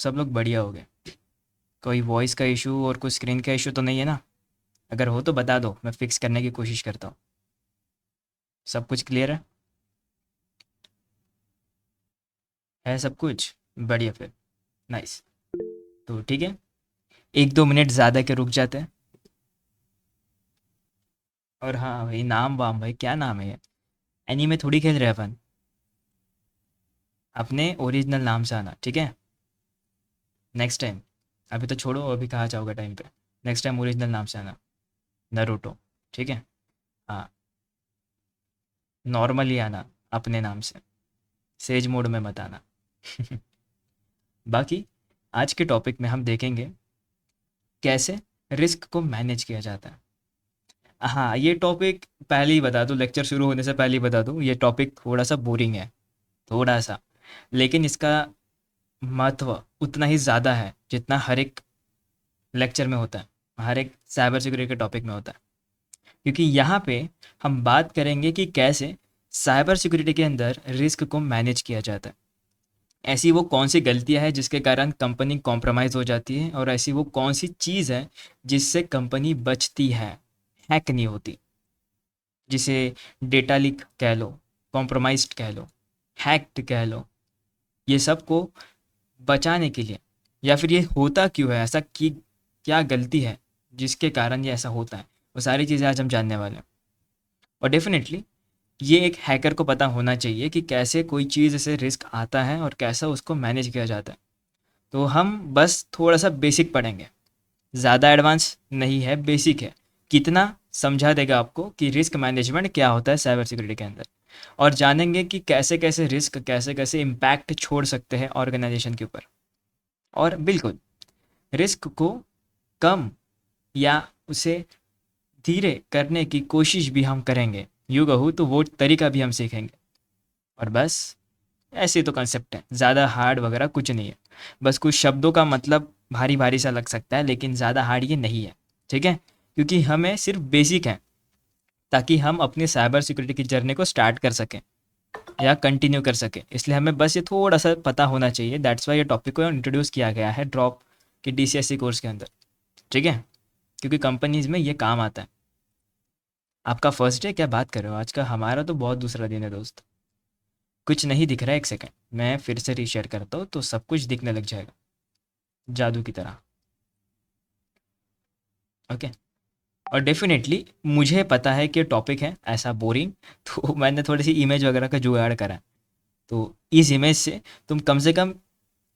सब लोग बढ़िया हो गए। कोई वॉइस का इशू और कोई स्क्रीन का इशू तो नहीं है ना? अगर हो तो बता दो, मैं फिक्स करने की कोशिश करता हूँ। सब कुछ क्लियर है सब कुछ बढ़िया फिर। नाइस। तो ठीक है, 1-2 मिनट ज़्यादा के रुक जाते हैं। और हाँ भाई, नाम वाम भाई, क्या नाम है ये? एनीमे थोड़ी खेल रहे हैं अपन। अपने ओरिजिनल नाम से आना, ठीक है? Next time. अभी तो छोड़ो, अभी कहाँ जाओगे टाइम पे। नेक्स्ट टाइम ओरिजिनल नाम से आना। नरूटो। ठीक है। हाँ। नॉर्मली आना, अपने नाम से। सेज मोड में मत आना। बाकी आज के टॉपिक में हम देखेंगे कैसे रिस्क को मैनेज किया जाता है। हाँ, ये टॉपिक पहले ही बता दूं, लेक्चर शुरू होने से पहले ही बता दूं, ये टॉपिक थोड़ा सा बोरिंग है। थोड़ा सा। लेकिन इसका महत्व उतना ही ज़्यादा है जितना हर एक लेक्चर में होता है, हर एक साइबर सिक्योरिटी के टॉपिक में होता है। क्योंकि यहाँ पे हम बात करेंगे कि कैसे साइबर सिक्योरिटी के अंदर रिस्क को मैनेज किया जाता है। ऐसी वो कौन सी गलतियाँ हैं जिसके कारण कंपनी कॉम्प्रोमाइज़ हो जाती है, और ऐसी वो कौन सी चीज़ है जिससे कंपनी बचती है, हैक नहीं होती। जिसे डेटा लीक कह लो, कॉम्प्रोमाइज़्ड कह लो, हैक्ड कह लो। ये सब को बचाने के लिए, या फिर ये होता क्यों है ऐसा, कि क्या गलती है जिसके कारण ये ऐसा होता है, वो सारी चीज़ें आज हम जानने वाले हैं। और डेफिनेटली ये एक हैकर को पता होना चाहिए कि कैसे कोई चीज़ से रिस्क आता है और कैसा उसको मैनेज किया जाता है। तो हम बस थोड़ा सा बेसिक पढ़ेंगे। ज़्यादा एडवांस नहीं है, बेसिक है। कितना समझा देगा आपको कि रिस्क मैनेजमेंट क्या होता है साइबर सिक्योरिटी के अंदर। और जानेंगे कि कैसे कैसे रिस्क, कैसे कैसे इम्पैक्ट छोड़ सकते हैं ऑर्गेनाइजेशन के ऊपर। और बिल्कुल, रिस्क को कम या उसे धीरे करने की कोशिश भी हम करेंगे। यूँ कहूँ तो वो तरीका भी हम सीखेंगे। और बस ऐसे तो कंसेप्ट है, ज़्यादा हार्ड वगैरह कुछ नहीं है। बस कुछ शब्दों का मतलब भारी भारी सा लग सकता है, लेकिन ज़्यादा हार्ड ये नहीं है। ठीक है? क्योंकि हमें सिर्फ बेसिक है, ताकि हम अपनी साइबर सिक्योरिटी की जर्नी को स्टार्ट कर सकें या कंटिन्यू कर सकें। इसलिए हमें बस ये थोड़ा सा पता होना चाहिए। दैट्स वाई ये टॉपिक को इंट्रोड्यूस किया गया है ड्रॉप के डीसीएससी कोर्स के अंदर। ठीक है? क्योंकि कंपनीज में ये काम आता है। आपका फर्स्ट डे क्या बात कर रहे हो, आज का हमारा तो बहुत दूसरा दिन है दोस्त। कुछ नहीं दिख रहा है, एक सेकंड मैं फिर से रीशेयर करता हूँ तो सब कुछ दिखने लग जाएगा, जादू की तरह। ओके। और डेफिनेटली मुझे पता है कि टॉपिक है ऐसा बोरिंग, तो मैंने थोड़ी सी इमेज वगैरह का जुगाड़ करा है। तो इस इमेज से तुम कम से कम,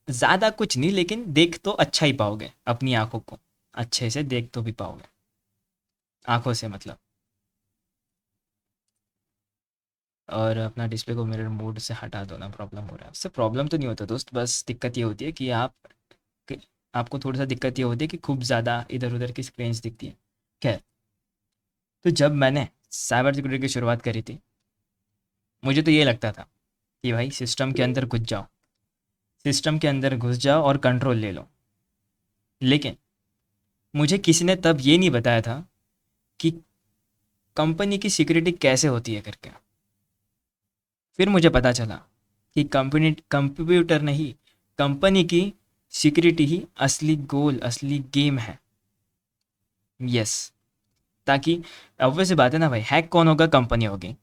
ज़्यादा कुछ नहीं लेकिन देख तो अच्छा ही पाओगे, अपनी आंखों को अच्छे से देख तो भी पाओगे, आंखों से मतलब। और अपना डिस्प्ले को मिरर मोड से हटा दो ना, प्रॉब्लम हो रहा है उससे। प्रॉब्लम तो नहीं होता दोस्त, बस दिक्कत ये होती है कि आपको थोड़ा सा दिक्कत ये होती है कि खूब ज़्यादा इधर उधर की स्क्रीन्स दिखती है। खैर, तो जब मैंने साइबर सिक्योरिटी की शुरुआत करी थी, मुझे तो ये लगता था कि भाई सिस्टम के अंदर घुस जाओ, सिस्टम के अंदर घुस जाओ और कंट्रोल ले लो। लेकिन मुझे किसी ने तब ये नहीं बताया था कि कंपनी की सिक्योरिटी कैसे होती है करके। फिर मुझे पता चला कि कंपनी कंप्यूटर नहीं, कंपनी की सिक्योरिटी ही असली गोल, असली गेम है। यस। ताकि ऑब्वियस सी बात है ना भाई, हैक कौन होगा? कंपनी होगी।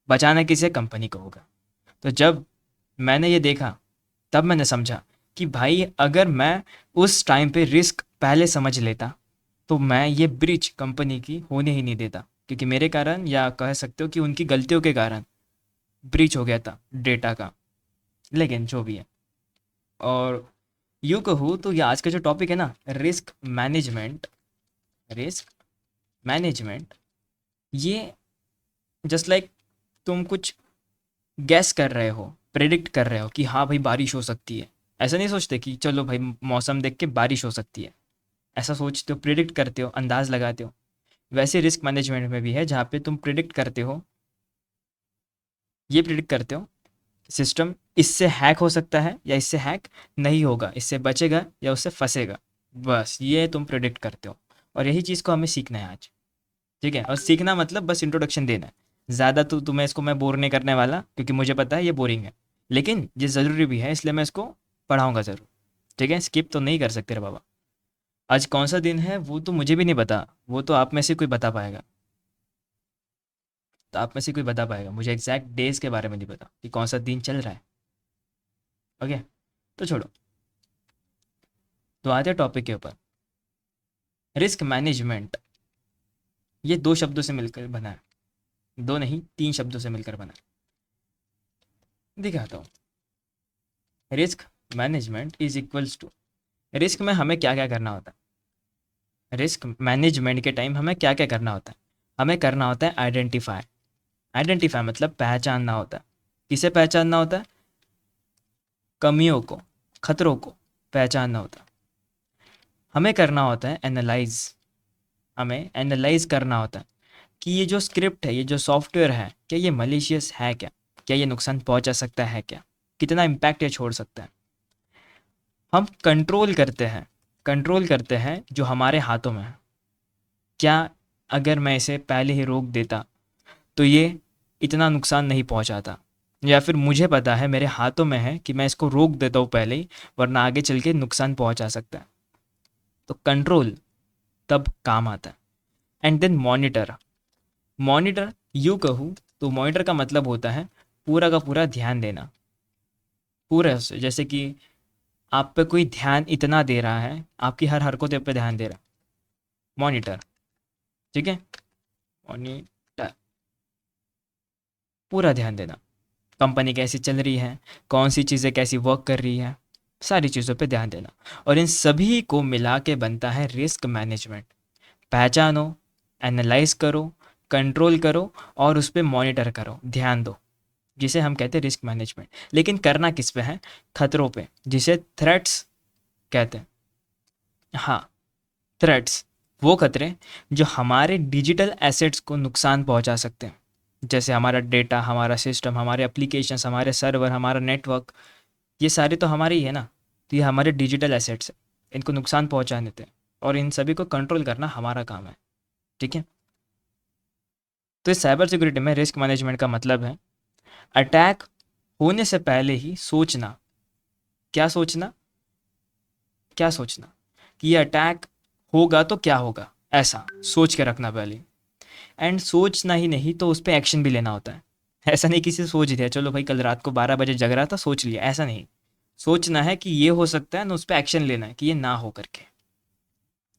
बचाना किसे? कंपनी को होगा। तो जब मैंने ये देखा, तब मैंने समझा कि भाई अगर मैं उस टाइम पे रिस्क पहले समझ लेता, तो मैं ये ब्रीच कंपनी की होने ही नहीं देता। क्योंकि मेरे कारण, या कह सकते हो कि उनकी गलतियों के कारण, ब्रीच हो गया था डेटा का। लेकिन जो भी है। और यूँ कहूँ तो ये आज का जो टॉपिक है ना, रिस्क मैनेजमेंट, रिस्क मैनेजमेंट, ये जस्ट लाइक तुम कुछ गैस कर रहे हो, प्रेडिक्ट कर रहे हो कि हाँ भाई बारिश हो सकती है। ऐसा नहीं सोचते कि चलो भाई मौसम देख के बारिश हो सकती है। ऐसा सोचते हो, प्रिडिक्ट करते हो, अंदाज लगाते हो। वैसे रिस्क मैनेजमेंट में भी है, जहाँ पे तुम प्रिडिक्ट करते हो, ये प्रिडिक्ट करते हो सिस्टम इससे हैक हो सकता है या इससे हैक नहीं होगा, इससे बचेगा या उससे फंसेगा। बस ये तुम प्रिडिक्ट करते हो। और यही चीज़ को हमें सीखना है आज। ठीक है? और सीखना मतलब बस इंट्रोडक्शन देना है। ज़्यादा तो तुम्हें इसको मैं बोर नहीं करने वाला, क्योंकि मुझे पता है ये बोरिंग है। लेकिन ये ज़रूरी भी है, इसलिए मैं इसको पढ़ाऊँगा ज़रूर। ठीक है, स्किप तो नहीं कर सकते रे बाबा। आज कौन सा दिन है वो तो मुझे भी नहीं पता, वो तो आप में से कोई बता पाएगा। तो आप में से कोई बता पाएगा, मुझे एग्जैक्ट डेज के बारे में नहीं पता कि कौन सा दिन चल रहा है। ओके, तो छोड़ो। तो आते हैं टॉपिक के ऊपर। रिस्क मैनेजमेंट, ये दो शब्दों से मिलकर बना है। दो नहीं, तीन शब्दों से मिलकर बना है, दिखाता हूँ। Risk management is equals to, risk में हमें क्या क्या करना होता है, रिस्क मैनेजमेंट के टाइम हमें क्या क्या करना होता है। हमें करना होता है आइडेंटिफाई। आइडेंटिफाई मतलब पहचानना होता है। किसे पहचानना होता है? कमियों को, खतरों को पहचानना होता है। हमें करना होता है एनालाइज। हमें एनालाइज करना होता है कि ये जो स्क्रिप्ट है, ये जो सॉफ्टवेयर है, क्या ये मलिशियस है क्या, क्या ये नुकसान पहुंचा सकता है क्या, कितना इम्पैक्ट ये छोड़ सकता है। हम कंट्रोल करते हैं, कंट्रोल करते हैं जो हमारे हाथों में है। क्या अगर मैं इसे पहले ही रोक देता तो ये इतना नुकसान नहीं पहुंचाता, या फिर मुझे पता है, मेरे हाथों में है कि मैं इसको रोक देता हूँ पहले ही, वरना आगे चल के नुकसान पहुंचा सकता है। तो कंट्रोल तब काम आता है। And then monitor. मॉनिटर यूँ कहूँ तो मॉनिटर का मतलब होता है पूरा का पूरा ध्यान देना। पूरा से, जैसे कि आप पे कोई ध्यान इतना दे रहा है, आपकी हर हरकत पे ध्यान दे रहा है, मॉनिटर। ठीक है, मॉनिटर, पूरा ध्यान देना। कंपनी कैसी चल रही है, कौन सी चीज़ें कैसी वर्क कर रही है, सारी चीज़ों पे ध्यान देना। और इन सभी को मिला के बनता है रिस्क मैनेजमेंट। पहचानो, एनालाइज करो, कंट्रोल करो और उस पर मॉनिटर करो, ध्यान दो, जिसे हम कहते हैं रिस्क मैनेजमेंट। लेकिन करना किस पे है? खतरों पे, जिसे थ्रेट्स कहते हैं। हाँ, थ्रेट्स, वो खतरे जो हमारे डिजिटल एसेट्स को नुकसान पहुंचा सकते हैं। जैसे हमारा डेटा, हमारा सिस्टम, हमारे एप्लीकेशंस, हमारे सर्वर, हमारा नेटवर्क, ये सारे तो हमारे ही है ना। तो ये हमारे डिजिटल एसेट्स हैं, इनको नुकसान पहुंचाने थे, और इन सभी को कंट्रोल करना हमारा काम है। ठीक है, तो इस साइबर सिक्योरिटी में रिस्क मैनेजमेंट का मतलब है अटैक होने से पहले ही सोचना। क्या सोचना? क्या सोचना कि ये अटैक होगा तो क्या होगा, ऐसा सोच के रखना पहले। एंड सोचना ही नहीं तो उस पर एक्शन भी लेना होता है। ऐसा नहीं किसी सोच दिया, चलो भाई कल रात को 12 बजे जग रहा था सोच लिया, ऐसा नहीं। सोचना है कि ये हो सकता है ना, उस पर एक्शन लेना है कि ये ना हो करके,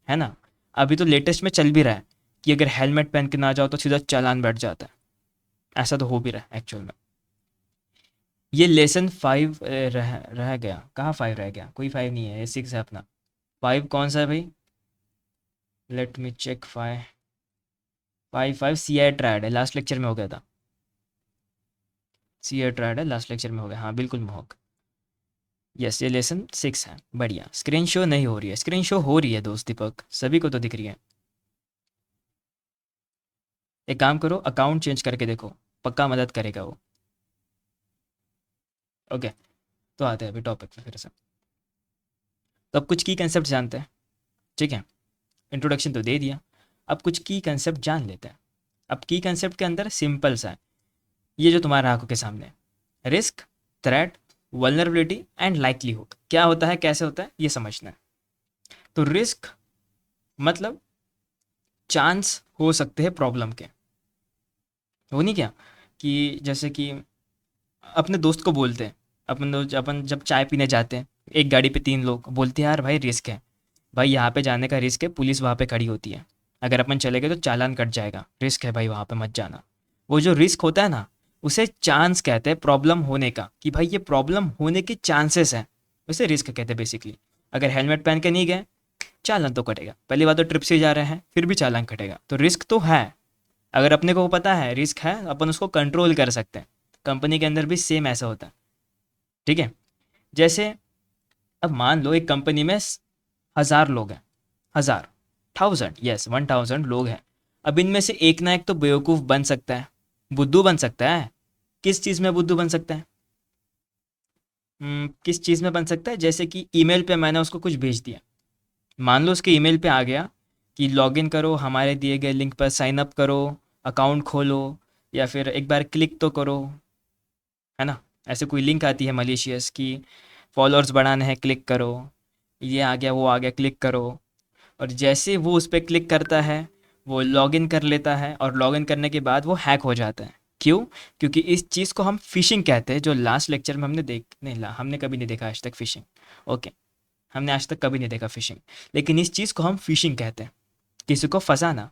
है ना। अभी तो लेटेस्ट में चल भी रहा है कि अगर हेलमेट पहन के ना जाओ तो सीधा चालान बैठ जाता है। ऐसा तो हो भी रहा है एक्चुअल में। ये लेसन 5 रह गया। कहाँ 5 रह गया? कोई 5 नहीं है, ये 6 है अपना। 5 कौन सा है भाई? Let me check. 5 C I triad है, लास्ट लेक्चर में हो गया था। सी आई ट्रायड है, लास्ट लेक्चर में हो गया, हाँ बिल्कुल मोहक। यस, ये लेसन 6 है। बढ़िया। स्क्रीन शो नहीं हो रही है? स्क्रीन शो हो रही है दोस्त दीपक, सभी को तो दिख रही है। एक काम करो, अकाउंट चेंज करके देखो, पक्का मदद करेगा वो। ओके, तो आते हैं अभी टॉपिक पे फिर से। तो अब कुछ की कंसेप्ट जानते हैं। ठीक है, इंट्रोडक्शन तो दे दिया, अब कुछ की कंसेप्ट जान लेते हैं। अब की कंसेप्ट के अंदर सिंपल सा है, ये जो तुम्हारे आंखों के सामने है, risk, threat, vulnerability and likelihood. क्या होता है, कैसे होता है, ये समझना है। तो रिस्क मतलब चांस हो सकते हैं प्रॉब्लम के। वो नहीं क्या, कि जैसे कि अपने दोस्त को बोलते हैं, अपन जब चाय पीने जाते हैं, एक गाड़ी पे 3 लोग, बोलते हैं यार भाई रिस्क है, भाई यहाँ पे जाने का रिस्क है, पुलिस वहाँ पे खड़ी होती है, अगर अपन चले गए तो चालान कट जाएगा, रिस्क है भाई वहाँ पे मत जाना। वो जो रिस्क होता है ना, उसे चांस कहते हैं प्रॉब्लम होने का, कि भाई ये प्रॉब्लम होने के चांसेस हैं, उसे रिस्क कहते हैं बेसिकली। अगर हेलमेट पहन के नहीं गए, चालान तो कटेगा। पहली बात तो ट्रिप से जा रहे हैं फिर भी चालान कटेगा, तो रिस्क तो है। अगर अपने को पता है रिस्क है, अपन उसको कंट्रोल कर सकते हैं। कंपनी के अंदर भी सेम ऐसा होता है। ठीक है, जैसे अब मान लो एक कंपनी में 1000 लोग हैं, 1000, 1000 लोग हैं। अब इनमें से एक ना एक तो बेवकूफ़ बन सकता है, बुद्धू बन सकता है। किस चीज़ में बुद्धू बन सकता है? किस चीज़ में बन सकता है? जैसे कि ईमेल पे मैंने उसको कुछ भेज दिया, मान लो उसके ईमेल पे आ गया कि लॉगिन करो, हमारे दिए गए लिंक पर साइन अप करो, अकाउंट खोलो, या फिर एक बार क्लिक तो करो, है ना। ऐसे कोई लिंक आती है मलिशियस की, फॉलोअर्स बढ़ाने हैं क्लिक करो, ये आ गया वो आ गया, क्लिक करो। और जैसे वो उस पर क्लिक करता है, वो लॉगिन कर लेता है, और लॉगिन करने के बाद वो हैक हो जाता है। क्यों? क्योंकि इस चीज़ को हम फिशिंग कहते हैं, जो लास्ट लेक्चर में हमने देख नहीं ला हमने कभी नहीं देखा आज तक फिशिंग। ओके, हमने आज तक कभी नहीं देखा फिशिंग, लेकिन इस चीज़ को हम फिशिंग कहते हैं, किसी को फंसाना।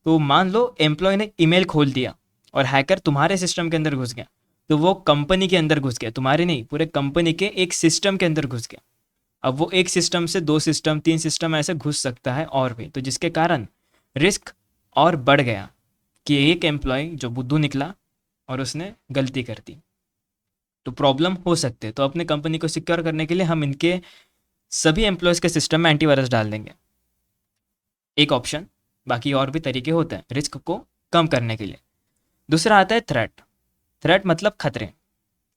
तो मान लो एम्प्लॉय ने ईमेल खोल दिया और हैकर तुम्हारे सिस्टम के अंदर घुस गया, तो वो कंपनी के अंदर घुस गया, तुम्हारे नहीं, पूरे कंपनी के एक सिस्टम के अंदर घुस गया। अब वो एक सिस्टम से दो सिस्टम, तीन सिस्टम ऐसे घुस सकता है और भी, तो जिसके कारण रिस्क और बढ़ गया कि एक एम्प्लॉय जो बुद्धू निकला और उसने गलती कर दी, तो प्रॉब्लम हो सकते हैं। तो अपने कंपनी को सिक्योर करने के लिए हम इनके सभी एम्प्लॉयज़ के सिस्टम में एंटीवायरस डाल देंगे, एक ऑप्शन। बाकी और भी तरीके होते हैं रिस्क को कम करने के लिए। दूसरा आता है थ्रेट। थ्रेट मतलब खतरे।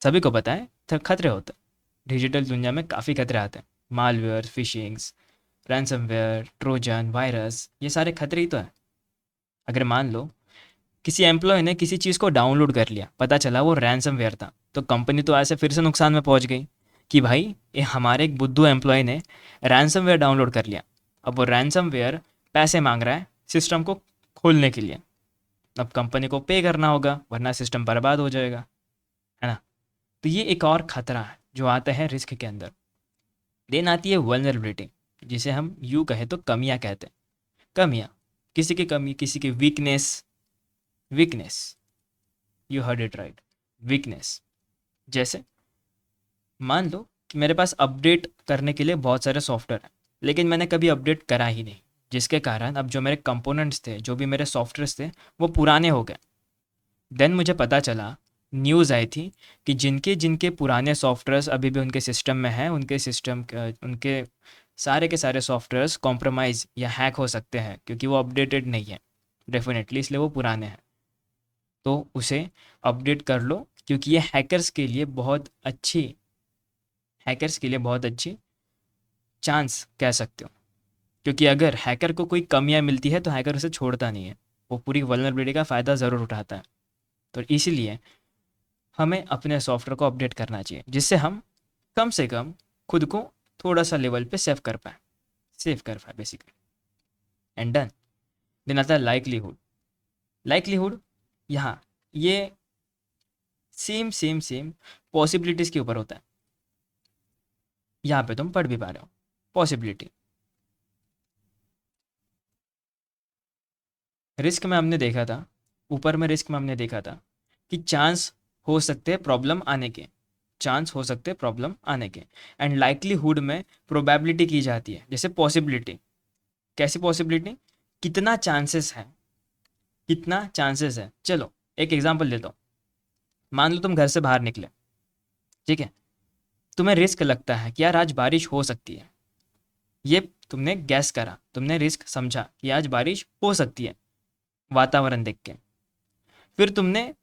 सभी को पता है खतरे होते हैं, डिजिटल दुनिया में काफ़ी खतरे आते हैं। मालवेयर, फिशिंग्स, रैंसमवेयर, ट्रोजन, वायरस, ये सारे खतरे ही तो हैं। अगर मान लो किसी एम्प्लॉय ने किसी चीज़ को डाउनलोड कर लिया, पता चला वो रैंसमवेयर था, तो कंपनी तो ऐसे फिर से नुकसान में पहुंच गई कि भाई ये हमारे एक बुद्धू एम्प्लॉय ने रैंसमवेयर डाउनलोड कर लिया। अब वो रैंसमवेयर पैसे मांग रहा है सिस्टम को खोलने के लिए। अब कंपनी को पे करना होगा, वरना सिस्टम बर्बाद हो जाएगा, है ना। तो ये एक और खतरा है जो आता है रिस्क के अंदर। देन आती है वल्नरेबिलिटी, जिसे हम यूँ कहें तो कमियाँ कहते हैं। कमियाँ, किसी की कमी, किसी की weakness. Weakness, you heard it right, weakness. जैसे मान लो कि मेरे पास अपडेट करने के लिए बहुत सारे सॉफ्टवेयर हैं, लेकिन मैंने कभी अपडेट करा ही नहीं, जिसके कारण अब जो मेरे कंपोनेंट्स थे, जो भी मेरे सॉफ्टवेयर्स थे, वो पुराने हो गए। देन मुझे पता चला, न्यूज़ आई थी कि जिनके जिनके पुराने सॉफ्टवेयर्स अभी भी उनके सिस्टम में हैं, उनके सिस्टम उनके सारे के सारे सॉफ्टवेयर्स कॉम्प्रोमाइज़ या हैक हो सकते हैं, क्योंकि वो अपडेटेड नहीं है डेफिनेटली, इसलिए वो पुराने हैं। तो उसे अपडेट कर लो, क्योंकि ये हैकर्स के लिए बहुत अच्छी चांस कह सकते हो। क्योंकि अगर हैकर को कोई कमियां मिलती है तो हैकर उसे छोड़ता नहीं है, वो पूरी वल्नरेबिलिटी का फ़ायदा ज़रूर उठाता है। तो इसीलिए हमें अपने सॉफ्टवेयर को अपडेट करना चाहिए, जिससे हम कम से कम खुद को थोड़ा सा लेवल पे सेव कर पाए बेसिकली। And done. देन आता है लाइकलीहुड। लाइकलीहुड यहाँ ये सेम पॉसिबिलिटीज़ के ऊपर होता है। यहाँ पे तुम पढ़ भी पा रहे हो पॉसिबिलिटी। रिस्क में हमने देखा था, ऊपर में रिस्क में हमने देखा था कि चांस हो सकते हैं प्रॉब्लम आने के, चांस हो सकते हैं प्रॉब्लम आने के। एंड लाइकलीहुड में प्रोबेबिलिटी की जाती है, जैसे पॉसिबिलिटी। कैसी पॉसिबिलिटी? कितना चांसेस है, कितना चांसेस है। चलो एक एग्जांपल लेता हूँ। मान लो तुम घर से बाहर निकले, ठीक है, तुम्हें रिस्क लगता है कि यार आज बारिश हो सकती है। ये तुमने गैस करा, तुमने रिस्क समझा कि आज बारिश हो सकती है वातावरण देख के। फिर तुमने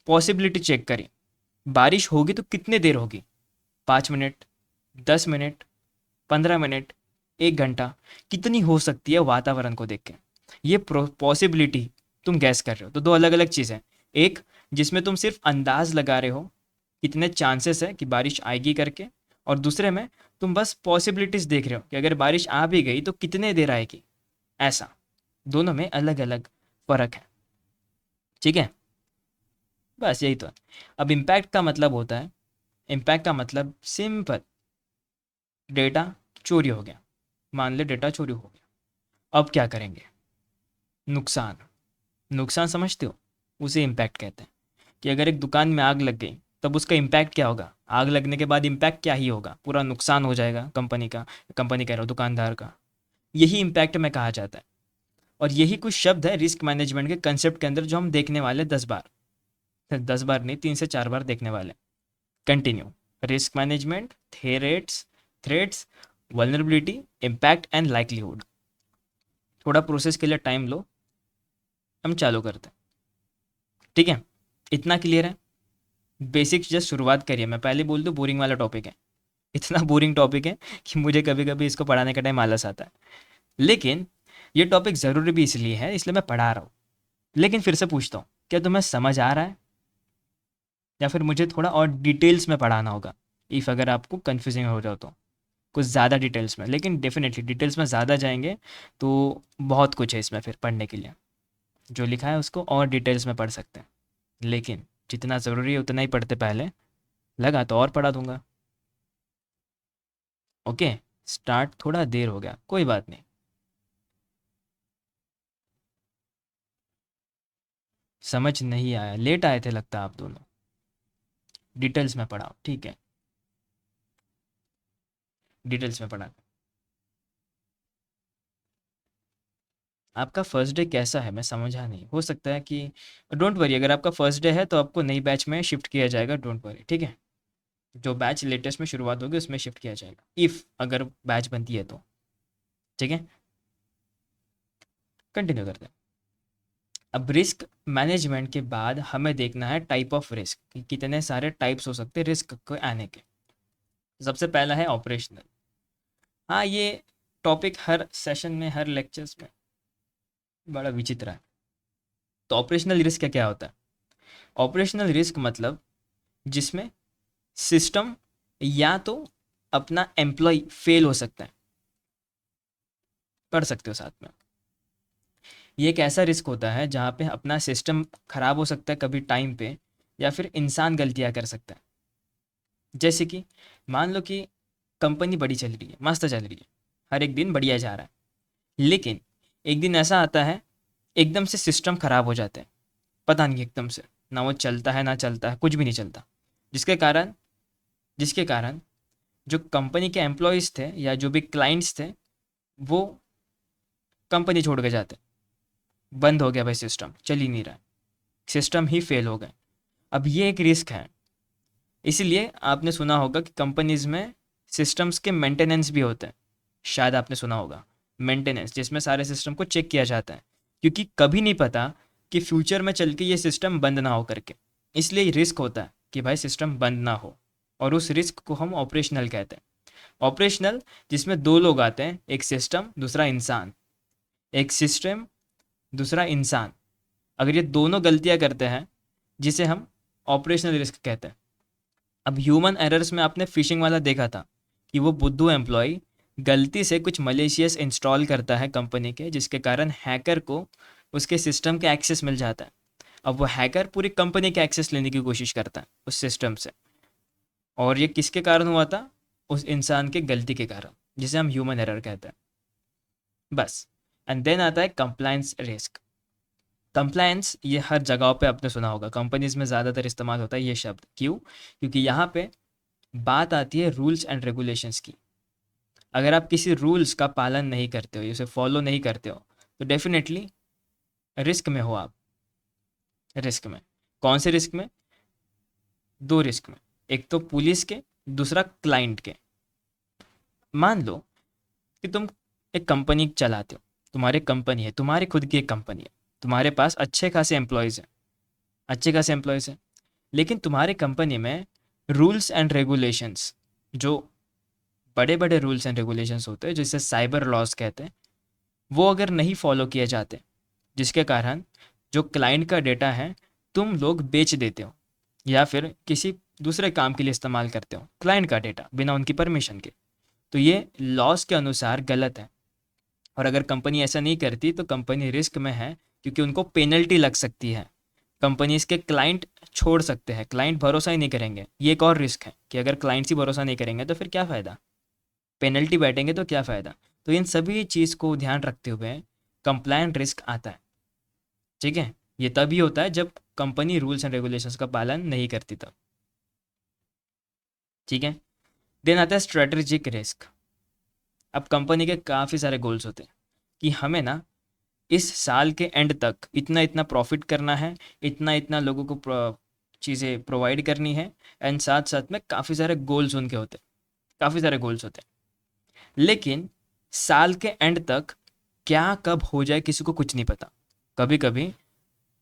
पॉसिबिलिटी चेक करी, बारिश होगी तो कितने देर होगी, 5 मिनट, 10 मिनट, 15 मिनट, 1 घंटा, कितनी हो सकती है वातावरण को देख के। ये पॉसिबिलिटी तुम गैस कर रहे हो, तो दो अलग अलग चीज़ें। एक जिसमें तुम सिर्फ अंदाज लगा रहे हो कितने चांसेस है कि बारिश आएगी करके, और दूसरे में तुम बस पॉसिबिलिटीज देख रहे हो कि अगर बारिश आ भी गई तो कितने देर आएगी। ऐसा दोनों में अलग अलग फ़र्क है, ठीक है। बस यही तो है। अब इम्पैक्ट का मतलब होता है, इम्पैक्ट का मतलब सिंपल, डेटा चोरी हो गया। मान ले डेटा चोरी हो गया, अब क्या करेंगे? नुकसान। नुकसान समझते हो, उसे इम्पैक्ट कहते हैं। कि अगर एक दुकान में आग लग गई, तब उसका इम्पैक्ट क्या होगा? आग लगने के बाद इम्पैक्ट क्या ही होगा, पूरा नुकसान हो जाएगा कंपनी का, कंपनी कह रहा हूँ दुकानदार का। यही इम्पैक्ट में कहा जाता है। और यही कुछ शब्द है रिस्क मैनेजमेंट के कंसेप्ट के अंदर, जो हम देखने वाले 10 बार, 10 बार नहीं, 3 से 4 बार देखने वाले। Continue. Risk management, threats, vulnerability, impact and likelihood. थोड़ा प्रोसेस के लिए टाइम लो, हम चालू करते हैं, ठीक है। इतना क्लियर है? बेसिक्स जस्ट शुरुआत करिए, मैं पहले बोल दूँ बोरिंग वाला टॉपिक है। इतना बोरिंग टॉपिक है कि मुझे कभी कभी इसको पढ़ाने का टाइम आलस आता है, लेकिन ये टॉपिक ज़रूरी भी इसलिए है, इसलिए मैं पढ़ा रहा हूँ। लेकिन फिर से पूछता हूँ, क्या तुम्हें समझ आ रहा है, या फिर मुझे थोड़ा और डिटेल्स में पढ़ाना होगा, इफ़ अगर आपको कन्फ्यूजिंग हो जाओ तो? कुछ ज़्यादा डिटेल्स में, लेकिन डेफिनेटली डिटेल्स में ज़्यादा जाएंगे तो बहुत कुछ है इसमें फिर पढ़ने के लिए। जो लिखा है उसको और डिटेल्स में पढ़ सकते हैं, लेकिन जितना ज़रूरी है उतना ही पढ़ते पहले। लगा तो और पढ़ा दूंगा। ओके, स्टार्ट थोड़ा देर हो गया, कोई बात नहीं। समझ नहीं आया, लेट आए थे लगता है आप दोनों। डिटेल्स में पढ़ाओ, ठीक है, डिटेल्स में पढ़ा। आपका फर्स्ट डे कैसा है, मैं समझा नहीं, हो सकता है कि डोंट वरी, अगर आपका फर्स्ट डे है तो आपको नई बैच में शिफ्ट किया जाएगा, डोंट वरी, ठीक है। जो बैच लेटेस्ट में शुरुआत होगी उसमें शिफ्ट किया जाएगा, इफ़ अगर बैच बनती है तो, ठीक है। कंटिन्यू करते हैं। अब रिस्क मैनेजमेंट के बाद हमें देखना है टाइप ऑफ रिस्क, कि कितने सारे टाइप्स हो सकते हैं रिस्क को आने के। सबसे पहला है ऑपरेशनल। हाँ, ये टॉपिक हर सेशन में, हर लेक्चर्स में बड़ा विचित्र है। तो ऑपरेशनल रिस्क क्या क्या होता है? ऑपरेशनल रिस्क मतलब जिसमें सिस्टम या तो अपना एम्प्लॉय फेल हो सकता है, पढ़ सकते हो साथ में। ये एक ऐसा रिस्क होता है जहाँ पे अपना सिस्टम खराब हो सकता है कभी टाइम पे, या फिर इंसान गलतियाँ कर सकता है। जैसे कि मान लो कि कंपनी बड़ी चल रही है, मस्त चल रही है, हर एक दिन बढ़िया जा रहा है, लेकिन एक दिन ऐसा आता है एकदम से सिस्टम खराब हो जाते हैं, पता नहीं एकदम से, ना वो चलता है ना चलता है, कुछ भी नहीं चलता। जिसके कारण जिसके कारण जो कंपनी के एम्प्लॉयज़ थे या जो भी क्लाइंट्स थे, वो कंपनी छोड़ के जाते, बंद हो गया भाई, सिस्टम चल ही नहीं रहा है, सिस्टम ही फेल हो गए। अब ये एक रिस्क है। इसीलिए आपने सुना होगा कि कंपनीज में सिस्टम्स के मेंटेनेंस भी होते हैं, शायद आपने सुना होगा, मेंटेनेंस जिसमें सारे सिस्टम को चेक किया जाता है, क्योंकि कभी नहीं पता कि फ्यूचर में चल के ये सिस्टम बंद ना हो करके। इसलिए रिस्क होता है कि भाई सिस्टम बंद ना हो, और उस रिस्क को हम ऑपरेशनल कहते हैं। ऑपरेशनल जिसमें दो लोग आते हैं, एक सिस्टम दूसरा इंसान, एक सिस्टम दूसरा इंसान, अगर ये दोनों गलतियां करते हैं, जिसे हम ऑपरेशनल रिस्क कहते हैं। अब ह्यूमन एरर्स में आपने फिशिंग वाला देखा था, कि वो बुद्धू एम्प्लॉय गलती से कुछ मलेशियस इंस्टॉल करता है कंपनी के, जिसके कारण हैकर को उसके सिस्टम के एक्सेस मिल जाता है। अब वो हैकर पूरी कंपनी के एक्सेस लेने की कोशिश करता है उस सिस्टम से, और ये किसके कारण हुआ था? उस इंसान के गलती के कारण, जिसे हम ह्यूमन एरर कहते हैं, बस। एंड देन आता है कंप्लायंस रिस्क। कंप्लायंस ये हर जगह पे आपने सुना होगा, कंपनीज में ज़्यादातर इस्तेमाल होता है ये शब्द, क्यों? क्योंकि यहाँ पे बात आती है रूल्स एंड रेगुलेशंस की। अगर आप किसी रूल्स का पालन नहीं करते हो, उसे फॉलो नहीं करते हो, तो डेफिनेटली रिस्क में हो आप। रिस्क में, कौन से रिस्क में? दो रिस्क में, एक तो पुलिस के, दूसरा क्लाइंट के। मान लो कि तुम एक कंपनी चलाते हो, तुम्हारी कंपनी है, तुम्हारी खुद की एक कंपनी है, तुम्हारे पास अच्छे खासे एम्प्लॉयज़ हैं, अच्छे खासे एम्प्लॉयज़ हैं, लेकिन तुम्हारी कंपनी में रूल्स एंड रेगुलेशंस, जो बड़े बड़े रूल्स एंड रेगुलेशंस होते हैं जिसे साइबर लॉज कहते हैं, वो अगर नहीं फॉलो किए जाते, जिसके कारण जो क्लाइंट का डेटा है तुम लोग बेच देते हो, या फिर किसी दूसरे काम के लिए इस्तेमाल करते हो क्लाइंट का डेटा बिना उनकी परमिशन के, तो ये लॉस के अनुसार गलत है। और अगर कंपनी ऐसा नहीं करती तो कंपनी रिस्क में है, क्योंकि उनको पेनल्टी लग सकती है, कंपनीज के क्लाइंट छोड़ सकते हैं, क्लाइंट भरोसा ही नहीं करेंगे। ये एक और रिस्क है कि अगर क्लाइंट्स ही भरोसा नहीं करेंगे तो फिर क्या फ़ायदा, पेनल्टी बैठेंगे तो क्या फ़ायदा। तो इन सभी चीज़ को ध्यान रखते हुए कंप्लायंट रिस्क आता है, ठीक है। ये तभी होता है जब कंपनी रूल्स एंड रेगुलेशंस का पालन नहीं करती तब, ठीक है। देन आता है स्ट्रेटेजिक रिस्क। अब कंपनी के काफ़ी सारे गोल्स होते हैं कि हमें ना इस साल के एंड तक इतना इतना प्रॉफिट करना है, इतना इतना लोगों को चीज़ें प्रोवाइड करनी है, एंड साथ साथ में काफ़ी सारे गोल्स उनके होते हैं, काफ़ी सारे गोल्स होते हैं, लेकिन साल के एंड तक क्या कब हो जाए किसी को कुछ नहीं पता। कभी कभी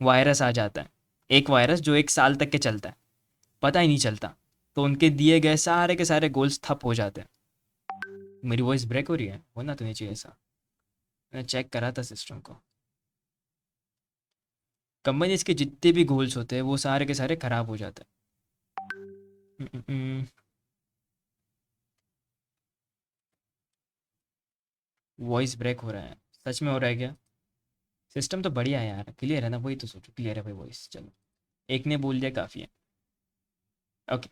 वायरस आ जाता है, एक वायरस जो एक साल तक के चलता है, पता ही नहीं चलता, तो उनके दिए गए सारे के सारे गोल्स ठप हो जाते हैं। मेरी वॉइस ब्रेक हो रही है, होना तो नहीं चाहिए ऐसा, मैंने चेक करा था सिस्टम को। कंपनीज के जितने भी गोल्स होते हैं वो सारे के सारे खराब हो जाते हैं। वॉइस ब्रेक हो रहा है, सच में हो रहा है क्या? सिस्टम तो बढ़िया है यार, क्लियर है ना? वही तो सोचो, क्लियर है भाई वॉइस, चलो एक ने बोल दिया काफ़ी है। ओके।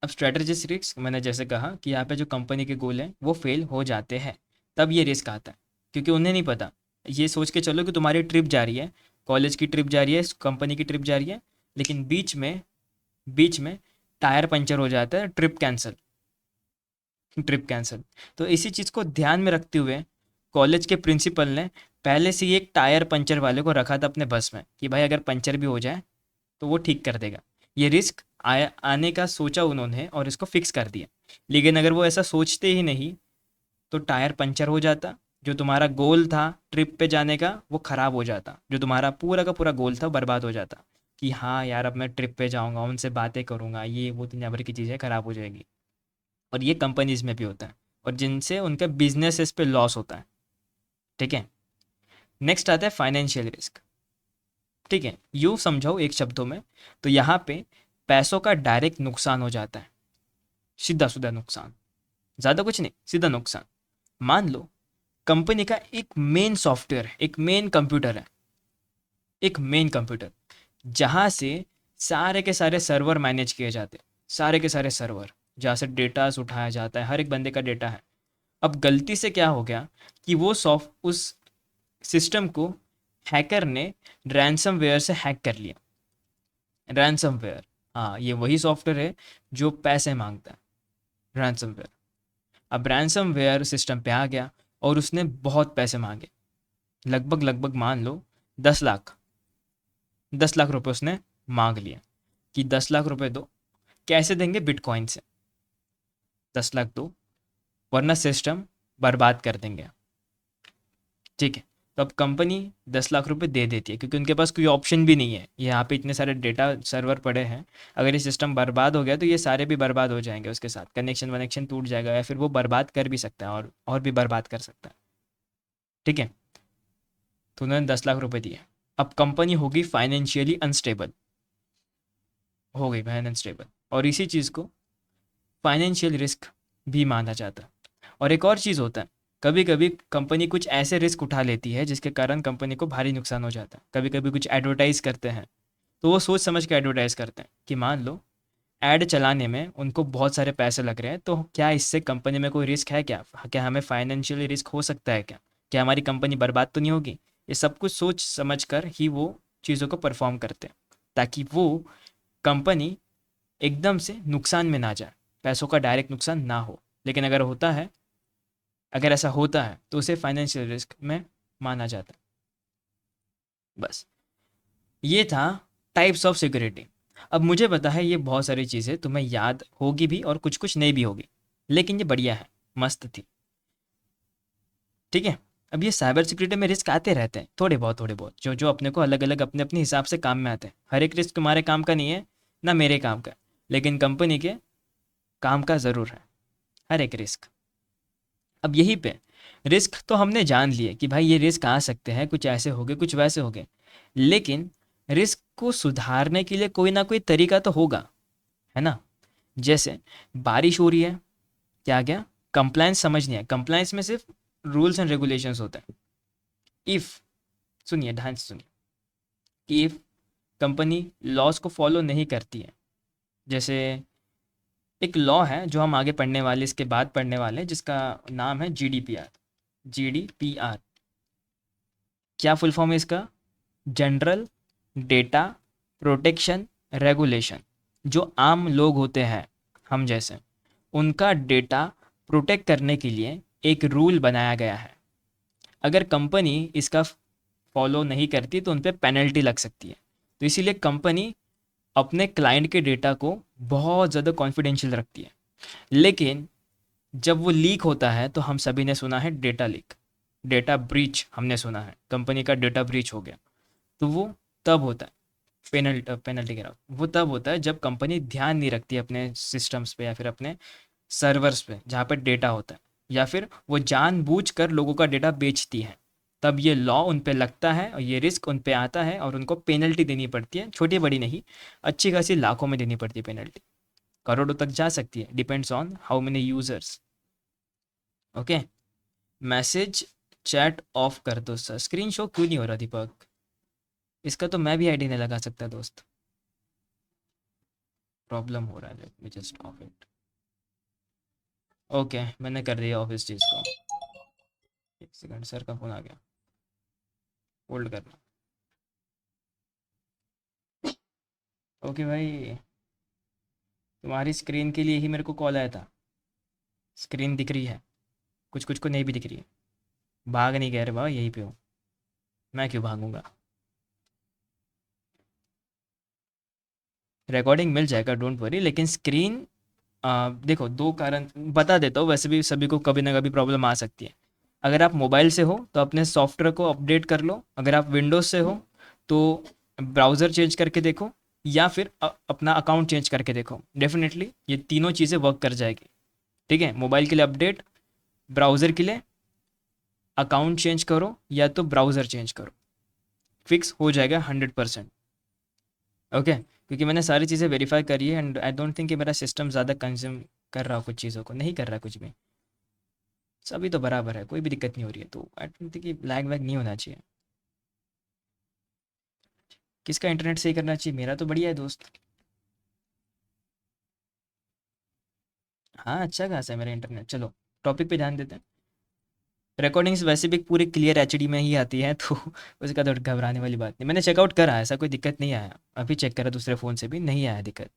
अब स्ट्रेटजिक रिस्क, मैंने जैसे कहा कि यहाँ पे जो कंपनी के गोल हैं वो फेल हो जाते हैं, तब ये रिस्क आता है। क्योंकि उन्हें नहीं पता, ये सोच के चलो कि तुम्हारी ट्रिप जा रही है, कॉलेज की ट्रिप जा रही है, कंपनी की ट्रिप जा रही है, लेकिन बीच में टायर पंचर हो जाता है, ट्रिप कैंसिल। Trip cancel. तो इसी चीज़ को ध्यान में रखते हुए कॉलेज के प्रिंसिपल ने पहले से ही एक टायर पंचर वाले को रखा था अपने बस में कि भाई अगर पंचर भी हो जाए तो वो ठीक कर देगा। ये रिस्क आया आने का सोचा उन्होंने और इसको फिक्स कर दिया। लेकिन अगर वो ऐसा सोचते ही नहीं तो टायर पंचर हो जाता, जो तुम्हारा गोल था ट्रिप पे जाने का वो ख़राब हो जाता, जो तुम्हारा पूरा का पूरा गोल था बर्बाद हो जाता। कि हाँ यार अब मैं ट्रिप पे जाऊँगा, उनसे बातें करूँगा, ये वो दुनिया भर की चीज़ें ख़राब हो जाएगी। और ये कंपनीज में भी होता है, और जिनसे उनके बिजनेसेस पे लॉस होता है। ठीक है। नेक्स्ट आता है फाइनेंशियल रिस्क। ठीक है, यूँ समझाओ एक शब्दों में, तो यहाँ पे पैसों का डायरेक्ट नुकसान हो जाता है, सीधा सीधा नुकसान, ज़्यादा कुछ नहीं, सीधा नुकसान। मान लो कंपनी का एक मेन सॉफ्टवेयर है, एक मेन कंप्यूटर है, एक मेन कंप्यूटर जहाँ से सारे के सारे सर्वर मैनेज किए जाते हैं, सारे के सारे सर्वर जहाँ से डेटा उठाया जाता है, हर एक बंदे का डेटा है। अब गलती से क्या हो गया कि वो सॉफ्ट उस सिस्टम को हैकर ने रैंसमवेयर से हैक कर लिया। रैंसमवेयर, हाँ ये वही सॉफ्टवेयर है जो पैसे मांगता है, रैंसमवेयर। अब रैंसमवेयर सिस्टम पे आ गया और उसने बहुत पैसे मांगे, लगभग लगभग मान लो 10 लाख, 10 लाख रुपए उसने मांग लिया कि 10 लाख रुपए दो। कैसे देंगे? बिटकॉइन से 10 लाख दो, वरना सिस्टम बर्बाद कर देंगे। ठीक है। तो अब कंपनी 10 लाख रुपए दे देती है क्योंकि उनके पास कोई ऑप्शन भी नहीं है, यहाँ पे इतने सारे डेटा सर्वर पड़े हैं, अगर ये सिस्टम बर्बाद हो गया तो ये सारे भी बर्बाद हो जाएंगे, उसके साथ कनेक्शन वनेक्शन टूट जाएगा, या फिर वो बर्बाद कर भी सकता है और भी बर्बाद कर सकता है। ठीक है। तो उन्होंने 10 लाख रुपए दिए। अब कंपनी होगी फाइनेंशियली अनस्टेबल, हो गई बहन अनस्टेबल, और इसी चीज़ को फाइनेंशियल रिस्क भी माना जाता है। और एक और चीज़ होता है, कभी कभी कंपनी कुछ ऐसे रिस्क उठा लेती है जिसके कारण कंपनी को भारी नुकसान हो जाता है। कभी कभी कुछ एडवर्टाइज करते हैं तो वो सोच समझ के एडवर्टाइज करते हैं कि मान लो ऐड चलाने में उनको बहुत सारे पैसे लग रहे हैं, तो क्या इससे कंपनी में कोई रिस्क है क्या? क्या हमें फाइनेंशियली रिस्क हो सकता है क्या? क्या हमारी कंपनी बर्बाद तो नहीं होगी? ये सब कुछ सोच समझ कर ही वो चीज़ों को परफॉर्म करते हैं, ताकि वो कंपनी एकदम से नुकसान में ना जाए, पैसों का डायरेक्ट नुकसान ना हो। लेकिन अगर ऐसा होता है तो उसे फाइनेंशियल रिस्क में माना जाता है। बस ये था टाइप्स ऑफ सिक्योरिटी। अब मुझे पता है ये बहुत सारी चीज़ें तुम्हें याद होगी भी और कुछ कुछ नहीं भी होगी, लेकिन ये बढ़िया है, मस्त थी। ठीक है। अब ये साइबर सिक्योरिटी में रिस्क आते रहते हैं, थोड़े बहुत जो जो अपने को अलग अलग अपने अपने हिसाब से काम में आते हैं। हर एक रिस्क तुम्हारे काम का नहीं है, ना मेरे काम का, लेकिन कंपनी के काम का ज़रूर है हर एक रिस्क। अब यहीं पे रिस्क तो हमने जान लिए कि भाई ये रिस्क आ सकते हैं, कुछ ऐसे हो गए कुछ वैसे हो गए, लेकिन रिस्क को सुधारने के लिए कोई ना कोई तरीका तो होगा, है ना? जैसे बारिश हो रही है, क्या क्या कंप्लायंस समझनी है। कंप्लायंस में सिर्फ रूल्स एंड रेगुलेशंस होते हैं। इफ़, सुनिए ध्यान से सुनिए, कि इफ़ कंपनी लॉज को फॉलो नहीं करती है, जैसे एक लॉ है जो हम आगे पढ़ने वाले, इसके बाद पढ़ने वाले, जिसका नाम है जीडीपीआर। जीडीपीआर क्या फुल फॉर्म है इसका? General data protection regulation. जो आम लोग होते हैं, हम जैसे, उनका डेटा प्रोटेक्ट करने के लिए एक रूल बनाया गया है। अगर कंपनी इसका फॉलो नहीं करती तो उन पर पेनल्टी लग सकती है। तो इसीलिए कंपनी अपने क्लाइंट के डेटा को बहुत ज़्यादा कॉन्फिडेंशियल रखती है। लेकिन जब वो लीक होता है तो हम सभी ने सुना है डेटा लीक, डेटा ब्रीच हमने सुना है, कंपनी का डेटा ब्रीच हो गया, तो वो तब होता है, पेनल्टी कह रहा हूँ, वो तब होता है जब कंपनी ध्यान नहीं रखती अपने सिस्टम्स पे या फिर अपने सर्वर्स पे जहाँ पे डेटा होता है, या फिर वो जानबूझकर लोगों का डेटा बेचती है। तब ये लॉ उन पे लगता है और ये रिस्क उन पे आता है और उनको पेनल्टी देनी पड़ती है, छोटी बड़ी नहीं, अच्छी खासी लाखों में देनी पड़ती है पेनल्टी, करोड़ों तक जा सकती है, depends on how many users. Okay. Message chat off कर दो सर। स्क्रीन शो क्यों नहीं हो रहा दीपक? इसका तो मैं भी आईडी नहीं लगा सकता दोस्त। प्रॉब्लम हो रहा है, let me just of it. Okay, मैंने कर दिया ऑफ इस चीज़ को। एक सेकंड, सर का फ़ोन आ गया, होल्ड करना। ओके भाई, तुम्हारी स्क्रीन के लिए ही मेरे को कॉल आया था। स्क्रीन दिख रही है, कुछ कुछ को नहीं भी दिख रही है। भाग नहीं गए रे बाबा, यहीं पे हो। मैं क्यों भागूंगा? रिकॉर्डिंग मिल जाएगा, डोंट वरी। लेकिन स्क्रीन, देखो, दो कारण बता देता हूँ। वैसे भी सभी को कभी ना कभी प्रॉब्लम आ सकती है। अगर आप मोबाइल से हो तो अपने सॉफ्टवेयर को अपडेट कर लो। अगर आप विंडोज़ से हो तो ब्राउज़र चेंज करके देखो, या फिर अपना अकाउंट चेंज करके देखो। डेफिनेटली ये तीनों चीज़ें वर्क कर जाएगी। ठीक है, मोबाइल के लिए अपडेट, ब्राउज़र के लिए अकाउंट चेंज करो, या तो ब्राउज़र चेंज करो, फिक्स हो जाएगा 100%। ओके, क्योंकि मैंने सारी चीज़ें वेरीफाई करी है एंड आई डोंट थिंक कि मेरा सिस्टम ज़्यादा कंज्यूम कर रहा हो कुछ चीज़ों को, नहीं कर रहा कुछ भी। सभी तो बराबर है, कोई भी दिक्कत नहीं हो रही है, तो आई डोंट थिंक कि लैग वैग नहीं होना चाहिए। किसका इंटरनेट सही करना चाहिए? मेरा तो बढ़िया है दोस्त। हाँ, अच्छा खासा है मेरा इंटरनेट। चलो, टॉपिक पे ध्यान देते हैं। रिकॉर्डिंग्स वैसे भी पूरी क्लियर एचडी में ही आती है, तो उसका तो घबराने वाली बात नहीं। मैंने चेकआउट करा, ऐसा कोई दिक्कत नहीं आया। अभी चेक करा दूसरे फ़ोन से भी, नहीं आया दिक्कत।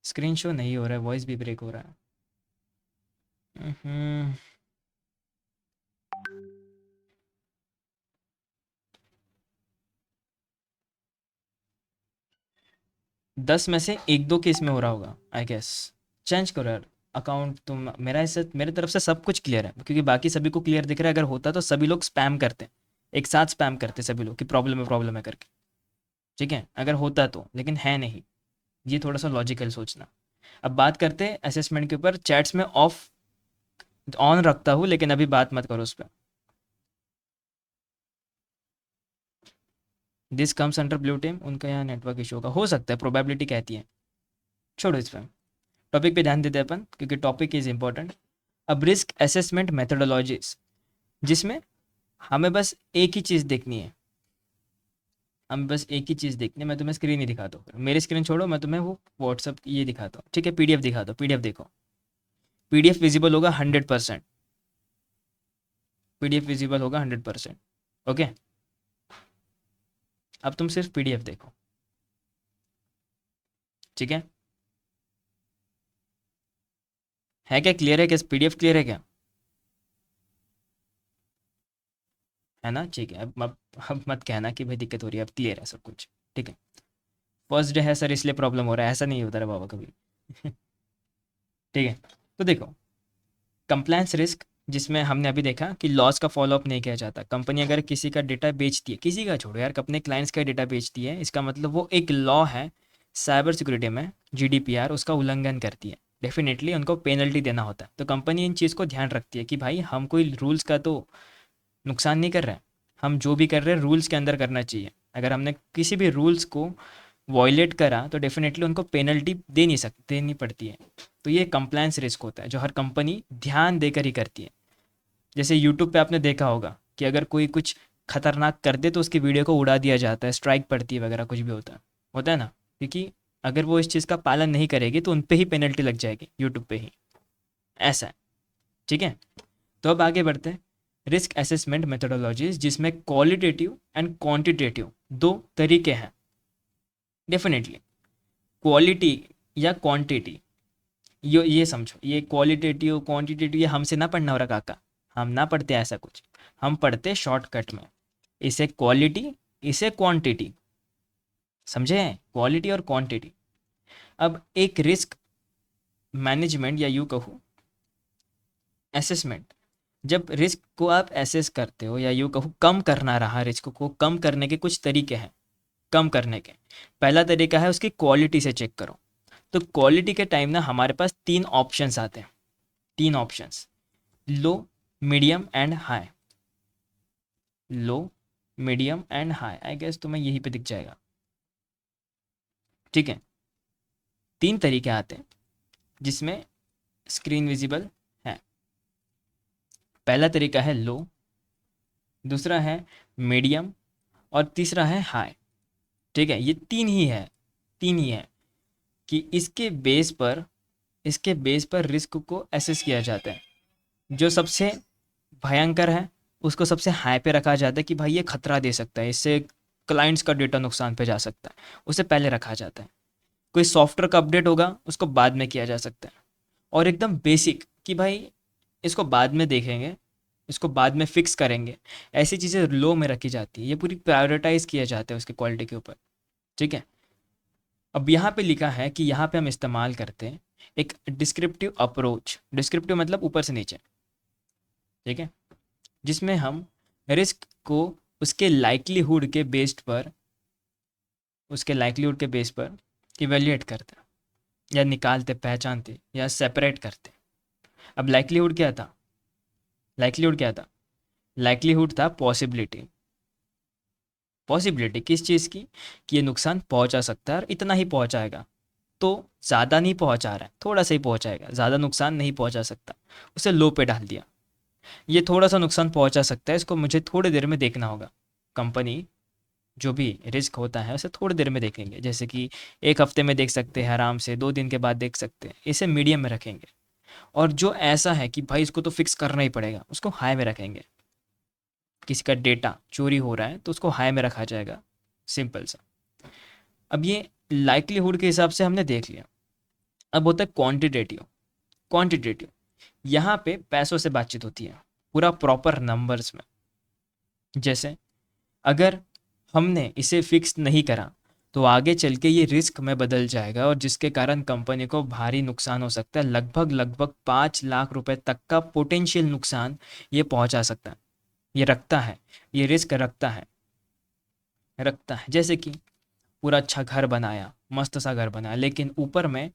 स्क्रीन शो नहीं हो रहा है, वॉइस भी ब्रेक हो रहा है। 10 में से 1-2 केस में हो रहा होगा आई गेस। चेंज करो यार अकाउंट तुम। मेरा इससे मेरे तरफ से सब कुछ क्लियर है, क्योंकि बाकी सभी को क्लियर दिख रहा है। अगर होता तो सभी लोग स्पैम करते, एक साथ स्पैम करते सभी लोग कि प्रॉब्लम है करके। ठीक है, अगर होता तो, लेकिन है नहीं। ये थोड़ा सा लॉजिकल सोचना। अब बात करते हैं असेसमेंट के ऊपर। चैट्स में ऑफ ऑन रखता हूँ, लेकिन अभी बात मत करो उस पर। This comes under blue team, उनका यहाँ नेटवर्क इशू का हो सकता है, प्रोबेबिलिटी कहती है। छोड़ो इस पर, टॉपिक पे ध्यान देते हैं अपन, क्योंकि टॉपिक इज इंपॉर्टेंट। अब रिस्क असेसमेंट मेथोडोलॉजीज, जिसमें हमें बस एक ही चीज़ देखनी है। हमें बस एक ही चीज़ देखनी है। मैं तुम्हें स्क्रीन ही दिखाता हूँ, मेरी स्क्रीन छोड़ो, मैं तुम्हें वो व्हाट्सअप ये दिखाता हूँ। ठीक है, पीडीएफ दिखाता हूँ, पीडीएफ देखो। पीडीएफ विजिबल होगा 100%। पीडीएफ विजिबल होगा 100%। ओके, अब तुम सिर्फ पीडीएफ देखो। ठीक है क्या? क्लियर है क्या? पीडीएफ क्लियर है क्या? है ना? ठीक है, अब मत कहना कि भाई दिक्कत हो रही है, अब क्लियर है सब कुछ। ठीक है, फर्स्ट डे है सर इसलिए प्रॉब्लम हो रहा है, ऐसा नहीं होता रहा बाबा कभी। ठीक है, तो देखो, कंप्लायंस रिस्क, जिसमें हमने अभी देखा कि लॉस का फॉलोअप नहीं किया जाता। कंपनी अगर किसी का डेटा बेचती है, किसी का छोड़ो यार, अपने क्लाइंट्स का डेटा बेचती है, इसका मतलब वो एक लॉ है साइबर सिक्योरिटी में, जीडीपीआर, उसका उल्लंघन करती है। डेफिनेटली उनको पेनल्टी देना होता है। तो कंपनी इन चीज़ को ध्यान रखती है कि भाई हम कोई रूल्स का तो नुकसान नहीं कर रहे हैं, हम जो भी कर रहे हैं रूल्स के अंदर करना चाहिए। अगर हमने किसी भी रूल्स को वॉयलेट करा तो डेफिनेटली उनको पेनल्टी देनी पड़ती है। तो ये कंप्लायंस रिस्क होता है जो हर कंपनी ध्यान देकर ही करती है। जैसे यूट्यूब पे आपने देखा होगा कि अगर कोई कुछ खतरनाक कर दे तो उसकी वीडियो को उड़ा दिया जाता है, स्ट्राइक पड़ती है वगैरह, कुछ भी होता है ना, क्योंकि अगर वो इस चीज़ का पालन नहीं करेगी तो उन पे ही पेनल्टी लग जाएगी, यूट्यूब पे ही। ऐसा है। ठीक है, तो अब आगे बढ़ते हैं। रिस्क असेसमेंट मेथोडोलॉजीज, जिसमें क्वालिटेटिव एंड क्वांटिटेटिव दो तरीके हैं। डेफिनेटली क्वालिटी या क्वांटिटी, ये समझो, ये क्वालिटेटिव क्वांटिटेटिव ये हमसे ना पढ़ना हो रहा काका। हम ना पढ़ते ऐसा कुछ, हम पढ़ते शॉर्टकट में। इसे क्वालिटी, इसे क्वांटिटी, समझे? क्वालिटी और क्वांटिटी। अब एक रिस्क मैनेजमेंट, या यूँ कहूँ असेसमेंट, जब रिस्क को आप एसेस करते हो, या यूँ कहूँ कम करना रहा, रिस्क को कम करने के कुछ तरीके हैं। कम करने के पहला तरीका है उसकी क्वालिटी से चेक करो। तो क्वालिटी के टाइम ना हमारे पास 3 ऑप्शंस आते हैं। 3 options, low, medium and high. Low, medium and high, I guess तुम्हें यहीं पे दिख जाएगा। ठीक है, 3 तरीके आते हैं जिसमें स्क्रीन विजिबल है। पहला तरीका है लो, दूसरा है मीडियम और तीसरा है हाई। ठीक है, ये तीन ही है, तीन ही है कि इसके बेस पर रिस्क को एसेस किया जाता है। जो सबसे भयंकर है उसको सबसे हाई पे रखा जाता है कि भाई ये खतरा दे सकता है, इससे क्लाइंट्स का डेटा नुकसान पे जा सकता है, उसे पहले रखा जाता है। कोई सॉफ्टवेयर का अपडेट होगा उसको बाद में किया जा सकता है। और एकदम बेसिक कि भाई इसको बाद में देखेंगे, इसको बाद में फिक्स करेंगे, ऐसी चीज़ें लो में रखी जाती है। ये पूरी प्रायोरिटाइज किया जाता है उसके क्वालिटी के ऊपर। ठीक है, अब यहाँ पे लिखा है कि यहाँ पे हम इस्तेमाल करते हैं एक डिस्क्रिप्टिव अप्रोच। डिस्क्रिप्टिव मतलब ऊपर से नीचे। ठीक है, जिसमें हम रिस्क को उसके लाइक्लीहुड के बेस्ड पर, उसके लाइक्लीहुड के बेस पर इवेल्युएट करते हैं, या निकालते, पहचानते या सेपरेट करते। अब लाइक्लीहुड क्या था? लाइक्लीहुड क्या था? लाइक्लीहुड था पॉसिबिलिटी। पॉसिबिलिटी किस चीज़ की? कि ये नुकसान पहुंचा सकता है और इतना ही पहुंचाएगा। तो ज़्यादा नहीं पहुंचा रहा है, थोड़ा सा ही पहुंचाएगा, ज़्यादा नुकसान नहीं पहुंचा सकता, उसे लो पे डाल दिया। ये थोड़ा सा नुकसान पहुंचा सकता है, इसको मुझे थोड़ी देर में देखना होगा। कंपनी जो भी रिस्क होता है उसे थोड़ी देर में देखेंगे, जैसे कि एक हफ्ते में देख सकते हैं आराम से, 2 दिन के बाद देख सकते हैं, इसे मीडियम में रखेंगे। और जो ऐसा है कि भाई इसको तो फिक्स करना ही पड़ेगा, उसको हाई में रखेंगे। किसी का डेटा चोरी हो रहा है तो उसको हाई में रखा जाएगा, सिंपल सा। अब ये लाइक्लीहुड के हिसाब से हमने देख लिया। अब होता है क्वांटिटेटिव। क्वांटिटेटिव यहाँ पे पैसों से बातचीत होती है, पूरा प्रॉपर नंबर्स में। जैसे अगर हमने इसे फिक्स नहीं करा तो आगे चल के ये रिस्क में बदल जाएगा, और जिसके कारण कंपनी को भारी नुकसान हो सकता है। लगभग लगभग 5 लाख रुपए तक का पोटेंशियल नुकसान ये पहुंचा सकता है। ये रखता है, ये रिस्क रखता है। जैसे कि पूरा अच्छा घर बनाया, मस्त सा घर बनाया, लेकिन ऊपर में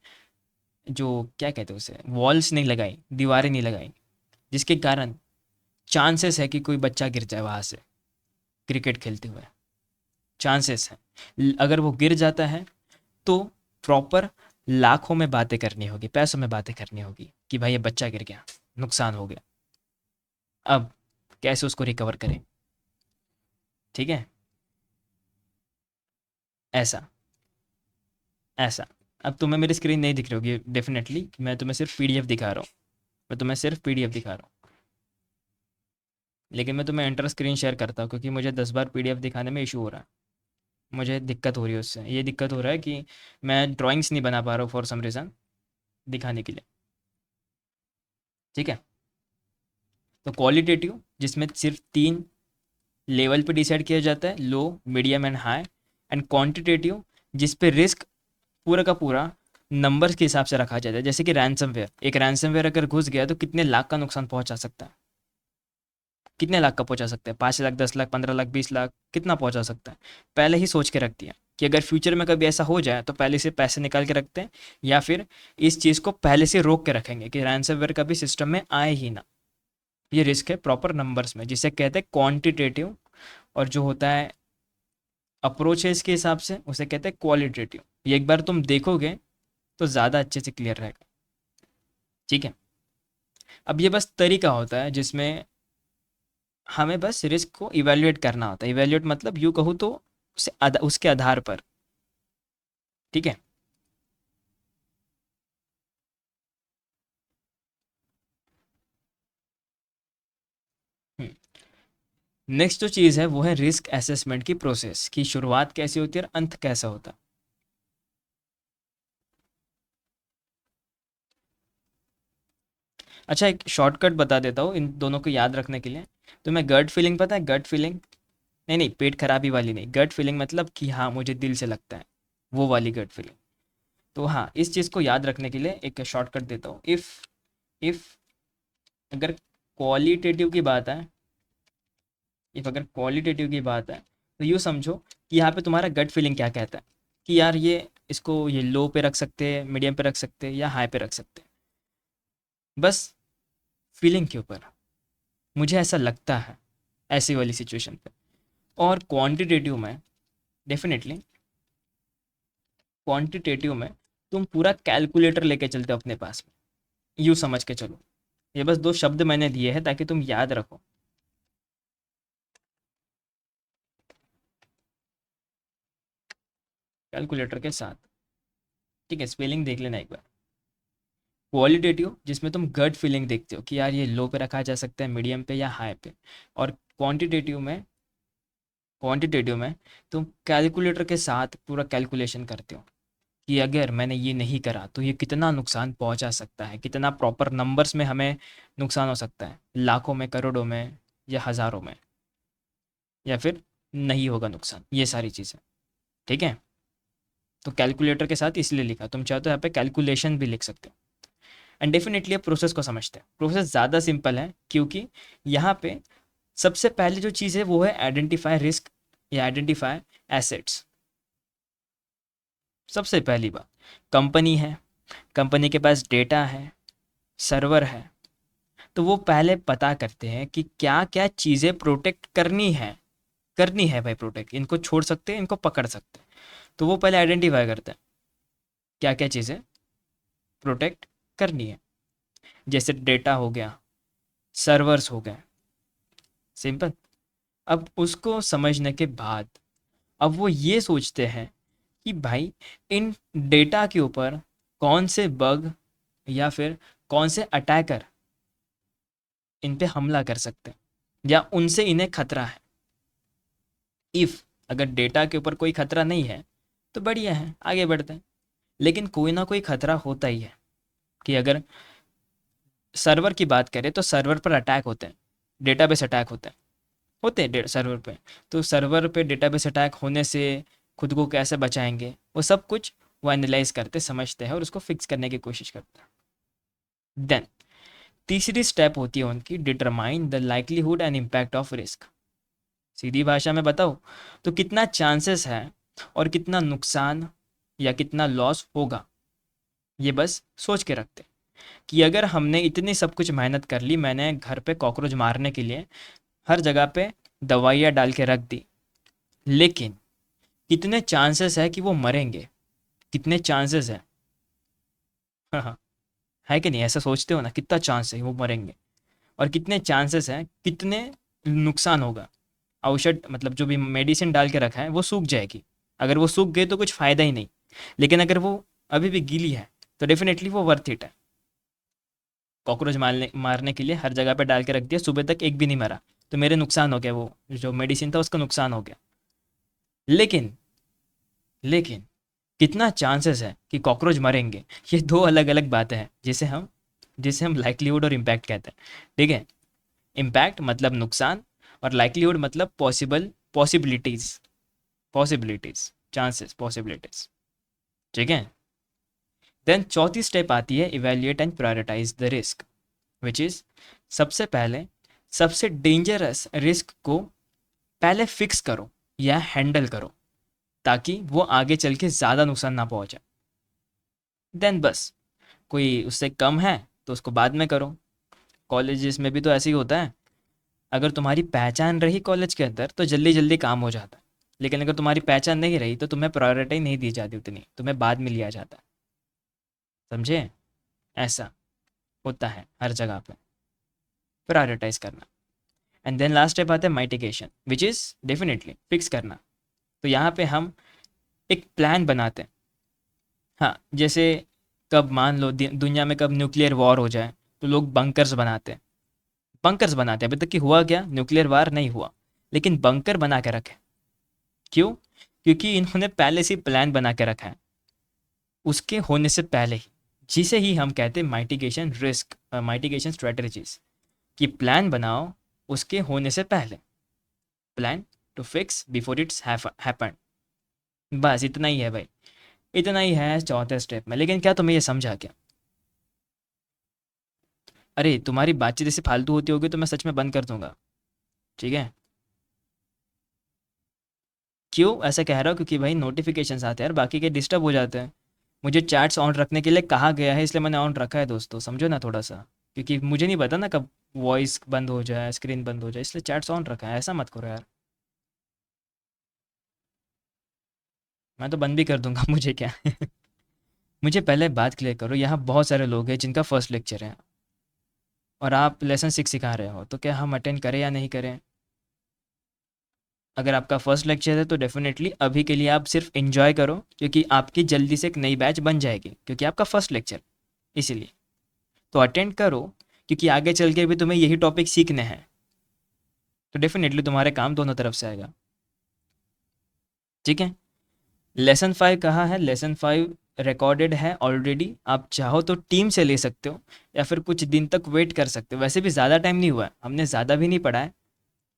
जो क्या कहते हैं उसे, वॉल्स नहीं लगाई, दीवारें नहीं लगाई, जिसके कारण चांसेस है कि कोई बच्चा गिर जाए वहाँ से क्रिकेट खेलते हुए। चांसेस है, अगर वो गिर जाता है तो प्रॉपर लाखों में बातें करनी होगी, पैसों में बातें करनी होगी कि भाई ये बच्चा गिर गया, नुकसान हो गया। अब कैसे उसको रिकवर करें? ठीक है, ऐसा ऐसा। अब तुम्हें मेरी स्क्रीन नहीं दिख रही होगी डेफिनेटली, मैं तुम्हें सिर्फ पीडीएफ दिखा रहा हूँ। मैं तुम्हें सिर्फ पीडीएफ दिखा रहा हूँ, लेकिन मैं तुम्हें एंटर स्क्रीन शेयर करता हूँ क्योंकि मुझे 10 बार पीडीएफ दिखाने में इशू हो रहा है। मुझे दिक्कत हो रही है उससे, ये दिक्कत हो रहा है कि मैं ड्राइंग्स नहीं बना पा रहा हूँ फॉर सम रीज़न दिखाने के लिए। ठीक है, तो क्वालिटेटिव जिसमें सिर्फ 3 लेवल पे डिसाइड किया जाता है, low, medium and high. And quantitative जिस पे रिस्क पूरा का पूरा नंबर्स के हिसाब से रखा जाता है। जैसे कि रैंसमवेयर, एक रैंसमवेयर अगर घुस गया तो कितने लाख का नुकसान पहुंचा सकता है? कितने लाख का पहुंचा सकता है? 5 लाख, 10 लाख, 15 लाख, 20 लाख, कितना पहुंचा सकता है? पहले ही सोच के रख दिया कि अगर फ्यूचर में कभी ऐसा हो जाए तो पहले से पैसे निकाल के रखते हैं, या फिर इस चीज़ को पहले से रोक के रखेंगे कि रैंसमवेयर कभी सिस्टम में आए ही ना। ये रिस्क है प्रॉपर नंबर्स में, जिसे कहते हैं क्वांटिटेटिव। और जो होता है अप्रोच है इसके हिसाब से, उसे कहते हैं क्वालिटेटिव। ये एक बार तुम देखोगे तो ज़्यादा अच्छे से क्लियर रहेगा। ठीक है, अब ये बस तरीका होता है जिसमें हमें बस रिस्क को इवेल्युएट करना होता है। इवेल्युएट मतलब यूँ कहूँ तो उसके आधार पर। ठीक है, नेक्स्ट जो चीज़ है वो है रिस्क असेसमेंट की प्रोसेस, की शुरुआत कैसी होती है और अंत कैसा होता है। अच्छा, एक शॉर्टकट बता देता हूँ इन दोनों को याद रखने के लिए। तो मैं गट फीलिंग, पता है गट फीलिंग? नहीं नहीं, पेट खराबी वाली नहीं, गट फीलिंग मतलब कि हाँ मुझे दिल से लगता है, वो वाली गट फीलिंग। तो हाँ, इस चीज़ को याद रखने के लिए एक शॉर्टकट देता हूँ। इफ़ अगर क्वालिटेटिव की बात है, इफ़ अगर क्वालिटेटिव की बात है तो यूँ समझो कि यहाँ पे तुम्हारा गट फीलिंग क्या कहता है कि यार ये लो पे रख सकते हैं, मीडियम पे रख सकते हैं या हाई पे रख सकते हैं। बस फीलिंग के ऊपर मुझे ऐसा लगता है ऐसी वाली सिचुएशन पे। और क्वांटिटेटिव में डेफिनेटली, क्वांटिटेटिव में तुम पूरा कैलकुलेटर लेके चलते हो अपने पास में, यूँ समझ के चलो। ये बस 2 शब्द मैंने दिए हैं ताकि तुम याद रखो। कैलकुलेटर के साथ, ठीक है? स्पेलिंग देख लेना एक बार। क्वालिटेटिव जिसमें तुम गट फीलिंग देखते हो कि यार ये लो पे रखा जा सकता है, मीडियम पे या हाई पे। और क्वांटिटेटिव में तुम कैलकुलेटर के साथ पूरा कैलकुलेशन करते हो कि अगर मैंने ये नहीं करा तो ये कितना नुकसान पहुंचा सकता है, कितना प्रॉपर नंबर्स में हमें नुकसान हो सकता है, लाखों में, करोड़ों में या हज़ारों में, या फिर नहीं होगा नुकसान, ये सारी चीज़ें। ठीक है? तो कैलकुलेटर के साथ इसलिए लिखा, तुम चाहो तो यहाँ पे कैलकुलेशन भी लिख सकते हो। एंड डेफिनेटली अब प्रोसेस को समझते हैं। प्रोसेस ज़्यादा सिंपल है क्योंकि यहाँ पे सबसे पहले जो चीज़ है वो है आइडेंटिफाई रिस्क या आइडेंटिफाई एसेट्स। सबसे पहली बात, कंपनी है, कंपनी के पास डेटा है, सर्वर है, तो वो पहले पता करते हैं कि क्या क्या चीज़ें प्रोटेक्ट करनी है भाई, प्रोटेक्ट इनको छोड़ सकते हैं, इनको पकड़ सकते हैं। तो वो पहले आइडेंटिफाई करते हैं क्या क्या चीज़ें प्रोटेक्ट करनी है। जैसे डेटा हो गया, सर्वर्स हो गए, सिंपल। अब उसको समझने के बाद अब वो ये सोचते हैं कि भाई इन डेटा के ऊपर कौन से बग या फिर कौन से अटैकर इन पे हमला कर सकते हैं या उनसे इन्हें खतरा है। इफ़ अगर डेटा के ऊपर कोई खतरा नहीं है तो बढ़िया है, आगे बढ़ते हैं। लेकिन कोई ना कोई खतरा होता ही है कि अगर सर्वर की बात करें तो सर्वर पर अटैक होते हैं, डेटाबेस अटैक होते हैं सर्वर पे। तो सर्वर पे डेटाबेस अटैक होने से खुद को कैसे बचाएंगे, वो सब कुछ वो एनालाइज करते, समझते हैं और उसको फिक्स करने की कोशिश करते हैं। देन तीसरी स्टेप होती है उनकी, determine the likelihood and impact of risk. सीधी भाषा में बताओ तो कितना चांसेस है और कितना नुकसान या कितना लॉस होगा, ये बस सोच के रखते कि अगर हमने इतनी सब कुछ मेहनत कर ली, मैंने घर पे कॉकरोच मारने के लिए हर जगह पे दवाइयाँ डाल के रख दी, लेकिन कितने चांसेस है कि वो मरेंगे, कितने चांसेस है है कि नहीं? ऐसा सोचते हो ना, कितना चांस है वो मरेंगे और कितने चांसेस हैं, कितने नुकसान होगा। औषध मतलब जो भी मेडिसिन डाल के रखा है वो सूख जाएगी, अगर वो सूख गई तो कुछ फ़ायदा ही नहीं, लेकिन अगर वो अभी भी गीली है तो डेफिनेटली वो वर्थ इट है। कॉकरोच मारने मारने के लिए हर जगह पे डाल के रख दिया, सुबह तक एक भी नहीं मरा, तो मेरे नुकसान हो गया, वो जो मेडिसिन था उसका नुकसान हो गया। लेकिन लेकिन कितना चांसेस है कि कॉकरोच मरेंगे, ये दो अलग अलग बातें हैं जिसे हम लाइक्लीहुड और इम्पैक्ट कहते हैं। ठीक है? इम्पैक्ट मतलब नुकसान और लाइक्लीहुड मतलब पॉसिबिलिटीज, चांसेस, पॉसिबिलिटीज। ठीक है? देन चौथी स्टेप आती है evaluate and prioritise the risk, which is सबसे पहले सबसे डेंजरस रिस्क को पहले फिक्स करो या हैंडल करो ताकि वो आगे चल के ज़्यादा नुकसान ना पहुंचे। देन बस कोई उससे कम है तो उसको बाद में करो। कॉलेजेस में भी तो ऐसे ही होता है, अगर तुम्हारी पहचान रही कॉलेज के अंदर तो जल्दी जल्दी काम हो जाता है, लेकिन अगर तुम्हारी पहचान नहीं रही तो तुम्हें प्रायोरिटी नहीं दी जाती, उतनी तुम्हें बाद में लिया जाता है। समझे? ऐसा होता है हर जगह पे, प्रायोरिटाइज करना। एंड देन लास्ट स्टेप आता है माइटिगेशन, विच इज़ डेफिनेटली फिक्स करना। तो यहाँ पे हम एक प्लान बनाते हैं। हाँ, जैसे कब मान लो दुनिया में कब न्यूक्लियर वॉर हो जाए तो लोग बंकर्स बनाते हैं। अभी तक कि हुआ क्या, न्यूक्लियर वार नहीं हुआ, लेकिन बंकर बना के रखे। क्यों? क्योंकि इन्होंने पहले से प्लान बना के रखा है उसके होने से पहले ही, जिसे ही हम कहते हैं माइटिगेशन रिस्क, माइटिगेशन स्ट्रेटजीज। कि प्लान बनाओ उसके होने से पहले, plan to fix before it's happen. बस इतना ही है भाई, इतना ही है चौथे स्टेप में। लेकिन क्या तुम्हें ये समझा क्या? अरे तुम्हारी बातचीत जैसे फालतू होती होगी तो मैं सच में बंद कर दूंगा। ठीक है? क्यों ऐसा कह रहा हूँ? क्योंकि भाई नोटिफिकेशंस आते हैं यार, बाकी के डिस्टर्ब हो जाते हैं। मुझे चैट्स ऑन रखने के लिए कहा गया है, इसलिए मैंने ऑन रखा है दोस्तों, समझो ना थोड़ा सा। क्योंकि मुझे नहीं पता ना कब वॉइस बंद हो जाए, स्क्रीन बंद हो जाए, इसलिए चैट्स ऑन रखा है। ऐसा मत करो यार, मैं तो बंद भी कर दूंगा मुझे क्या मुझे पहले बात क्लियर करो, यहाँ बहुत सारे लोग हैं जिनका फर्स्ट लेक्चर है और आप लेसन 6 सिखा रहे हो, तो क्या हम अटेंड करें या नहीं करें? अगर आपका फर्स्ट लेक्चर है तो डेफिनेटली अभी के लिए आप सिर्फ एंजॉय करो, क्योंकि आपकी जल्दी से एक नई बैच बन जाएगी, क्योंकि आपका फर्स्ट लेक्चर इसीलिए। तो अटेंड करो, क्योंकि आगे चल के भी तुम्हें यही टॉपिक सीखने हैं, तो डेफिनेटली तुम्हारे काम दोनों तरफ से आएगा। ठीक है। लेसन 5 कहाँ है? लेसन 5 रिकॉर्डेड है ऑलरेडी, आप चाहो तो टीम से ले सकते हो या फिर कुछ दिन तक वेट कर सकते हो। वैसे भी ज़्यादा टाइम नहीं हुआ है, हमने ज़्यादा भी नहीं पढ़ा है,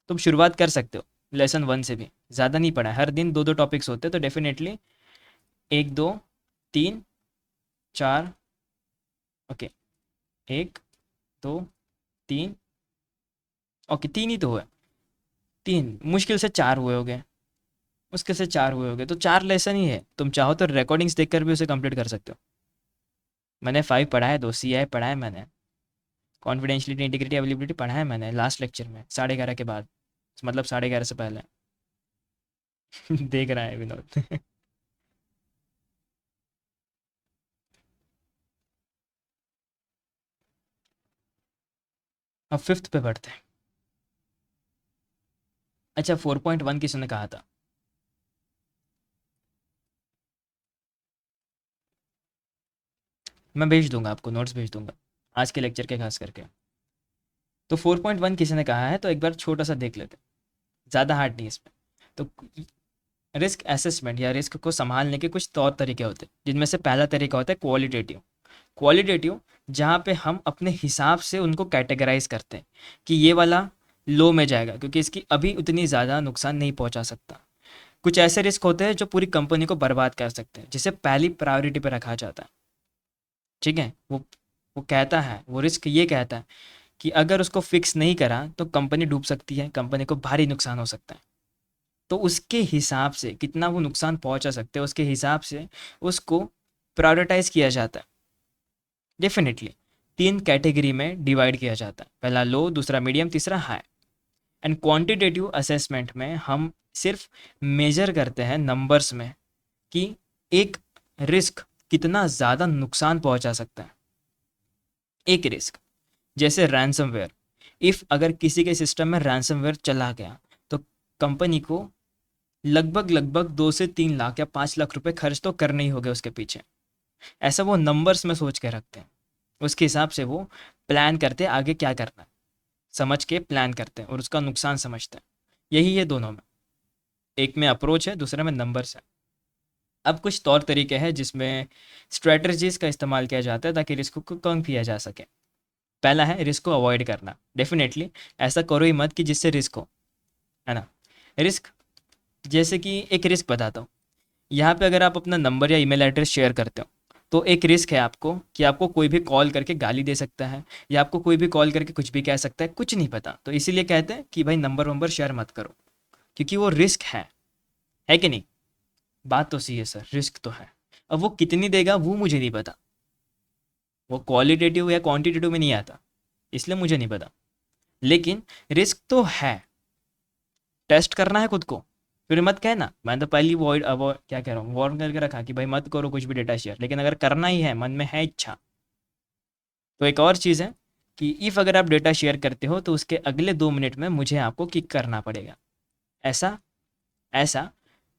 तुम शुरुआत कर सकते हो लेसन 1 से भी। ज़्यादा नहीं पढ़ा है, हर दिन 2-2 टॉपिक्स होते हैं, तो डेफिनेटली 1 2 3 4, ओके, 1 2 3, ओके 3 ही तो हुए, 3 मुश्किल से 4 हुए होंगे, मुश्किल से 4 हुए होंगे, तो 4 लेसन ही है। तुम चाहो तो रिकॉर्डिंग्स देखकर भी उसे कंप्लीट कर सकते हो। मैंने 5 पढ़ा है, 2 CI पढ़ा है मैंने, कॉन्फिडेंशियलिटी इंटीग्रिटी अवेलेबिलिटी पढ़ा है मैंने लास्ट लेक्चर में 11:30 के बाद, मतलब 11:30 से पहले। देख रहा है विनोद। अब 5th पे बढ़ते हैं। अच्छा, 4.1 किसने कहा था? मैं भेज दूंगा आपको, नोट्स भेज दूंगा आज के लेक्चर के खास करके। तो 4.1 किसी ने कहा है, तो एक बार छोटा सा देख लेते हैं, ज़्यादा हार्ड नहीं इसमें। तो रिस्क असेसमेंट या रिस्क को संभालने के कुछ तौर तरीके होते हैं, जिनमें से पहला तरीका होता है क्वालिटेटिव। क्वालिटेटिव जहाँ पे हम अपने हिसाब से उनको कैटेगराइज करते हैं कि ये वाला लो में जाएगा, क्योंकि इसकी अभी उतनी ज़्यादा नुकसान नहीं पहुंचा सकता। कुछ ऐसे रिस्क होते हैं जो पूरी कंपनी को बर्बाद कर सकते हैं, जिसे पहली प्रायोरिटी पे रखा जाता है। ठीक है। वो कहता है, वो रिस्क ये कहता है कि अगर उसको फिक्स नहीं करा तो कंपनी डूब सकती है, कंपनी को भारी नुकसान हो सकता है। तो उसके हिसाब से कितना वो नुकसान पहुंचा सकते हैं, उसके हिसाब से उसको प्रायोरिटाइज किया जाता है। डेफिनेटली 3 कैटेगरी में डिवाइड किया जाता है, पहला लो, दूसरा मीडियम, तीसरा हाई। एंड क्वांटिटेटिव असेसमेंट में हम सिर्फ मेजर करते हैं नंबर्स में कि एक रिस्क कितना ज़्यादा नुकसान पहुंचा सकता है। एक रिस्क जैसे रैंसमवेयर, इफ़ अगर किसी के सिस्टम में रैंसमवेयर चला गया तो कंपनी को लगभग लगभग 2 से 3 लाख या 5 लाख रुपए खर्च तो करने ही होंगे उसके पीछे। ऐसा वो नंबर्स में सोच के रखते हैं, उसके हिसाब से वो प्लान करते हैं आगे क्या करना है, समझ के प्लान करते हैं और उसका नुकसान समझते हैं। यही है दोनों में, एक में अप्रोच है, दूसरे में नंबर्स है। अब कुछ तौर तरीके हैं जिसमें स्ट्रेटजीज का इस्तेमाल किया जाता है ताकि रिस्क को कम किया जा सके। पहला है रिस्क को अवॉइड करना। डेफिनेटली ऐसा करो ही मत कि जिससे रिस्क हो, है ना। रिस्क जैसे कि एक रिस्क बताता हूँ, यहाँ पे अगर आप अपना नंबर या ईमेल एड्रेस शेयर करते हो तो एक रिस्क है आपको कि आपको कोई भी कॉल करके गाली दे सकता है या आपको कोई भी कॉल करके कुछ भी कह सकता है, कुछ नहीं पता। तो इसीलिए कहते हैं कि भाई नंबर वंबर शेयर मत करो, क्योंकि वो रिस्क है कि नहीं? बात तो सही है सर, रिस्क तो है। अब वो कितनी देगा वो मुझे नहीं पता, वो क्वालिटेटिव या क्वांटिटेटिव में नहीं आता, इसलिए मुझे नहीं पता। लेकिन रिस्क तो है, टेस्ट करना है खुद को। फिर मत कहना, मैं तो पहली वॉइड अवॉइड क्या कह रहा हूँ, वार्न करके रखा कि भाई मत करो कुछ भी डेटा शेयर, लेकिन अगर करना ही है, मन में है इच्छा, तो एक और चीज़ है कि इफ़ अगर आप डेटा शेयर करते हो तो उसके अगले 2 मिनट में मुझे आपको किक करना पड़ेगा। ऐसा ऐसा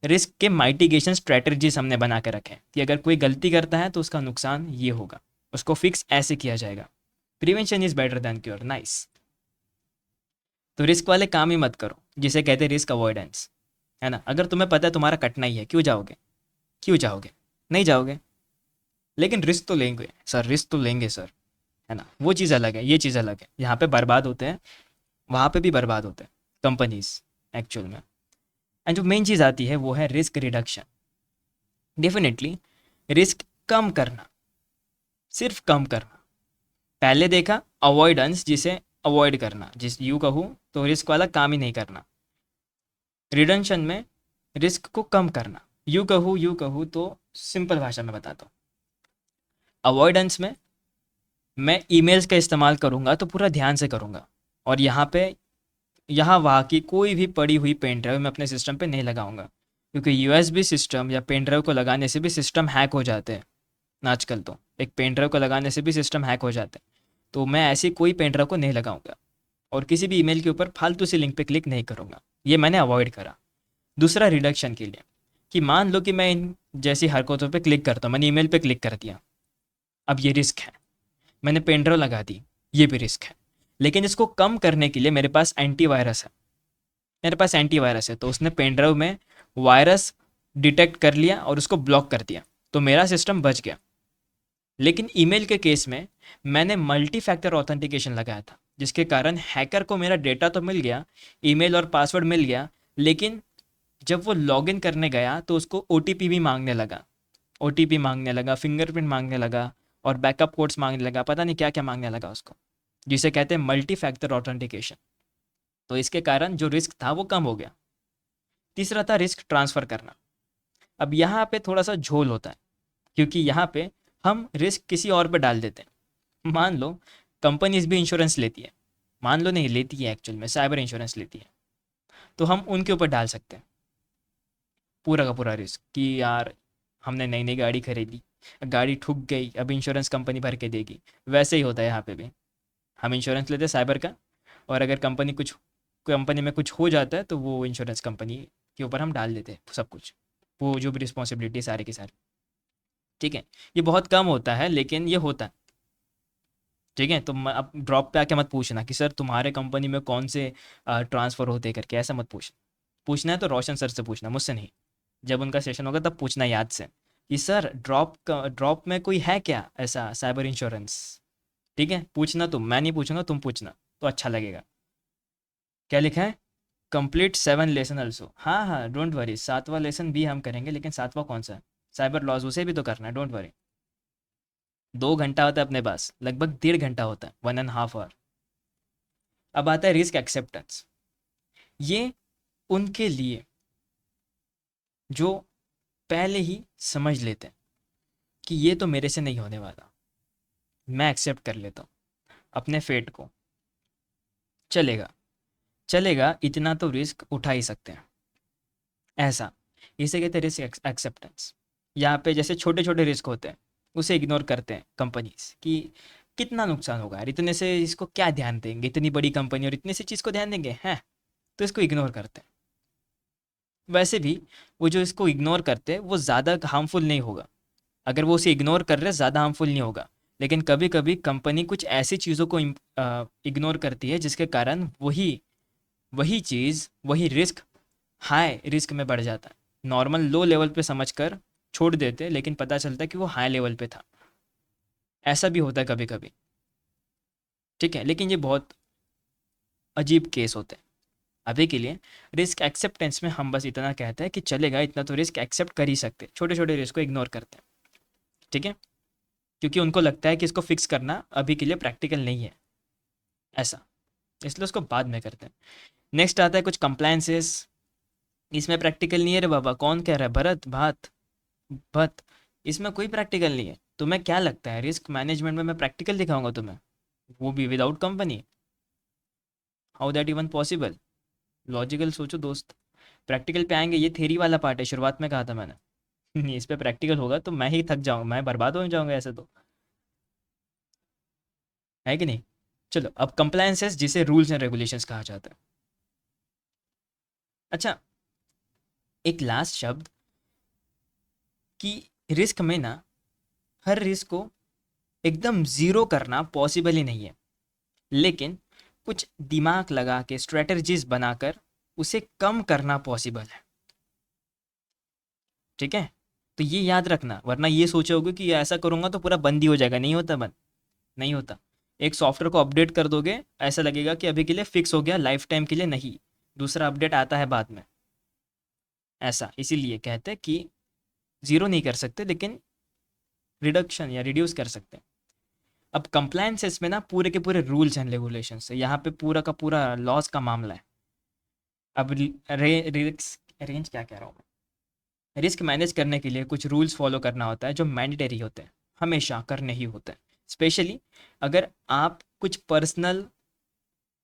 रिस्क के माइटिगेशन स्ट्रेटजीज हमने बना के रखे हैं कि अगर कोई गलती करता है तो उसका नुकसान ये होगा, उसको फिक्स ऐसे किया जाएगा। Prevention is better than cure, nice. तो रिस्क वाले काम ही मत करो जिसे कहते हैं रिस्क अवॉइडेंस, है ना। अगर तुम्हें पता है तुम्हारा कटना ही है, क्यों जाओगे? क्यों जाओगे? नहीं जाओगे। लेकिन रिस्क तो लेंगे सर, रिस्क तो लेंगे सर, है ना। वो चीज़ अलग है, ये चीज़ अलग है। यहाँ पे बर्बाद होते हैं, वहाँ पे भी बर्बाद होते हैं कंपनीज एक्चुअल में। एंड जो मेन चीज़ आती है वो है रिस्क रिडक्शन। डेफिनेटली रिस्क कम करना, सिर्फ कम करना। पहले देखा अवॉइडेंस, जिसे अवॉइड करना, जिस यूँ कहूँ तो रिस्क वाला काम ही नहीं करना। रिडक्शन में रिस्क को कम करना। यूँ कहूँ तो सिंपल भाषा में बताता हूँ। अवॉइडेंस में मैं ईमेल्स का इस्तेमाल करूँगा तो पूरा ध्यान से करूँगा, और यहाँ वहाँ की कोई भी पड़ी हुई पेन ड्राइव मैं अपने सिस्टम पे नहीं लगाऊंगा, क्योंकि यूएसबी सिस्टम या पेन ड्राइव को लगाने से भी सिस्टम हैक हो जाते हैं आजकल। तो एक पेन ड्राइव को लगाने से भी सिस्टम हैक हो जाते हैं। तो मैं ऐसी कोई पेन ड्राइव को नहीं लगाऊंगा और किसी भी ईमेल के ऊपर फालतू से लिंक पे क्लिक नहीं करूंगा। ये मैंने अवॉइड करा। दूसरा, रिडक्शन के लिए, कि मान लो कि मैं इन जैसी हरकतों पे क्लिक करता हूँ, मैंने ईमेल पे क्लिक कर दिया, अब ये रिस्क है। मैंने पेन ड्राइव लगा दी, ये भी रिस्क है। लेकिन इसको कम करने के लिए मेरे पास एंटीवायरस है। तो उसने पेन ड्राइव में वायरस डिटेक्ट कर लिया और उसको ब्लॉक कर दिया, तो मेरा सिस्टम बच गया। लेकिन ईमेल के केस में मैंने मल्टी फैक्टर ऑथेंटिकेशन लगाया था, जिसके कारण हैकर को मेरा डेटा तो मिल गया, ईमेल और पासवर्ड मिल गया, लेकिन जब वो लॉगिन करने गया तो उसको ओटीपी भी मांगने लगा। फिंगरप्रिंट मांगने लगा और बैकअप कोड्स मांगने लगा, पता नहीं क्या क्या मांगने लगा उसको, जिसे कहते हैं मल्टी फैक्टर ऑथेंटिकेशन। तो इसके कारण जो रिस्क था वो कम हो गया। तीसरा था रिस्क ट्रांसफ़र करना। अब यहाँ पे थोड़ा सा झोल होता है, क्योंकि यहाँ पे हम रिस्क किसी और पे डाल देते हैं। मान लो कंपनीज भी इंश्योरेंस लेती है, मान लो नहीं लेती है, एक्चुअल में साइबर इंश्योरेंस लेती है, तो हम उनके ऊपर डाल सकते हैं पूरा का पूरा रिस्क कि यार हमने नई नई गाड़ी खरीदी, गाड़ी ठुक गई, अब इंश्योरेंस कंपनी भर के देगी। वैसे ही होता है यहाँ पे भी, हम इंश्योरेंस लेते हैं साइबर का, और अगर कंपनी में कुछ हो जाता है तो वो इंश्योरेंस कंपनी के ऊपर हम डाल देते हैं सब कुछ, वो जो भी रिस्पॉन्सिबिलिटी सारे की सारी। ठीक है, ये बहुत कम होता है लेकिन ये होता है। ठीक है, तो अब ड्रॉप पे आके मत पूछना कि सर तुम्हारे कंपनी में कौन से ट्रांसफ़र होते करके, ऐसा मत पूछना। पूछना है तो रोशन सर से पूछना, मुझसे नहीं। जब उनका सेशन होगा तब पूछना याद से कि सर ड्रॉप में कोई है क्या ऐसा साइबर इंश्योरेंस। ठीक है, पूछना तुम, मैं नहीं पूछूंगा, तुम पूछना, तो अच्छा लगेगा। क्या लिखा है? Complete 7 lesson also. हाँ हाँ, डोंट वरी, 7वां लेसन भी हम करेंगे, लेकिन 7वां कौन सा है? साइबर लॉज, उसे भी तो करना है, डोंट वरी। 2 घंटा होता है अपने पास, लगभग 1.5 घंटा होता है, 1.5 आवर। अब आता है रिस्क एक्सेप्टेंस। ये उनके लिए जो पहले ही समझ लेते हैं कि ये तो मेरे से नहीं होने वाला, मैं एक्सेप्ट कर लेता हूँ अपने फेट को, चलेगा चलेगा, इतना तो रिस्क उठा ही सकते हैं, ऐसा। इसे कहते हैं रिस्क एक्सेप्टेंस। यहाँ पे जैसे छोटे छोटे रिस्क होते हैं, उसे इग्नोर करते हैं कंपनीज कि कितना नुकसान होगा यार, इतने से इसको क्या ध्यान देंगे, इतनी बड़ी कंपनी और इतने से चीज़ को ध्यान देंगे हैं, तो इसको इग्नोर करते हैं। वैसे भी वो जो इसको इग्नोर करते हैं वो ज़्यादा हार्मफुल नहीं होगा, अगर वो उसे इग्नोर कर रहे हैं ज़्यादा हार्मफुल नहीं होगा। लेकिन कभी कभी कंपनी कुछ ऐसी चीज़ों को इग्नोर करती है जिसके कारण वही वही चीज़, वही रिस्क हाई रिस्क में बढ़ जाता है। नॉर्मल लो लेवल पे समझकर छोड़ देते, लेकिन पता चलता है कि वो हाई लेवल पे था। ऐसा भी होता है कभी कभी। ठीक है, लेकिन ये बहुत अजीब केस होते हैं। अभी के लिए रिस्क एक्सेप्टेंस में हम बस इतना कहते हैं कि चलेगा, इतना तो रिस्क एक्सेप्ट कर ही सकते, छोटे छोटे रिस्क को इग्नोर करते हैं। ठीक है, क्योंकि उनको लगता है कि इसको फिक्स करना अभी के लिए प्रैक्टिकल नहीं है, ऐसा, इसलिए उसको बाद में करते हैं। नेक्स्ट आता है कुछ कंप्लायंसेस। इसमें प्रैक्टिकल नहीं है रे बाबा, कौन कह रहा है? भरत भात भत, इसमें कोई प्रैक्टिकल नहीं है। तुम्हें क्या लगता है रिस्क मैनेजमेंट में मैं प्रैक्टिकल दिखाऊंगा तुम्हें, वो भी without company? How that even possible? Logical सोचो दोस्त। प्रैक्टिकल पे आएंगे, ये थेरी वाला पार्ट है, शुरुआत में कहा था मैंने। इस पे प्रैक्टिकल होगा तो मैं ही थक जाऊंगा, मैं बर्बाद हो जाऊंगा ऐसे तो, है कि नहीं? चलो, अब कंप्लायंसेस, जिसे रूल्स एंड रेगुलेशंस कहा जाता है। अच्छा, एक लास्ट शब्द कि रिस्क में ना, हर रिस्क को एकदम ज़ीरो करना पॉसिबल ही नहीं है, लेकिन कुछ दिमाग लगा के स्ट्रेटजीज बनाकर उसे कम करना पॉसिबल है। ठीक है, तो ये याद रखना, वरना ये सोचोगे कि ऐसा करूंगा तो पूरा बंद ही हो जाएगा। नहीं होता बंद, नहीं होता। एक सॉफ्टवेयर को अपडेट कर दोगे, ऐसा लगेगा कि अभी के लिए फिक्स हो गया, लाइफ टाइम के लिए नहीं, दूसरा अपडेट आता है बाद में। ऐसा इसीलिए कहते हैं कि ज़ीरो नहीं कर सकते, लेकिन रिडक्शन या रिड्यूस कर सकते हैं। अब कंप्लायंसेस में ना पूरे के पूरे रूल्स एंड रेगुलेशंस है, यहाँ पे पूरा का पूरा लॉज का मामला है। अब रिस्क रेंज क्या कह रहा हूँ, रिस्क मैनेज करने के लिए कुछ रूल्स फॉलो करना होता है जो मैंडेटरी होते हैं, हमेशा करने ही होते हैं। स्पेशली अगर आप कुछ पर्सनल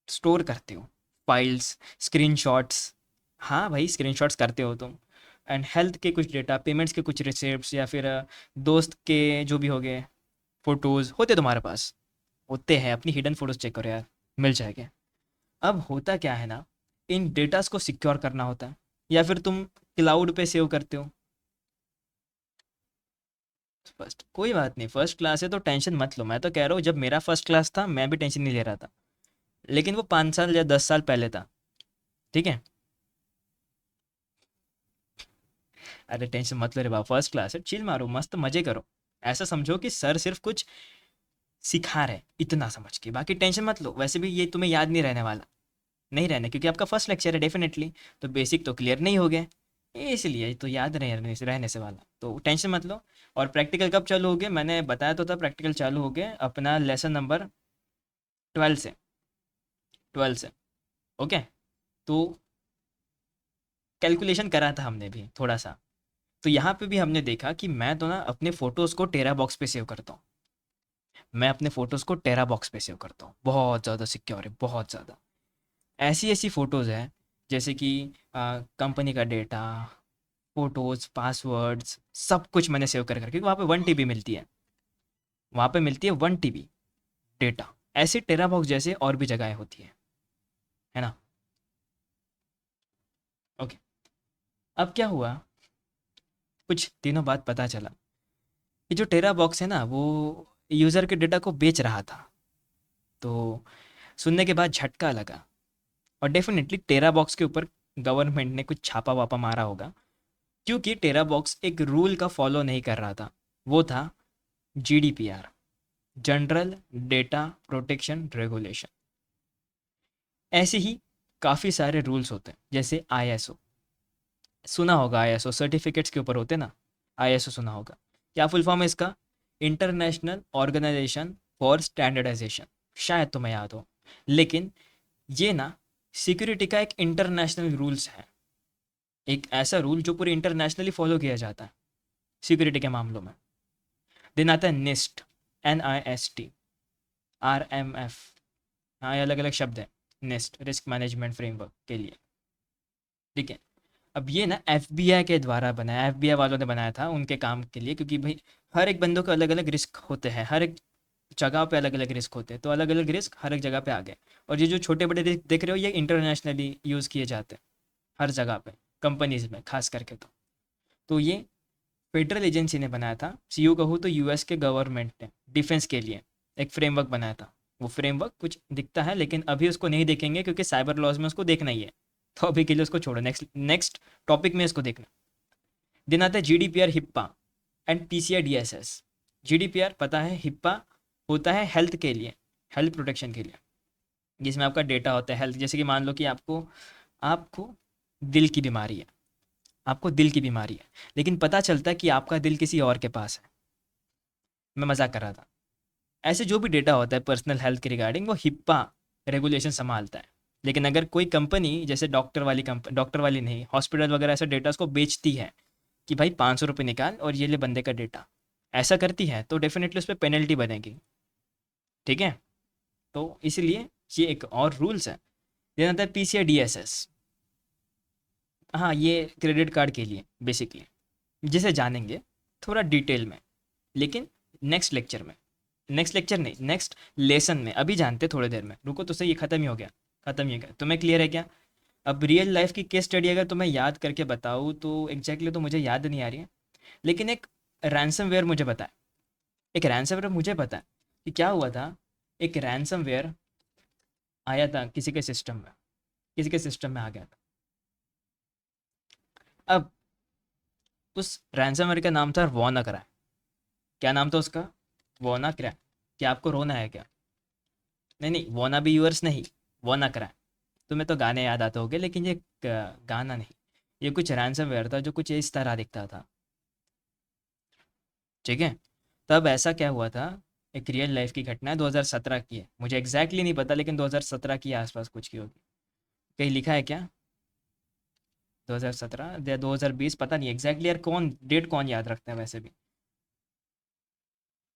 स्टोर करते हो, फाइल्स, स्क्रीनशॉट्स। हाँ भाई, स्क्रीनशॉट्स करते हो तुम, एंड हेल्थ के कुछ डेटा, पेमेंट्स के कुछ रिसिप्ट्स, या फिर दोस्त के जो भी हो गए फोटोज़ होते तुम्हारे पास, होते हैं, अपनी हिडन फोटोज चेक करो यार, मिल जाएंगे। अब होता क्या है ना, इन डेटास को सिक्योर करना होता है, या फिर तुम क्लाउड पे सेव करते हो। फर्स्ट कोई बात नहीं, फर्स्ट क्लास है तो टेंशन मत लो। मैं तो कह रहा हूँ जब मेरा फर्स्ट क्लास था मैं भी टेंशन नहीं ले रहा था, लेकिन वो 5 साल या 10 साल पहले था। ठीक है। अरे टेंशन मत लो रे बाबा, फर्स्ट क्लास है, चिल मारो, मस्त मजे करो। ऐसा समझो कि सर सिर्फ कुछ सिखा रहे, इतना समझ के, बाकी टेंशन मत लो। वैसे भी ये तुम्हें याद नहीं रहने वाला, नहीं रहने, क्योंकि आपका फर्स्ट लेक्चर है डेफिनेटली। तो बेसिक तो क्लियर नहीं हो गए, इसलिए तो याद नहीं रहने से वाला, तो टेंशन मत लो। और प्रैक्टिकल कब चालू हो गए, मैंने बताया तो था, प्रैक्टिकल चालू हो गए अपना लेसन नंबर 12 से, 12 से। ओके। तो कैलकुलेशन करा था हमने भी थोड़ा सा। तो यहाँ पे भी हमने देखा कि मैं तो ना अपने फोटोज़ को टेरा बॉक्स पे सेव करता हूँ। मैं अपने फोटोज़ को टेरा बॉक्स पे सेव करता हूँ, बहुत ज़्यादा सिक्योर है, बहुत ज़्यादा। ऐसी ऐसी फ़ोटोज़ हैं, जैसे कि कंपनी का डेटा, फ़ोटोज़, पासवर्ड्स, सब कुछ मैंने सेव कर क्योंकि वहाँ पे 1 TB मिलती है, वहाँ पे मिलती है 1 TB डेटा। ऐसे टेरा बॉक्स जैसे और भी जगहें होती है ना। ओके। अब क्या हुआ, कुछ दिनों बाद पता चला कि जो टेरा बॉक्स है ना, वो यूज़र के डेटा को बेच रहा था। तो सुनने के बाद झटका लगा, और डेफिनेटली टेरा बॉक्स के ऊपर गवर्नमेंट ने कुछ छापा वापा मारा होगा, क्योंकि टेरा बॉक्स एक रूल का फॉलो नहीं कर रहा था। वो था GDPR, general data protection regulation. ऐसे ही काफ़ी सारे रूल्स होते हैं, जैसे ISO, सुना होगा, ISO सर्टिफिकेट्स के ऊपर होते हैं ना, ISO सुना होगा। क्या फुल फॉर्म है इसका? इंटरनेशनल ऑर्गेनाइजेशन फॉर स्टैंडर्डाइजेशन, शायद तुम्हें याद हो। लेकिन ये ना सिक्योरिटी का एक इंटरनेशनल रूल्स है, एक ऐसा रूल जो पूरे इंटरनेशनली फॉलो किया जाता है सिक्योरिटी के मामलों में। दिन आता है NIST, NIST, RMF। हाँ, ये अलग अलग शब्द है, NIST रिस्क मैनेजमेंट फ्रेमवर्क के लिए। ठीक है। अब ये ना FBI के द्वारा बनाया, FBI वालों ने बनाया था उनके काम के लिए, क्योंकि भाई हर एक बंदों को अलग अलग रिस्क होते हैं, हर एक जगह पे अलग अलग रिस्क होते हैं, तो अलग अलग रिस्क हर एक जगह पे आ गए। और ये जो छोटे बड़े रिस्क देख रहे हो, ये इंटरनेशनली यूज़ किए जाते हैं हर जगह पे, कंपनीज में खास करके। तो ये फेडरल एजेंसी ने बनाया था, सीयू कहूँ तो US के गवर्नमेंट ने डिफेंस के लिए एक फ्रेमवर्क बनाया था। वो फ्रेमवर्क कुछ दिखता है, लेकिन अभी उसको नहीं देखेंगे क्योंकि साइबर लॉज में उसको देखना ही है। तो अभी के लिए उसको छोड़ो, नेक्स्ट नेक्स्ट टॉपिक में इसको देखना। दिन आता है GDPR, HIPAA and PCI DSS। GDPR पता है, हिप्पा होता है हेल्थ के लिए, हेल्थ प्रोटेक्शन के लिए, जिसमें आपका डेटा होता है हेल्थ। जैसे कि मान लो कि आपको आपको दिल की बीमारी है, आपको दिल की बीमारी है, लेकिन पता चलता है कि आपका दिल किसी और के पास है। मैं मजाक कर रहा था। ऐसे जो भी डेटा होता है पर्सनल हेल्थ के रिगार्डिंग, वो हिप्पा रेगुलेशन संभालता है। लेकिन अगर कोई कंपनी जैसे डॉक्टर वाली नहीं, हॉस्पिटल वगैरह ऐसे डेटा को बेचती है कि भाई 500 रुपये निकाल और ये ले बंदे का डेटा, ऐसा करती है तो डेफिनेटली उस पर पेनल्टी बनेगी। ठीक है। तो इसलिए ये एक और रूल्स है। देन आता है PCI DSS। हाँ, ये क्रेडिट कार्ड के लिए बेसिकली, जिसे जानेंगे थोड़ा डिटेल में, लेकिन नेक्स्ट लेक्चर में, नेक्स्ट लेक्चर नहीं, नेक्स्ट लेसन में। अभी जानते थोड़ी देर में, रुको तो सही, ये ख़त्म ही हो गया, ख़त्म ही हो गया। तुम्हें क्लियर है क्या? अब रियल लाइफ की केस स्टडी अगर तुम्हें याद करके बताऊँ तो एग्जैक्टली तो मुझे याद नहीं आ रही है, लेकिन एक रैंसमवेयर मुझे पता है, एक रैंसमवेयर मुझे पता है कि क्या हुआ था। एक रैंसमवेयर आया था किसी के सिस्टम में, किसी के सिस्टम में आ गया था। अब उस रैंसमवेयर का नाम था वॉनाक्राई। क्या नाम था उसका? वॉनाक्राई। क्या आपको रोना है क्या? नहीं नहीं, वोना बी यूअर्स नहीं, वॉनाक्राई। तुम्हें तो गाने याद आते होंगे, लेकिन ये गाना नहीं, ये कुछ रैंसमवेयर था जो कुछ इस तरह दिखता था। ठीक है। तब ऐसा क्या हुआ था, एक रियल लाइफ की घटना है, 2017 की है, मुझे एग्जैक्टली नहीं पता, लेकिन 2017 के आसपास कुछ की होगी। कहीं लिखा है क्या? 2017 या 2020, पता नहीं एग्जैक्टली यार, कौन डेट कौन याद रखता है वैसे भी।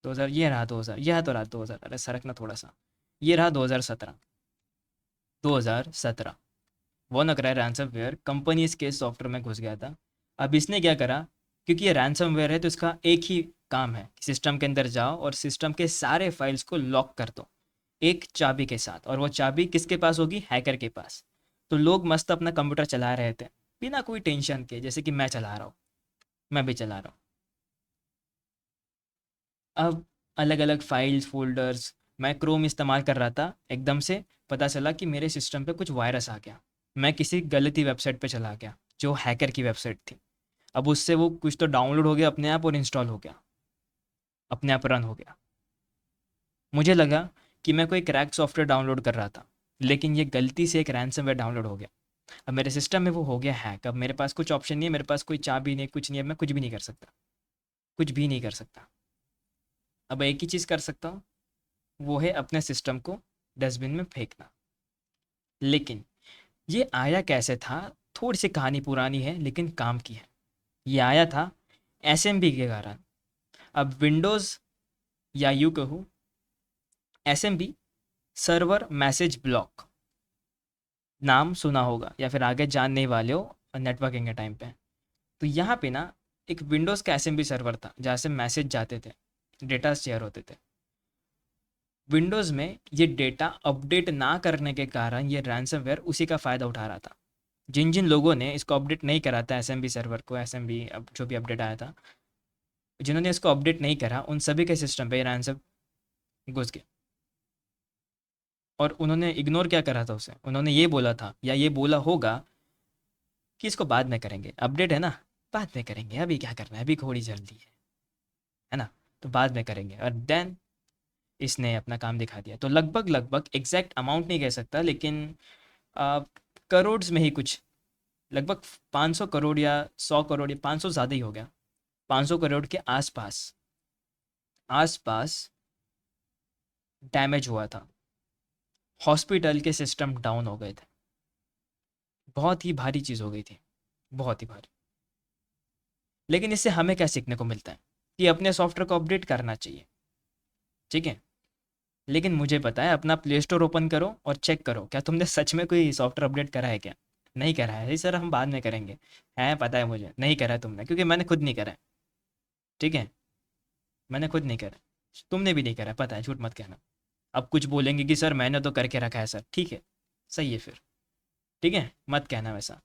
2000, ये रहा 2000, यह तो रहा 2000, अरे सरकना थोड़ा सा, ये रहा 2017। 2017 वो नकरा रैंसमवेयर कंपनीज के सॉफ्टवेयर में घुस गया था। अब इसने क्या करा, क्योंकि ये रैंसमवेयर है तो इसका एक ही काम है, सिस्टम के अंदर जाओ और सिस्टम के सारे फाइल्स को लॉक कर दो। एक चाबी के साथ, और वो चाबी किसके पास होगी? हैकर के पास। तो लोग मस्त अपना कंप्यूटर चला रहे थे बिना कोई टेंशन के, जैसे कि मैं चला रहा हूँ, मैं भी चला रहा हूँ। अब अलग अलग फाइल्स फोल्डर्स, मैं क्रोम इस्तेमाल कर रहा था, एकदम से पता चला कि मेरे सिस्टम पे कुछ वायरस आ गया। मैं किसी गलत ही वेबसाइट पे चला गया जो हैकर की वेबसाइट थी। अब उससे वो कुछ तो डाउनलोड हो गया अपने आप और इंस्टॉल हो गया, अपने आप रन हो गया। मुझे लगा कि मैं कोई क्रैक सॉफ्टवेयर डाउनलोड कर रहा था, लेकिन ये गलती से एक रैंसमवेयर डाउनलोड हो गया। अब मेरे सिस्टम में वो हो गया हैक। अब मेरे पास कुछ ऑप्शन नहीं है, मेरे पास कोई चाबी नहीं, कुछ नहीं है, मैं कुछ भी नहीं कर सकता, कुछ भी नहीं कर सकता। अब एक ही चीज़ कर सकता हूँ, वो है अपने सिस्टम को डस्टबिन में फेंकना। लेकिन ये आया कैसे था? थोड़ी सी कहानी पुरानी है लेकिन काम की है। ये आया था एसएमबी के कारण। अब विंडोज़, या यूँ कहूँ एसएमबी, सर्वर मैसेज ब्लॉक, नाम सुना होगा या फिर आगे जानने वाले हो नेटवर्किंग के टाइम पे। तो यहाँ पे ना एक विंडोज़ का एसएमबी सर्वर था जहाँ से मैसेज जाते थे, डेटा शेयर होते थे। विंडोज़ में ये डेटा अपडेट ना करने के कारण ये रैंसमवेयर उसी का फ़ायदा उठा रहा था। जिन जिन लोगों ने इसको अपडेट नहीं करा था, एसएमबी सर्वर को, एसएमबी अब जो भी अपडेट आया था, जिन्होंने इसको अपडेट नहीं करा, उन सभी के सिस्टम पे रैंसम घुस गया। और उन्होंने इग्नोर क्या करा था उसे? उन्होंने ये बोला था या ये बोला होगा कि इसको बाद में करेंगे, अपडेट है ना, बाद में करेंगे, अभी क्या करना है, अभी थोड़ी जल्दी है ना, तो बाद में करेंगे। और देन इसने अपना काम दिखा दिया। तो लगभग लगभग एग्जैक्ट अमाउंट नहीं कह सकता, लेकिन आ, करोड़ में ही कुछ, लगभग 500 करोड़ या 100 करोड़, या 500 ज़्यादा ही हो गया, 500 करोड़ के आसपास, आसपास डैमेज हुआ था। हॉस्पिटल के सिस्टम डाउन हो गए थे। बहुत ही भारी चीज़ हो गई थी, बहुत ही भारी। लेकिन इससे हमें क्या सीखने को मिलता है? कि अपने सॉफ्टवेयर को अपडेट करना चाहिए, ठीक है। लेकिन मुझे पता है, अपना प्ले स्टोर ओपन करो और चेक करो क्या तुमने सच में कोई सॉफ्टवेयर अपडेट करा है क्या? नहीं करा है? "जी सर, हम बाद में करेंगे"। है, पता है मुझे नहीं करा है तुमने, क्योंकि मैंने खुद नहीं करा है, ठीक है। मैंने खुद नहीं करा है, तुमने भी नहीं करा है, पता है, झूठ मत कहना। अब कुछ बोलेंगे कि सर मैंने तो करके रखा है सर, ठीक है, सही है फिर, ठीक है, मत कहना वैसा।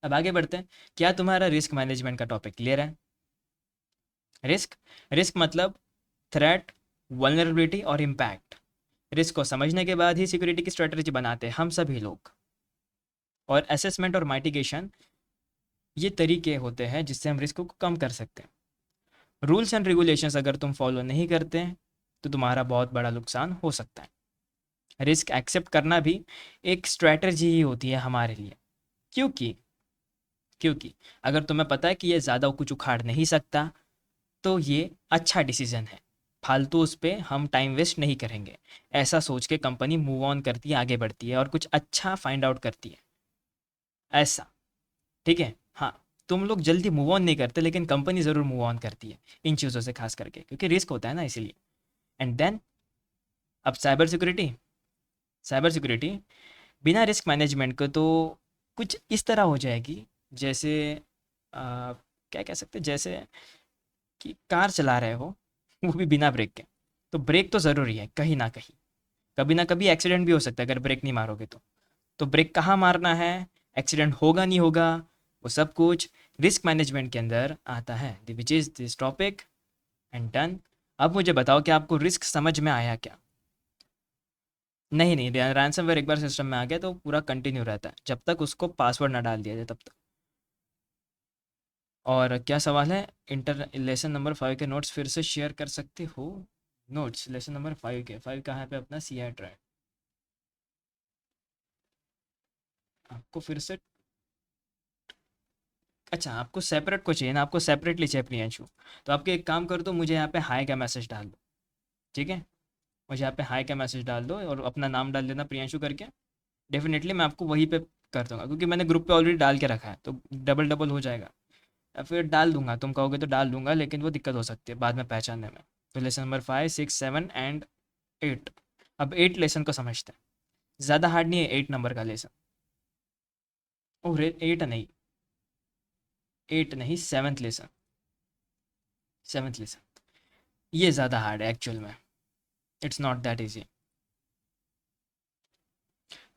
अब आगे बढ़ते हैं। क्या तुम्हारा रिस्क मैनेजमेंट का टॉपिक क्लियर है? रिस्क, रिस्क मतलब थ्रेट, वल्नरेबिलिटी और इम्पैक्ट। रिस्क को समझने के बाद ही सिक्योरिटी की स्ट्रेटजी बनाते हैं हम सभी लोग। और असेसमेंट और माइटिगेशन, ये तरीके होते हैं जिससे हम रिस्क को कम कर सकते हैं। रूल्स एंड रेगुलेशंस अगर तुम फॉलो नहीं करते हैं तो तुम्हारा बहुत बड़ा नुकसान हो सकता है। रिस्क एक्सेप्ट करना भी एक स्ट्रेटजी ही होती है हमारे लिए। क्योंकि क्योंकि अगर तुम्हें पता है कि ये ज़्यादा कुछ उखाड़ नहीं सकता, तो ये अच्छा डिसीजन है, फालतू उस पे हम टाइम वेस्ट नहीं करेंगे। ऐसा सोच के कंपनी मूव ऑन करती है, आगे बढ़ती है और कुछ अच्छा फाइंड आउट करती है, ऐसा, ठीक है। हाँ, तुम लोग जल्दी मूव ऑन नहीं करते, लेकिन कंपनी ज़रूर मूव ऑन करती है इन चीज़ों से, खास करके क्योंकि रिस्क होता है ना, इसीलिए। एंड देन, अब साइबर सिक्योरिटी, साइबर सिक्योरिटी बिना रिस्क मैनेजमेंट को तो कुछ इस तरह हो जाएगी, जैसे क्या कह सकते हैं, जैसे कि कार चला रहे हो वो भी बिना ब्रेक के। तो ब्रेक तो ज़रूरी है कहीं ना कहीं, कभी ना कभी एक्सीडेंट भी हो सकता है अगर ब्रेक नहीं मारोगे तो ब्रेक कहाँ मारना है, एक्सीडेंट होगा नहीं होगा, वो सब कुछ रिस्क मैनेजमेंट के अंदर आता है, which is this topic. And done. अब मुझे बताओ कि आपको रिस्क समझ में आया क्या? नहीं नहीं, रैंसमवेयर एक बार सिस्टम में आ गया तो पूरा कंटिन्यू रहता है जब तक उसको पासवर्ड ना डाल दिया जाए, तब तक। और क्या सवाल है? इंटर लेसन नंबर 5 के नोट्स फिर से शेयर कर सकते हो? नोट्स लेसन नंबर 5 के, 5 कहाँ पे अपना? सी आई ट्रैक। आपको फिर से, अच्छा आपको सेपरेट को चाहिए ना, आपको सेपरेटली चाहिए प्रियांशु। तो आपके एक काम कर दो, मुझे यहाँ पे हाई का मैसेज डाल दो, ठीक है। मुझे यहाँ पे हाई का मैसेज डाल दो और अपना नाम डाल देना प्रियांशु करके। डेफिनेटली मैं आपको वहीं पे कर दूंगा, क्योंकि मैंने ग्रुप पे ऑलरेडी डाल के रखा है, तो डबल डबल हो जाएगा। या फिर डाल दूंगा, तुम कहोगे तो डाल दूंगा, लेकिन वो दिक्कत हो सकती है बाद में पहचानने में। तो लेसन नंबर 5, 6, 7 एंड 8। अब 8 लेसन को समझते हैं। ज़्यादा हार्ड नहीं है 8 नंबर का लेसन। ओ रे, 8 नहीं, 8 नहीं, 7th लेसन, 7th लेसन। ये ज़्यादा हार्ड है एक्चुअल में, it's not that easy.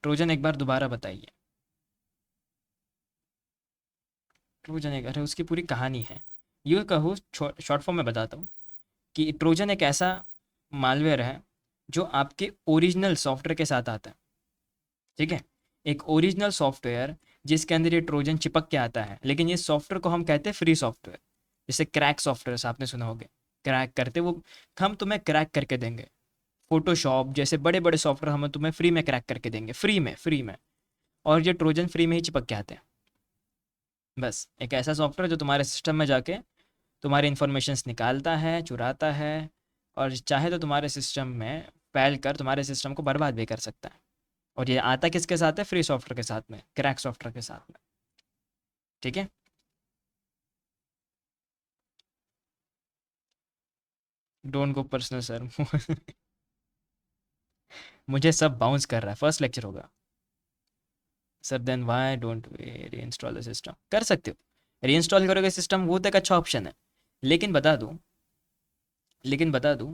Trojan एक बार दोबारा बताइए। ट्रोजन एक, अरे उसकी पूरी कहानी है। यूँ कहूँ, शॉर्ट फॉर्म में बताता हूँ कि ट्रोजन एक ऐसा मालवेयर है जो आपके ओरिजिनल सॉफ्टवेयर के साथ आता है। ठीक है, एक ओरिजिनल सॉफ्टवेयर जिसके अंदर ये ट्रोजन चिपक के आता है, लेकिन ये सॉफ्टवेयर को हम कहते हैं फ्री सॉफ्टवेयर। जैसे क्रैक सॉफ्टवेयर आपने सुना होगा, क्रैक करते वो, हम तुम्हें क्रैक करके देंगे। फोटोशॉप जैसे बड़े बड़े सॉफ्टवेयर हम तुम्हें फ्री में क्रैक करके देंगे, फ्री में। और ये ट्रोजन फ्री में ही चिपक के आते हैं। बस एक ऐसा सॉफ्टवेयर जो तुम्हारे सिस्टम में जाके तुम्हारे इन्फॉर्मेशंस निकालता है, चुराता है, और चाहे तो तुम्हारे सिस्टम में फैल कर तुम्हारे सिस्टम को बर्बाद भी कर सकता है। और ये आता किसके साथ है? फ्री सॉफ्टवेयर के साथ में, क्रैक सॉफ्टवेयर के साथ में। ठीक है। Don't go personal sir. मुझे सब बाउंस कर रहा है, फर्स्ट लेक्चर होगा sir. Then why don't we reinstall the system? कर सकते हो, री इंस्टॉल करोगे सिस्टम, वो तो एक अच्छा ऑप्शन है। लेकिन बता दूं, लेकिन बता दूं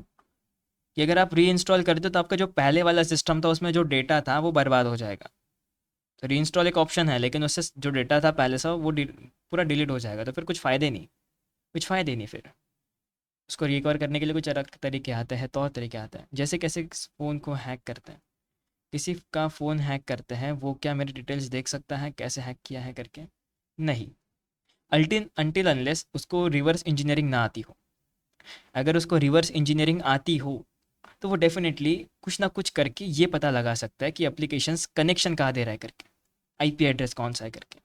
कि अगर आप री इंस्टॉल करते हो तो आपका जो पहले वाला सिस्टम था उसमें जो डेटा था वो बर्बाद हो जाएगा। तो री इंस्टॉल एक ऑप्शन है, लेकिन उससे जो डेटा था पहले से वो पूरा डिलीट हो जाएगा, तो फिर कुछ फ़ायदे नहीं, कुछ फ़ायदे नहीं फिर। उसको रिकवर करने के लिए कुछ अलग तरीके आते हैं, तौर तरीके आते हैं। जैसे कैसे फ़ोन को हैक करते हैं, किसी का फ़ोन हैक करते हैं, वो क्या मेरी डिटेल्स देख सकता है कैसे हैक किया है करके? नहीं, अल्टिन अनटिल अनलेस उसको रिवर्स इंजीनियरिंग ना आती हो। अगर उसको रिवर्स इंजीनियरिंग आती हो तो वो डेफिनेटली कुछ ना कुछ करके ये पता लगा सकता है कि एप्लीकेशंस कनेक्शन कहाँ दे रहा है करके, आईपी एड्रेस कौन सा है करके।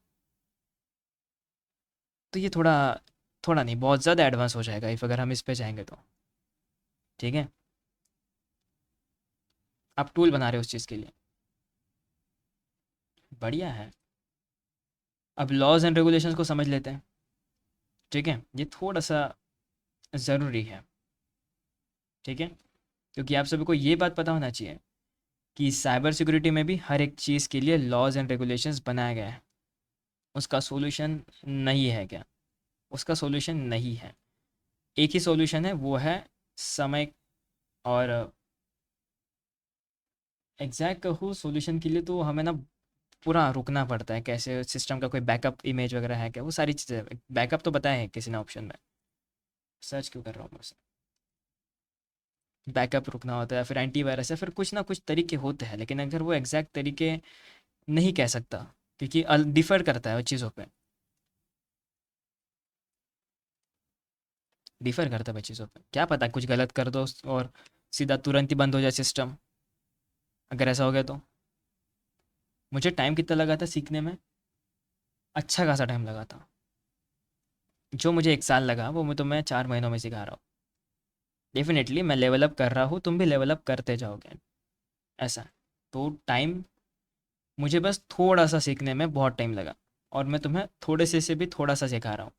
तो ये थोड़ा, थोड़ा नहीं बहुत ज़्यादा एडवांस हो जाएगा इफ़ अगर हम इस पे जाएंगे तो। ठीक है, आप टूल बना रहे हो उस चीज़ के लिए, बढ़िया है। अब लॉज एंड रेगुलेशंस को समझ लेते हैं। ठीक है, ये थोड़ा सा ज़रूरी है। ठीक है, क्योंकि आप सभी को ये बात पता होना चाहिए कि साइबर सिक्योरिटी में भी हर एक चीज़ के लिए लॉज एंड रेगुलेशंस बनाया गया है। उसका सॉल्यूशन नहीं है क्या? उसका सॉल्यूशन नहीं है। एक ही सॉल्यूशन है, वो है समय। और एग्जैक्ट कहूँ सॉल्यूशन के लिए तो हमें ना पूरा रुकना पड़ता है, कैसे सिस्टम का कोई बैकअप इमेज वगैरह है क्या, वो सारी चीज़ें बैकअप तो बताया है किसी ने ऑप्शन में। सर्च क्यों कर रहा हूँ मैं उसे? बैकअप रुकना होता है, फिर एंटीवायरस है, फिर कुछ ना कुछ तरीके होते हैं, लेकिन अगर वो एग्जैक्ट तरीके नहीं कह सकता, क्योंकि डिफर करता है उन चीज़ों पे, डिफर करता है चीज़ों पे। क्या पता कुछ गलत कर दो और सीधा तुरंत ही बंद हो जाए सिस्टम, अगर ऐसा हो गया तो। मुझे टाइम कितना लगा था सीखने में? अच्छा खासा टाइम लगा था। जो मुझे 1 साल लगा वो मैं 4 महीनों में सिखा रहा हूँ। डेफिनेटली मैं लेवल अप कर रहा हूँ, तुम भी लेवल अप करते जाओगे, ऐसा है। तो टाइम, मुझे बस थोड़ा सा सीखने में बहुत टाइम लगा, और मैं तुम्हें थोड़े से भी थोड़ा सा सिखा रहा हूँ,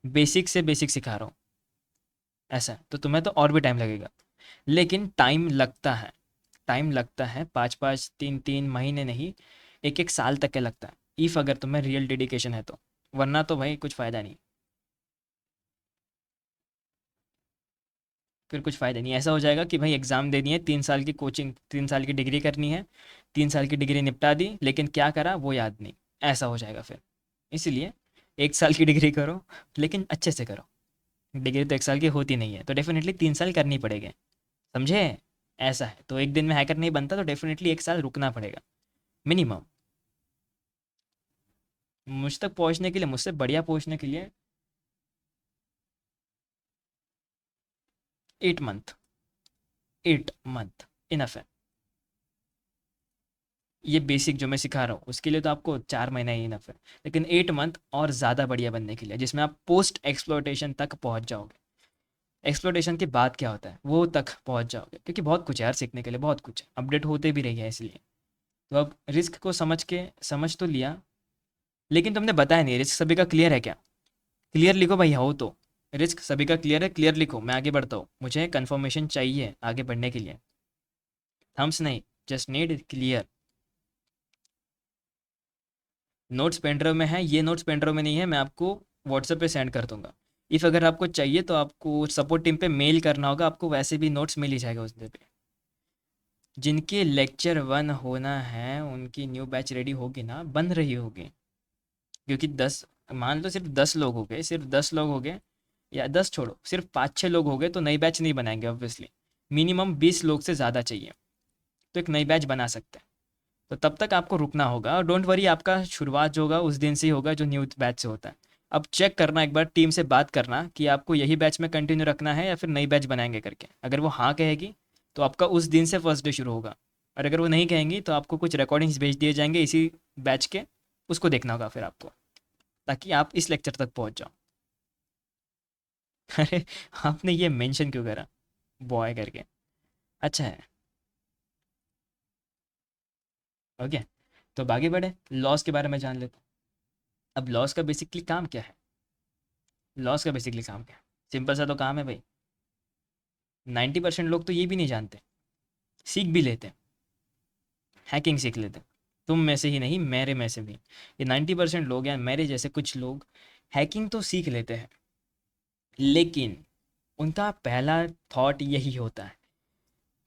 बेसिक से बेसिक सिखा रहा हूँ। ऐसा है, तो तुम्हें तो और भी टाइम लगेगा, लेकिन टाइम लगता है, टाइम लगता है, 5-5 3-3 महीने नहीं, 1-1 साल तक के लगता है, इफ़ अगर तुम्हें रियल डेडिकेशन है तो। वरना तो भाई कुछ फ़ायदा नहीं, फिर कुछ फ़ायदा नहीं। ऐसा हो जाएगा कि भाई एग्ज़ाम देनी है, 3 साल की कोचिंग, 3 साल की डिग्री करनी है, 3 साल की डिग्री निपटा दी, लेकिन क्या करा वो याद नहीं, ऐसा हो जाएगा फिर। इसलिए 1 साल की डिग्री करो, लेकिन अच्छे से करो। डिग्री तो 1 साल की होती नहीं है, तो डेफिनेटली 3 साल करनी पड़ेगी, समझे? ऐसा है, तो एक दिन में हैकर नहीं बनता, तो डेफिनेटली 1 साल रुकना पड़ेगा मिनिमम। मुझ तक पहुंचने के लिए, मुझसे बढ़िया पहुंचने के लिए 8 मंथ, 8 मंथ इनफ है। ये बेसिक जो मैं सिखा रहा हूँ उसके लिए तो आपको 4 महीना ही इनफ है, लेकिन 8 मंथ और ज़्यादा बढ़िया बनने के लिए, जिसमें आप पोस्ट एक्सप्लोइटेशन तक पहुँच जाओगे। एक्सप्लोइटेशन के बाद क्या होता है वो तक पहुँच जाओगे, क्योंकि बहुत कुछ है यार सीखने के लिए, बहुत कुछ अपडेट होते भी रही है इसलिए। तो अब रिस्क को समझ तो लिया, लेकिन तुमने बताया नहीं रिस्क सभी का क्लियर है क्या? क्लियर लिखो भैया हो तो। रिस्क सभी का क्लियर है, क्लियर लिखो, मैं आगे बढ़ता हूँ, मुझे कंफर्मेशन चाहिए आगे बढ़ने के लिए। थम्स नहीं, just need clear. Notes pen drive में है, ये नोट्स पेन ड्राइव में नहीं है, मैं आपको व्हाट्सएप पे सेंड कर दूंगा। इफ़ अगर आपको चाहिए तो आपको सपोर्ट टीम पे मेल करना होगा, आपको वैसे भी नोट्स मिल ही जाएगा उस दिन पे। जिनके लेक्चर 1 होना है उनकी न्यू बैच रेडी होगी ना, बन रही होगी। क्योंकि 10, मान लो सिर्फ 10 लोग हो गए, सिर्फ 10 लोग हो गए, या 10 छोड़ो, सिर्फ 5-6 लोग हो गए तो नई बैच नहीं बनाएंगे ऑब्वियसली। मिनिमम 20 लोग से ज़्यादा चाहिए तो एक नई बैच बना सकते हैं। तो तब तक आपको रुकना होगा, और डोंट वरी, आपका शुरुआत जो होगा उस दिन से ही होगा जो न्यू बैच से होता है। अब चेक करना, एक बार टीम से बात करना कि आपको यही बैच में कंटिन्यू रखना है या फिर नई बैच बनाएंगे करके। अगर वो हाँ कहेगी तो आपका उस दिन से फर्स्ट डे शुरू होगा, और अगर वो नहीं कहेंगी तो आपको कुछ रिकॉर्डिंग्स भेज दिए जाएंगे इसी बैच के, उसको देखना होगा फिर आपको, ताकि आप इस लेक्चर तक पहुंच जाओ। अरे, आपने ये मेंशन क्यों करा बॉय करके? अच्छा है। ओके, तो आगे बढ़े, लॉस के बारे में जान लेते हैं। अब लॉस का बेसिकली काम क्या है? लॉस का बेसिकली काम क्या है? सिंपल सा तो काम है भाई। 90% लोग तो ये भी नहीं जानते, सीख भी लेते हैं, हैकिंग सीख लेते हैं। तुम में से ही नहीं, मेरे में से भी ये 90% लोग या मेरे जैसे कुछ लोग हैकिंग तो सीख लेते हैं, लेकिन उनका पहला थॉट यही होता है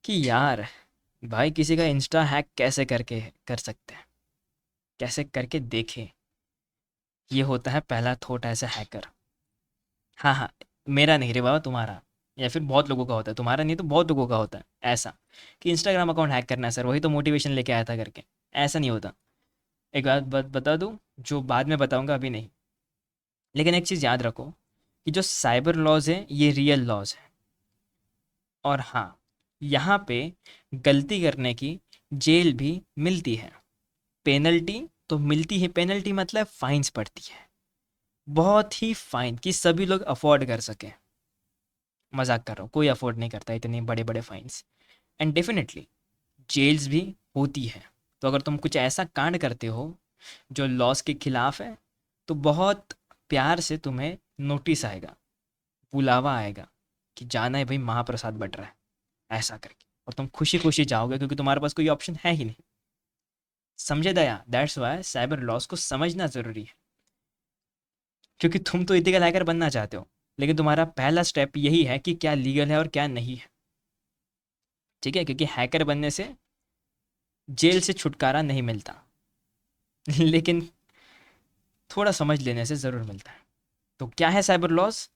कि यार भाई, किसी का इंस्टा हैक कैसे करके कर सकते हैं, कैसे करके देखें। ये होता है पहला थॉट एज अ हैकर। हाँ हाँ, मेरा नहीं रे बाबा, तुम्हारा, या फिर बहुत लोगों का होता है, तुम्हारा नहीं तो बहुत लोगों का होता है ऐसा, कि इंस्टाग्राम अकाउंट हैक करना है सर, वही तो मोटिवेशन लेके आया था करके। ऐसा नहीं होता। एक बात बता दूं, जो बाद में बताऊंगा, अभी नहीं। लेकिन एक चीज़ याद रखो कि जो साइबर लॉज है ये रियल लॉज है। और हाँ, यहाँ पे गलती करने की जेल भी मिलती है, पेनल्टी तो मिलती है। पेनल्टी मतलब फाइन्स पड़ती है, बहुत ही फाइन, कि सभी लोग अफोर्ड कर सकें। मजाक कर रहा हूँ, कोई अफोर्ड नहीं करता इतने बड़े बड़े फाइन्स। एंड डेफिनेटली जेल्स भी होती है। तो अगर तुम कुछ ऐसा कांड करते हो जो लॉस के खिलाफ है, तो बहुत प्यार से तुम्हें नोटिस आएगा, बुलावा आएगा कि जाना है भाई, महाप्रसाद बट रहा है, ऐसा करके। और तुम खुशी खुशी जाओगे, क्योंकि तुम्हारे पास कोई ऑप्शन है ही नहीं। समझे दया? दैट्स वाई साइबर लॉस को समझना ज़रूरी है। क्योंकि तुम तो इथिकल हैकर बनना चाहते हो, लेकिन तुम्हारा पहला स्टेप यही है कि क्या लीगल है और क्या नहीं है। ठीक है? क्योंकि हैकर बनने से जेल से छुटकारा नहीं मिलता, लेकिन थोड़ा समझ लेने से ज़रूर मिलता है। तो क्या है साइबर लॉस?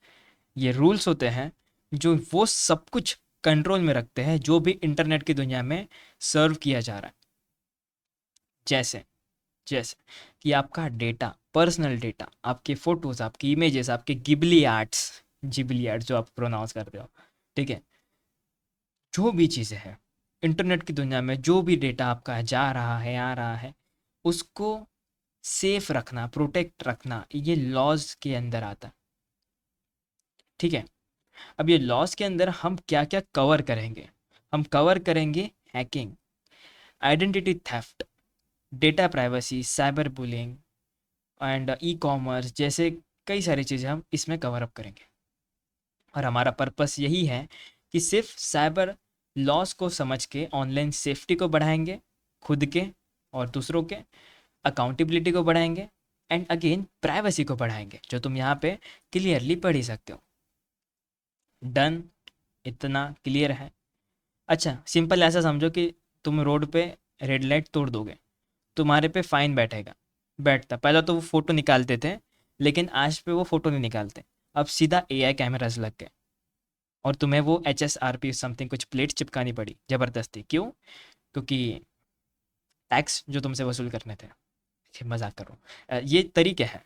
ये रूल्स होते हैं जो वो सब कुछ कंट्रोल में रखते हैं जो भी इंटरनेट की दुनिया में सर्व किया जा रहा है। जैसे जैसे कि आपका डेटा, पर्सनल डेटा, आपके फोटोज, आपकी इमेजेस, आपके गिबली आर्ट्स, जिबली आर्ट्स जो आप प्रोनाउंस करते हो, ठीक है, जो भी चीज़ें हैं इंटरनेट की दुनिया में, जो भी डेटा आपका जा रहा है, आ रहा है, उसको सेफ रखना, प्रोटेक्ट रखना, ये लॉज के अंदर आता है। ठीक है? अब ये लॉस के अंदर हम क्या क्या कवर करेंगे? हम कवर करेंगे hacking, identity theft, data privacy, cyber bullying and e commerce जैसे कई सारी चीज़ें हम इसमें कवर अप करेंगे। और हमारा पर्पस यही है कि सिर्फ साइबर लॉस को समझ के ऑनलाइन सेफ्टी को बढ़ाएंगे, खुद के और दूसरों के, अकाउंटेबिलिटी को बढ़ाएंगे, एंड अगेन प्राइवेसी को बढ़ाएंगे, जो तुम यहाँ पे क्लियरली पढ़ ही सकते हो। डन? इतना क्लियर है? अच्छा, सिंपल ऐसा समझो कि तुम रोड पे रेड लाइट तोड़ दोगे, तुम्हारे पे फाइन बैठेगा। बैठता, पहले तो वो फ़ोटो निकालते थे, लेकिन आज पे वो फ़ोटो नहीं निकालते। अब सीधा एआई कैमरास लग गए, और तुम्हें वो HSRP समथिंग कुछ प्लेट चिपकानी पड़ी ज़बरदस्ती। क्यों? क्योंकि टैक्स जो तुमसे वसूल करने थे। ये मजाक कर रहा हूँ। ये तरीके हैं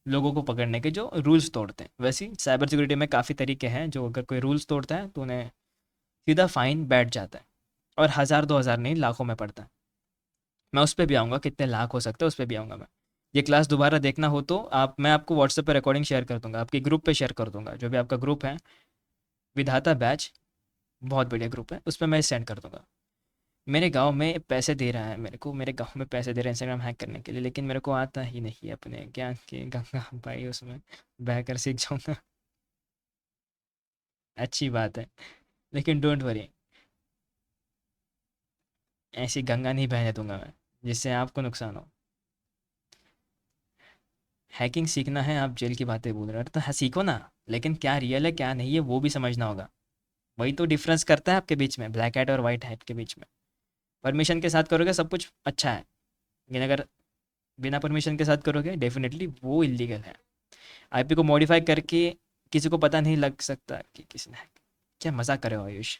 लोगों को पकड़ने के जो रूल्स तोड़ते हैं। वैसे ही साइबर सिक्योरिटी में काफ़ी तरीके हैं, जो अगर कोई रूल्स तोड़ता है तो उन्हें सीधा फाइन बैठ जाता है, और 1000-2000 नहीं, लाखों में पड़ता है। मैं उस पे भी आऊँगा, कितने लाख हो सकते हैं उस पे भी आऊँगा मैं। ये क्लास दोबारा देखना हो तो आप, मैं आपको व्हाट्सएप पे रिकॉर्डिंग शेयर कर दूंगा, आपके ग्रुप पे शेयर कर दूंगा, जो भी आपका ग्रुप है, विधाता बैच, बहुत बढ़िया ग्रुप है, उस पर मैं सेंड कर दूंगा। मेरे गांव में पैसे दे रहा है मेरे को, मेरे गांव में पैसे दे रहे हैं इंस्टाग्राम हैक करने के लिए, लेकिन मेरे को आता ही नहीं है अपने ज्ञान के गंगा भाई, उसमें बहकर सीख जाऊंगा। अच्छी बात है, लेकिन डोंट वरी, ऐसी गंगा नहीं बहने दूंगा मैं जिससे आपको नुकसान हो। हैकिंग सीखना है, आप जेल की बातें बोल रहे हो, तो हाँ सीखो ना, लेकिन क्या रियल है क्या नहीं है वो भी समझना होगा। वही तो डिफरेंस करता है आपके बीच में, ब्लैक हैट और वाइट हैट के बीच में। परमिशन के साथ करोगे सब कुछ अच्छा है, लेकिन अगर बिना परमिशन के साथ करोगे डेफिनेटली वो इलीगल है। आईपी को मॉडिफाई करके किसी को पता नहीं लग सकता कि किसने, क्या मजाक कर रहे हो आयुष?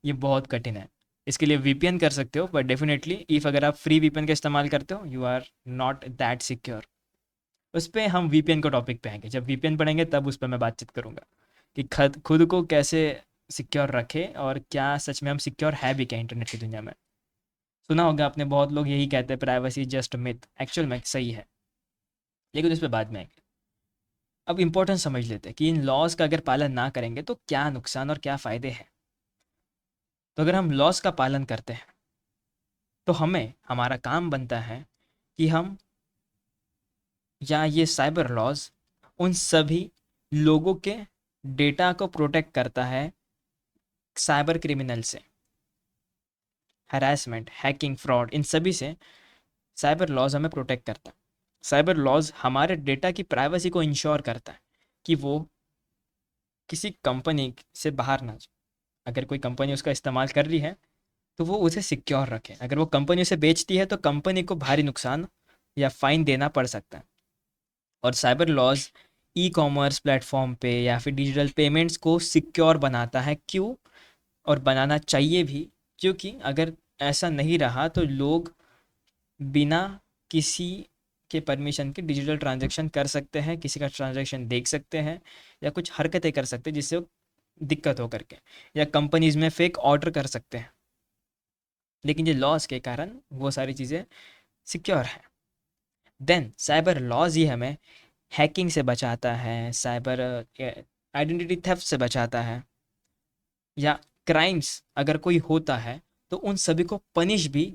ये बहुत कठिन है। इसके लिए वीपीएन कर सकते हो, बट डेफिनेटली इफ़ अगर आप फ्री वीपीएन का इस्तेमाल करते हो you are not that secure. उस पर हम वीपीएन को टॉपिक पे आएंगे, जब वीपीएन पढ़ेंगे तब उस पर मैं बातचीत करूंगा कि खुद खुद को कैसे सिक्योर रखें और क्या सच में हम सिक्योर है भी क्या इंटरनेट की दुनिया में। सुना होगा आपने, बहुत लोग यही कहते हैं प्राइवेसी जस्ट मिथ, एक्चुअल में सही है, लेकिन उस पर बाद में आएंगे। अब इम्पोर्टेंस समझ लेते हैं कि इन लॉज का अगर पालन ना करेंगे तो क्या नुकसान और क्या फ़ायदे हैं। तो अगर हम लॉज का पालन करते हैं तो हमें हमारा काम बनता है कि हम, या ये साइबर लॉज उन सभी लोगों के डेटा को प्रोटेक्ट करता है साइबर क्रिमिनल से, हरासमेंट, हैकिंग, फ्रॉड, इन सभी से साइबर लॉज हमें प्रोटेक्ट करता है। साइबर लॉज हमारे डेटा की प्राइवेसी को इंश्योर करता है कि वो किसी कंपनी से बाहर ना जाए। अगर कोई कंपनी उसका इस्तेमाल कर रही है तो वो उसे सिक्योर रखे। अगर वो कंपनी उसे बेचती है तो कंपनी को भारी नुकसान या फाइन देना पड़ सकता है। और cyber laws e commerce platform पे या फिर डिजिटल पेमेंट्स को सिक्योर बनाता है। क्यों? और बनाना चाहिए भी, क्योंकि अगर ऐसा नहीं रहा तो लोग बिना किसी के परमिशन के डिजिटल ट्रांजैक्शन कर सकते हैं, किसी का ट्रांजैक्शन देख सकते हैं या कुछ हरकतें कर सकते हैं जिससे वो दिक्कत हो करके, या कंपनीज में फेक ऑर्डर कर सकते हैं। लेकिन ये लॉस के कारण वो सारी चीज़ें सिक्योर हैं। देन साइबर लॉज ही हमें हैकिंग से बचाता है, साइबर आइडेंटिटी थेफ्ट से बचाता है, या क्राइम्स अगर कोई होता है तो उन सभी को पनिश भी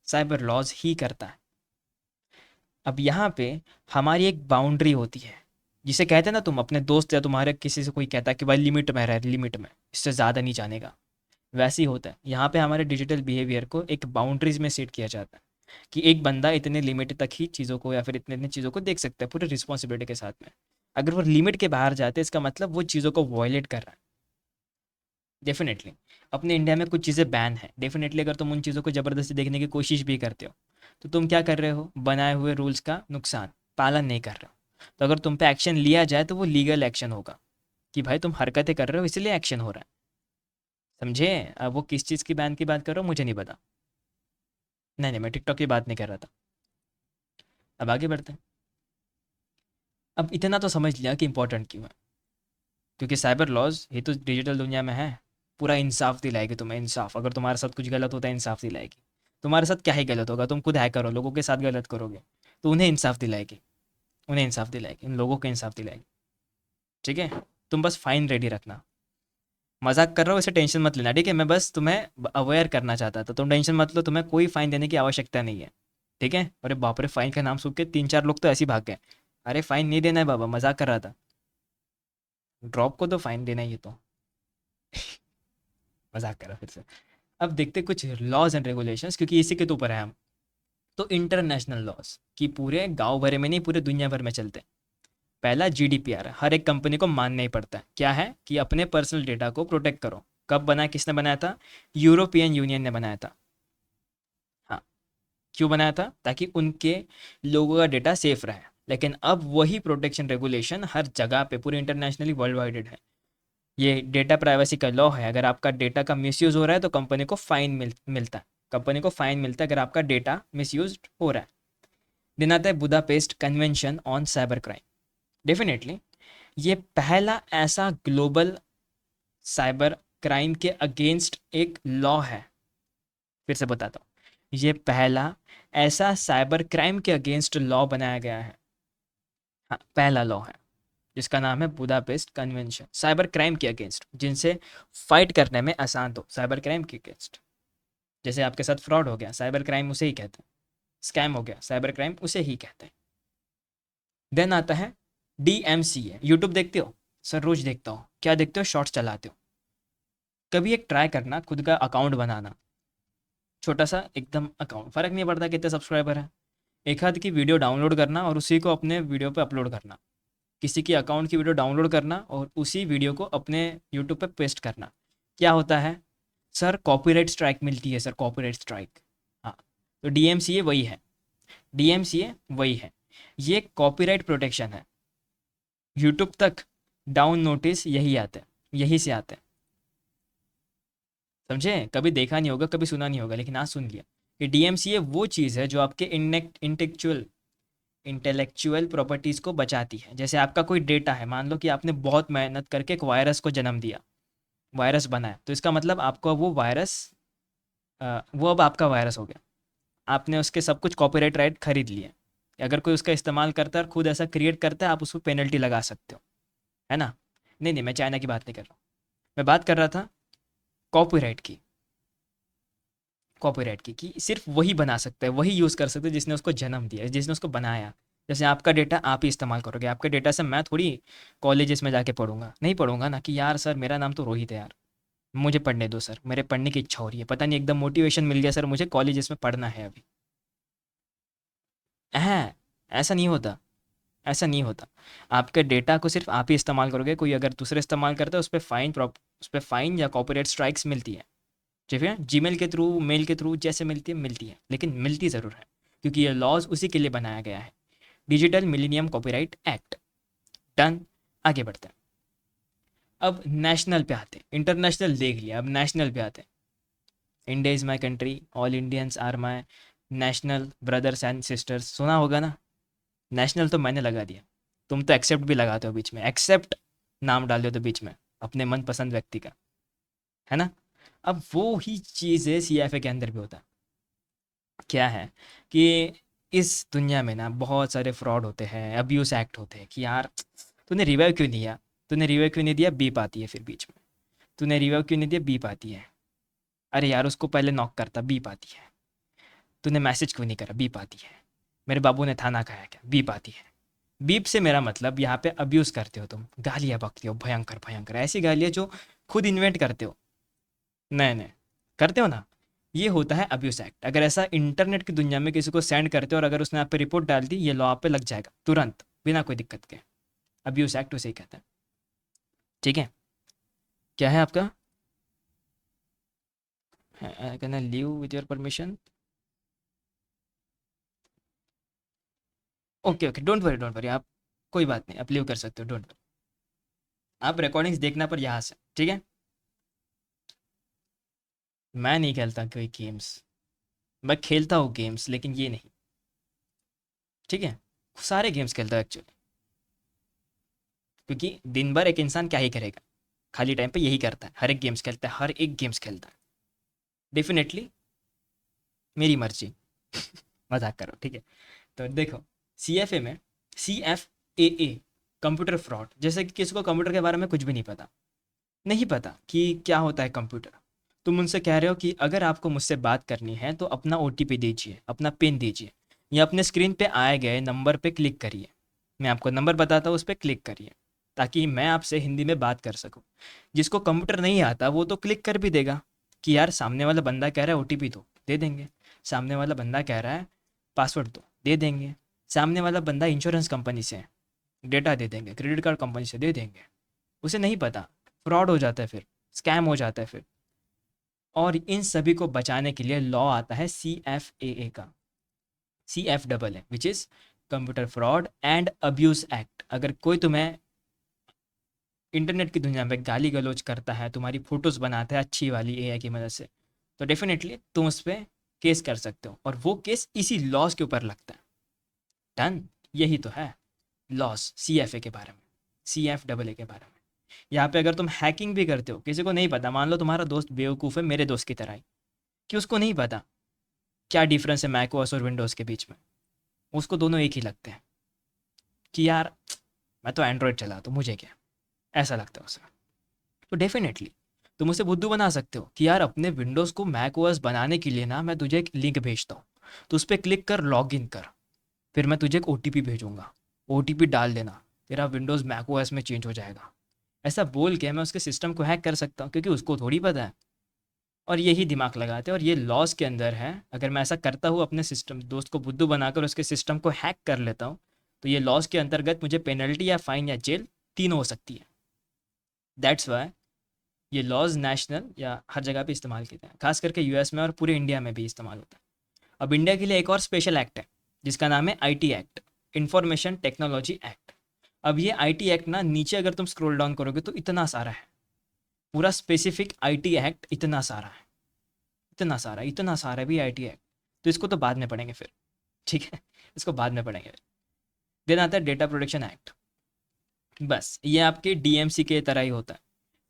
साइबर लॉज ही करता है। अब यहाँ पे हमारी एक बाउंड्री होती है, जिसे कहते हैं ना, तुम अपने दोस्त या तुम्हारे किसी से कोई कहता है कि भाई लिमिट में रह, लिमिट में, इससे ज़्यादा नहीं जानेगा। वैसे ही होता है यहाँ पे, हमारे डिजिटल बिहेवियर को एक बाउंड्रीज में सेट किया जाता है कि एक बंदा इतने लिमिट तक ही चीज़ों को या फिर इतने इतने चीज़ों को देख सकता है पूरे रिस्पॉन्सिबिलिटी के साथ में। अगर वो लिमिट के बाहर जाते हैं इसका मतलब वो चीज़ों को वॉयलेट कर रहा है। डेफिनेटली अपने इंडिया में कुछ चीज़ें बैन है, डेफिनेटली अगर तुम उन चीज़ों को ज़बरदस्ती देखने की कोशिश भी करते हो तो तुम क्या कर रहे हो, बनाए हुए रूल्स का नुकसान, पालन नहीं कर रहे हो। तो अगर तुम पे एक्शन लिया जाए तो वो लीगल एक्शन होगा कि भाई तुम हरकतें कर रहे हो इसलिए एक्शन हो रहा है। समझे? अब वो किस चीज़ की बैन की बात कर रहा हो मुझे नहीं पता। नहीं नहीं, मैं टिकटॉक की बात नहीं कर रहा था। अब आगे बढ़ते हैं। अब इतना तो समझ लिया कि इंपॉर्टेंट क्यों है, क्योंकि साइबर लॉज ये तो डिजिटल दुनिया में है, पूरा इंसाफ दिलाएगी तुम्हें। इंसाफ, अगर तुम्हारे साथ कुछ गलत होता है इंसाफ दिलाएगी। तुम्हारे साथ क्या ही गलत होगा, तुम खुद हैकर हो, लोगों के साथ गलत करोगे तो उन्हें इंसाफ दिलाएगी, उन्हें इंसाफ दिलाएगी, उन लोगों को इंसाफ दिलाएगी। ठीक है? तुम बस फाइन रेडी रखना। मजाक कर रहा हूँ, इसे टेंशन मत लेना, ठीक है? मैं बस तुम्हें अवेयर करना चाहता था, तुम टेंशन मत लो, तुम्हें कोई फाइन देने की आवश्यकता नहीं है। ठीक है? अरे बाप रे, फाइन का नाम सुन के 3-4 लोग तो ऐसे ही भाग गए। अरे फाइन नहीं देना है बाबा, मजाक कर रहा था। ड्रॉप को तो फाइन देना ही है तो। मजाक कर रहा फिर से। अब देखते कुछ लॉज एंड रेगुलेशंस, क्योंकि इसी के तो ऊपर है हम। तो इंटरनेशनल लॉज कि पूरे गांव भरे में नहीं पूरे दुनिया भर में चलते हैं। पहला जीडीपीआर है, हर एक कंपनी को मानना ही पड़ता है। क्या है कि अपने पर्सनल डेटा को प्रोटेक्ट करो। कब बनाया, किसने बनाया था? यूरोपियन यूनियन ने बनाया था। हाँ, क्यों बनाया था? ताकि उनके लोगों का डेटा सेफ रहे। लेकिन अब वही प्रोटेक्शन रेगुलेशन हर जगह पे पूरे इंटरनेशनली वर्ल्ड वाइड है। ये डेटा प्राइवेसी का लॉ है। अगर आपका डेटा का मिसयूज हो रहा है तो कंपनी को फाइन मिलता है। कंपनी को फाइन मिलता है अगर आपका डेटा मिसयूज हो रहा है। दिन आता है Budapest convention on cyber crime. Definitely ये पहला ऐसा ग्लोबल साइबर क्राइम के अगेंस्ट एक लॉ है। फिर से बताता हूँ, ये पहला ऐसा साइबर क्राइम के अगेंस्ट लॉ बनाया गया है। हाँ, पहला लॉ है जिसका नाम है बुदापेस्ट कन्वेंशन, साइबर क्राइम के अगेंस्ट, जिनसे फाइट करने में आसान हो। साइबर क्राइम के अगेंस्ट, जैसे आपके साथ फ्रॉड हो गया, साइबर क्राइम उसे ही कहते हैं। स्कैम हो गया, साइबर क्राइम उसे ही कहते हैं। देन आता है DMCA। यूट्यूब देखते हो? सर रोज देखता हूँ। क्या देखते हो? शॉर्ट्स चलाते हो? कभी एक ट्राई करना, खुद का अकाउंट बनाना, छोटा सा एकदम अकाउंट, फर्क नहीं पड़ता कितने सब्सक्राइबर है। एक हाथ की वीडियो डाउनलोड करना और उसी को अपने वीडियो पे अपलोड करना। किसी की अकाउंट की वीडियो डाउनलोड करना और उसी वीडियो को अपने यूट्यूब पे पेस्ट करना। क्या होता है? सर कॉपीराइट स्ट्राइक मिलती है सर, कॉपीराइट स्ट्राइक। हाँ, तो डीएमसीए वही है, डीएमसीए वही है, ये कॉपीराइट प्रोटेक्शन है। यूट्यूब तक डाउन नोटिस यही आता है, यही से आता है। समझे? कभी देखा नहीं होगा, कभी सुना नहीं होगा, लेकिन आज सुन लिया कि डीएमसीए वो चीज़ है जो आपके इंटेलेक्चुअल इंटेलेक्चुअल प्रॉपर्टीज़ को बचाती है। जैसे आपका कोई डेटा है, मान लो कि आपने बहुत मेहनत करके एक वायरस को जन्म दिया, वायरस बनाया, तो इसका मतलब आपको वो वायरस, वो अब आपका वायरस हो गया। आपने उसके सब कुछ कॉपीराइट राइट खरीद लिए। अगर कोई उसका इस्तेमाल करता है और खुद ऐसा क्रिएट करता है, आप उसको पेनल्टी लगा सकते हो, है ना? नहीं नहीं, मैं चाइना की बात नहीं कर रहा हूँ, मैं बात कर रहा था कॉपीराइट की। कॉपीराइट की कि सिर्फ वही बना सकता है, वही यूज़ कर सकता है जिसने उसको जन्म दिया, जिसने उसको बनाया। जैसे आपका डेटा आप ही इस्तेमाल करोगे, आपके डेटा से मैं थोड़ी कॉलेजेस में जाके पढ़ूंगा, नहीं पढ़ूंगा ना कि यार सर मेरा नाम तो रोहित है यार, मुझे पढ़ने दो सर, मेरे पढ़ने की इच्छा हो रही है, पता नहीं एकदम मोटिवेशन मिल गया सर, मुझे कॉलेजेस में पढ़ना है अभी। है, ऐसा नहीं होता, ऐसा नहीं होता। आपके डेटा को सिर्फ आप ही इस्तेमाल करोगे, कोई अगर दूसरे इस्तेमाल करता है उस पर उस पर फाइन या कॉपीराइट स्ट्राइक्स मिलती है। ठीक है, जीमेल के थ्रू, मेल के थ्रू जैसे मिलती है, लेकिन मिलती ज़रूर है, क्योंकि ये लॉज उसी के लिए बनाया गया है। Digital millennium copyright act. Done. आगे बढ़ते हैं। अब नेशनल पे आते हैं, इंटरनेशनल देख लिया, अब नेशनल पे आते हैं। India is my country, all Indians are my national brothers and sisters, सुना होगा ना? नेशनल तो मैंने लगा दिया, तुम तो एक्सेप्ट भी लगाते हो बीच में, एक्सेप्ट नाम डाल दो तो बीच में अपने मनपसंद व्यक्ति का, है ना? अब वो ही चीज़ है सीएफए के अंदर भी होता है। क्या है कि इस दुनिया में ना बहुत सारे फ्रॉड होते हैं, अब्यूज़ एक्ट होते हैं कि यार तूने रिवाइव क्यों नहीं दिया, तूने रिवाइव क्यों नहीं दिया, बीप आती है फिर बीच में। तूने रिवाइव क्यों नहीं दिया, बीप आती है। अरे यार उसको पहले नॉक करता, बीप आती है। तूने मैसेज क्यों नहीं करा, बीप आती है। मेरे बाबू ने खाना खाया क्या, बीप आती है। बीप से मेरा मतलब यहाँ पे अब्यूज़ करते हो तुम, गालियाँ बकते हो, भयंकर भयंकर ऐसी गालियाँ जो खुद इन्वेंट करते हो, नए नए करते हो ना। ये होता है अब्यूज़ एक्ट। अगर ऐसा इंटरनेट की दुनिया में किसी को सेंड करते हो और अगर उसने आप पे रिपोर्ट डाल दी, ये लॉ आप पे लग जाएगा तुरंत, बिना कोई दिक्कत के। अब्यूज़ एक्ट उसे ही कहते हैं। ठीक है, क्या है आपका? Can I leave with your permission? Okay okay, don't worry don't worry, आप कोई बात नहीं, आप लीव कर सकते हो, डोंट वरी। आप रिकॉर्डिंग्स देखना पर यहाँ से, ठीक है? मैं नहीं खेलता कोई गेम्स, मैं खेलता हूँ गेम्स लेकिन ये नहीं, ठीक है? सारे गेम्स खेलता हूँ एक्चुअली, क्योंकि दिन भर एक इंसान क्या ही करेगा, खाली टाइम पे यही करता है, हर एक गेम्स खेलता है, हर एक गेम्स खेलता है। डेफिनेटली मेरी मर्जी। मजाक करो, ठीक है? तो देखो, सीएफए में, सीएफएए, कंप्यूटर फ्रॉड, जैसे कि किसी को कंप्यूटर के बारे में कुछ भी नहीं पता, नहीं पता कि क्या होता है कंप्यूटर। तुम उनसे कह रहे हो कि अगर आपको मुझसे बात करनी है तो अपना ओटीपी दीजिए, अपना पिन दीजिए, या अपने स्क्रीन पे आए गए नंबर पे क्लिक करिए। मैं आपको नंबर बताता हूँ, उस पर क्लिक करिए, ताकि मैं आपसे हिंदी में बात कर सकूँ। जिसको कंप्यूटर नहीं आता वो तो क्लिक कर भी देगा कि यार सामने वाला बंदा कह रहा है ओटीपी दो, दे देंगे। सामने वाला बंदा कह रहा है पासवर्ड दो, दे देंगे। सामने वाला बंदा इंश्योरेंस कंपनी से डेटा दे देंगे, क्रेडिट कार्ड कंपनी से दे देंगे। उसे नहीं पता, फ्रॉड हो जाता है, फिर स्कैम हो जाता है फिर। और इन सभी को बचाने के लिए लॉ आता है सी एफ ए ए का, C F double A, which is computer fraud and abuse act. अगर कोई तुम्हें इंटरनेट की दुनिया में गाली गलौज करता है, तुम्हारी फोटोज़ बनाता है अच्छी वाली एआई की मदद से, तो डेफिनेटली तुम उस पर केस कर सकते हो, और वो केस इसी लॉज के ऊपर लगता है। डन। यही तो है लॉस सी एफ ए के बारे में, सी एफ डबल ए के बारे में। यहाँ पे अगर तुम हैकिंग भी करते हो, किसी को नहीं पता, मान लो तुम्हारा दोस्त बेवकूफ़ है, मेरे दोस्त की तरह ही, कि उसको नहीं पता क्या डिफरेंस है मैक ओएस और विंडोज़ के बीच में, उसको दोनों एक ही लगते हैं कि यार मैं तो एंड्रॉयड चलाता हूँ, मुझे क्या, ऐसा लगता है उसे। तो डेफिनेटली तुम उसे बुद्धू बना सकते हो कि यार अपने विंडोज़ को मैक ओएस बनाने के लिए ना मैं तुझे एक लिंक भेजता हूँ, तो उस पर क्लिक कर, लॉग इन कर, फिर मैं तुझे एक ओटीपी भेजूंगा, ओटीपी डाल देना, तेरा विंडोज़ मैक ओएस में चेंज हो जाएगा। ऐसा बोल के मैं उसके सिस्टम को हैक कर सकता हूँ, क्योंकि उसको थोड़ी पता है। और यही दिमाग लगाते हैं, और ये लॉस के अंदर है। अगर मैं ऐसा करता हूँ, अपने सिस्टम दोस्त को बुद्धू बनाकर उसके सिस्टम को हैक कर लेता हूँ, तो ये लॉस के अंतर्गत मुझे पेनल्टी या फाइन या जेल तीनों हो सकती है। दैट्स वाई ये लॉज नेशनल या हर जगह पे इस्तेमाल किए हैं, खास करके यूएस में और पूरे इंडिया में भी इस्तेमाल होता है। अब इंडिया के लिए एक और स्पेशल एक्ट है जिसका नाम है IT act, information technology act. अब ये आईटी एक्ट ना, नीचे अगर तुम स्क्रॉल डाउन करोगे तो इतना सारा है, पूरा स्पेसिफिक आईटी एक्ट इतना सारा है, इतना सारा भी आईटी एक्ट। तो इसको तो बाद में पढ़ेंगे फिर, ठीक है, इसको बाद में पढ़ेंगे। देन आता है डेटा प्रोटेक्शन एक्ट। बस ये आपके डीएमसी के तरह ही होता है,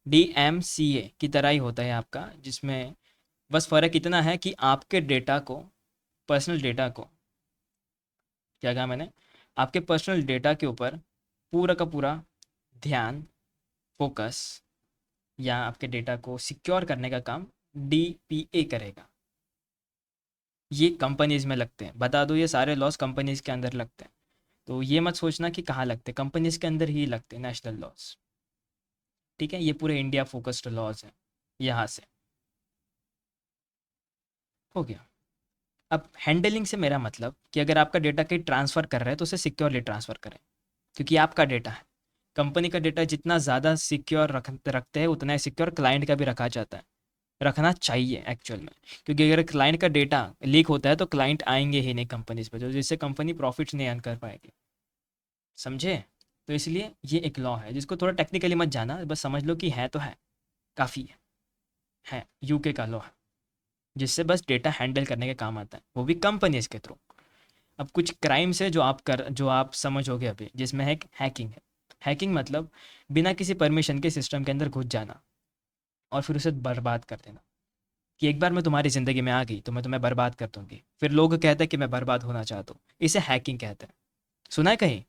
डीएमसीए की तरह ही होता है आपका, जिसमें बस फ़र्क इतना है कि आपके डेटा को, पर्सनल डेटा को, क्या कहा मैंने, आपके पर्सनल डेटा के ऊपर पूरा का पूरा ध्यान, फोकस, या आपके डेटा को सिक्योर करने का काम डीपीए करेगा। ये कंपनीज में लगते हैं, बता दो, ये सारे लॉज कंपनीज के अंदर लगते हैं। तो ये मत सोचना कि कहाँ लगते, कंपनीज के अंदर ही लगते हैं नेशनल लॉज, ठीक है। ये पूरे इंडिया फोकस्ड लॉज है यहाँ से। हो गया। अब हैंडलिंग से मेरा मतलब कि अगर आपका डेटा कहीं ट्रांसफ़र कर रहे हैं तो उसे सिक्योरली ट्रांसफ़र करें, क्योंकि आपका डेटा है। कंपनी का डेटा जितना ज़्यादा सिक्योर रखते हैं उतना ही सिक्योर क्लाइंट का भी रखा जाता है, रखना चाहिए एक्चुअल में। क्योंकि अगर क्लाइंट का डेटा लीक होता है तो क्लाइंट आएंगे ही नहीं कंपनीज पे, जो जिससे कंपनी प्रॉफिट्स नहीं अर्न कर पाएगी, समझे। तो इसलिए ये एक लॉ है जिसको थोड़ा टेक्निकली मत जाना, बस समझ लो कि है तो है, काफ़ी है यूके का लॉ है, जिससे बस डेटा हैंडल करने के काम आता है, वो भी कंपनीज के थ्रू। अब कुछ क्राइम्स है जो आप समझोगे अभी, जिसमें है हैकिंग है। हैकिंग मतलब बिना किसी परमिशन के सिस्टम के अंदर घुस जाना और फिर उसे बर्बाद कर देना, कि एक बार मैं तुम्हारी ज़िंदगी में आ गई तो मैं तुम्हें बर्बाद कर दूंगी, फिर लोग कहते हैं कि मैं बर्बाद होना चाहता हूँ, इसे हैकिंग कहते हैं। सुना है कहीं?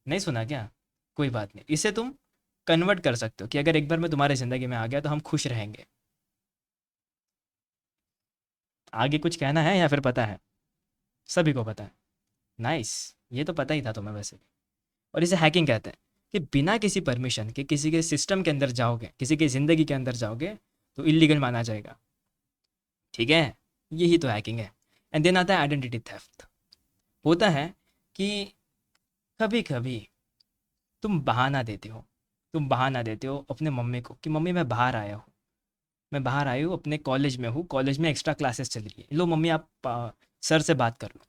नहीं सुना क्या? कोई बात नहीं, इसे तुम कन्वर्ट कर सकते हो कि अगर एक बार मैं तुम्हारी ज़िंदगी में आ गया तो हम खुश रहेंगे। आगे कुछ कहना है या फिर पता है? सभी को पता है। नाइस, ये तो पता ही था तुम्हें वैसे भी। और इसे हैकिंग कहते हैं कि बिना किसी परमिशन के किसी के सिस्टम के अंदर जाओगे, किसी की ज़िंदगी के अंदर जाओगे तो इलीगल माना जाएगा, ठीक है। यही तो हैकिंग है। एंड देन आता है आइडेंटिटी थेफ्ट। होता है कि कभी कभी तुम बहाना देते हो अपने मम्मी को कि मम्मी मैं बाहर आया हूँ, मैं बाहर आई हूँ, अपने कॉलेज में हूँ, कॉलेज में एक्स्ट्रा क्लासेस चल रही है, लो मम्मी आप सर से बात कर लो,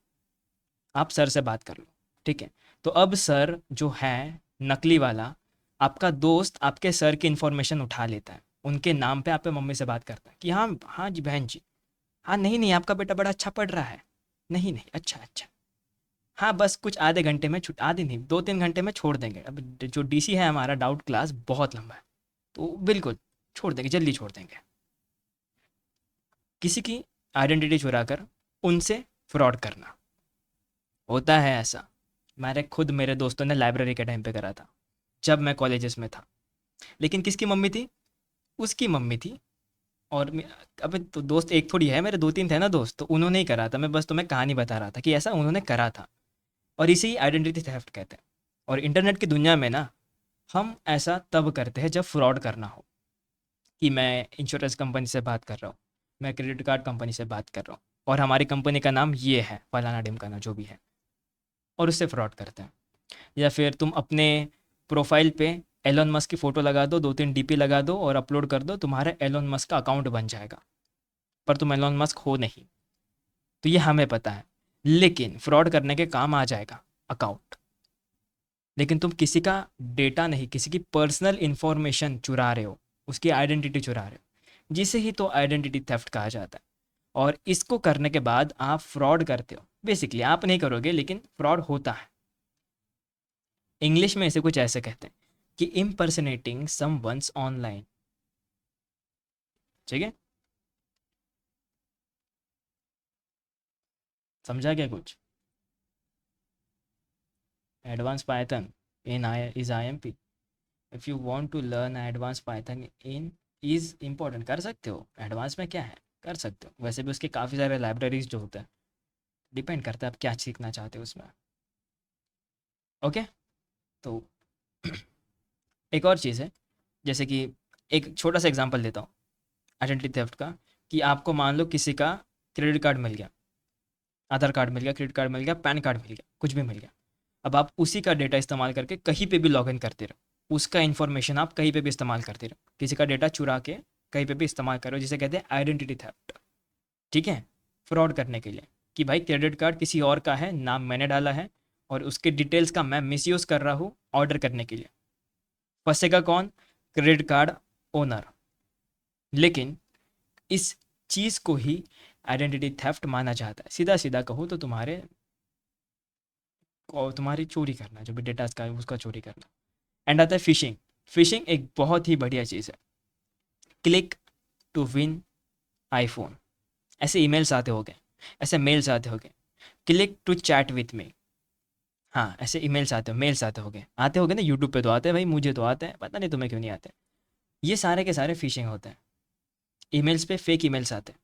आप सर से बात कर लो, ठीक है। तो अब सर जो है नकली वाला, आपका दोस्त आपके सर की इन्फॉर्मेशन उठा लेता है, उनके नाम पे आप पे मम्मी से बात करता है कि हाँ हाँ जी बहन जी, हाँ नहीं नहीं आपका बेटा बड़ा अच्छा पढ़ रहा है, नहीं नहीं अच्छा अच्छा, हाँ बस कुछ आधे घंटे में छुट, आधे नहीं 2-3 घंटे में छोड़ देंगे, अब जो डीसी है हमारा, डाउट क्लास बहुत लंबा है, तो बिल्कुल छोड़ देंगे, जल्दी छोड़ देंगे। किसी की आइडेंटिटी चुरा कर उनसे फ्रॉड करना, होता है ऐसा। मेरे दोस्तों ने लाइब्रेरी के टाइम पे करा था, जब मैं कॉलेजेस में था। लेकिन किसकी मम्मी थी? उसकी मम्मी थी। और अब तो दोस्त एक थोड़ी है, मेरे 2-3 थे ना दोस्त, तो उन्होंने ही करा था। मैं बस तुम्हें कहानी बता रहा था कि ऐसा उन्होंने करा था, और इसे ही आइडेंटिटी थेफ्ट कहते हैं। और इंटरनेट की दुनिया में ना, हम ऐसा तब करते हैं जब फ्रॉड करना हो, कि मैं इंश्योरेंस कंपनी से बात कर रहा हूँ, मैं क्रेडिट कार्ड कंपनी से बात कर रहा हूँ, और हमारी कंपनी का नाम ये है, फलाना ढिमकाना जो भी है, और उससे फ्रॉड करते हैं। या फिर तुम अपने प्रोफाइल पे एलोन मस्क की फ़ोटो लगा दो, 2-3 डीपी लगा दो और अपलोड कर दो, तुम्हारा एलोन मस्क का अकाउंट बन जाएगा, पर तुम एलोन मस्क हो नहीं। तो ये हमें पता है, लेकिन फ्रॉड करने के काम आ जाएगा अकाउंट। लेकिन तुम किसी का डेटा नहीं, किसी की पर्सनल इंफॉर्मेशन चुरा रहे हो, उसकी आइडेंटिटी चुरा रहे हो, जिसे ही तो आइडेंटिटी थेफ्ट कहा जाता है। और इसको करने के बाद आप फ्रॉड करते हो, बेसिकली आप नहीं करोगे लेकिन फ्रॉड होता है। इंग्लिश में इसे कुछ ऐसे कहते हैं कि इम्पर्सनेटिंग समवंस ऑनलाइन, ठीक है। समझा क्या कुछ? Advance Python in I is I M P. If you want to learn advance Python in is important, कर सकते हो। एडवांस में क्या है, कर सकते हो। वैसे भी उसके काफ़ी सारे लाइब्रेरीज जो होते हैं, डिपेंड करता है आप क्या सीखना चाहते हो उसमें। ओके। तो एक और चीज़ है, जैसे कि एक छोटा सा एग्जांपल देता हूँ आइडेंटिटी थेफ्ट का, कि आपको मान लो किसी का क्रेडिट कार्ड मिल गया, आधार कार्ड मिल गया, क्रेडिट कार्ड मिल गया, पैन कार्ड मिल गया, कुछ भी मिल गया। अब आप उसी का डेटा इस्तेमाल करके कहीं पे भी लॉगिन करते रहो, उसका इन्फॉर्मेशन आप कहीं पे भी इस्तेमाल करते रहो, किसी का डेटा चुरा के कहीं पे भी इस्तेमाल करो, जिसे कहते हैं आइडेंटिटी थेफ्ट। ठीक है, फ्रॉड करने के लिए कि भाई क्रेडिट कार्ड किसी और का है, नाम मैंने डाला है और उसके डिटेल्स का मैं मिसयूज़ कर रहा हूँ ऑर्डर करने के लिए। फंसेगा कौन? Credit card owner. लेकिन इस चीज़ को ही आइडेंटिटी थेफ्ट माना जाता है। सीधा सीधा कहूँ तो तुम्हारी चोरी करना, जो भी डेटा का है उसका चोरी करना। एंड आता है फिशिंग। फिशिंग एक बहुत ही बढ़िया चीज़ है। क्लिक टू विन आईफोन, ऐसे ईमेल्स आते होंगे, ऐसे मेल्स आते होंगे। Click to chat with me, हाँ ऐसे ईमेल्स आते होंगे ना, यूट्यूब पे तो आते हैं भाई, मुझे तो आते हैं, पता नहीं तुम्हें क्यों नहीं आते। ये सारे के सारे फिशिंग होते हैं। ईमेल्स पे फेक ईमेल्स आते हैं।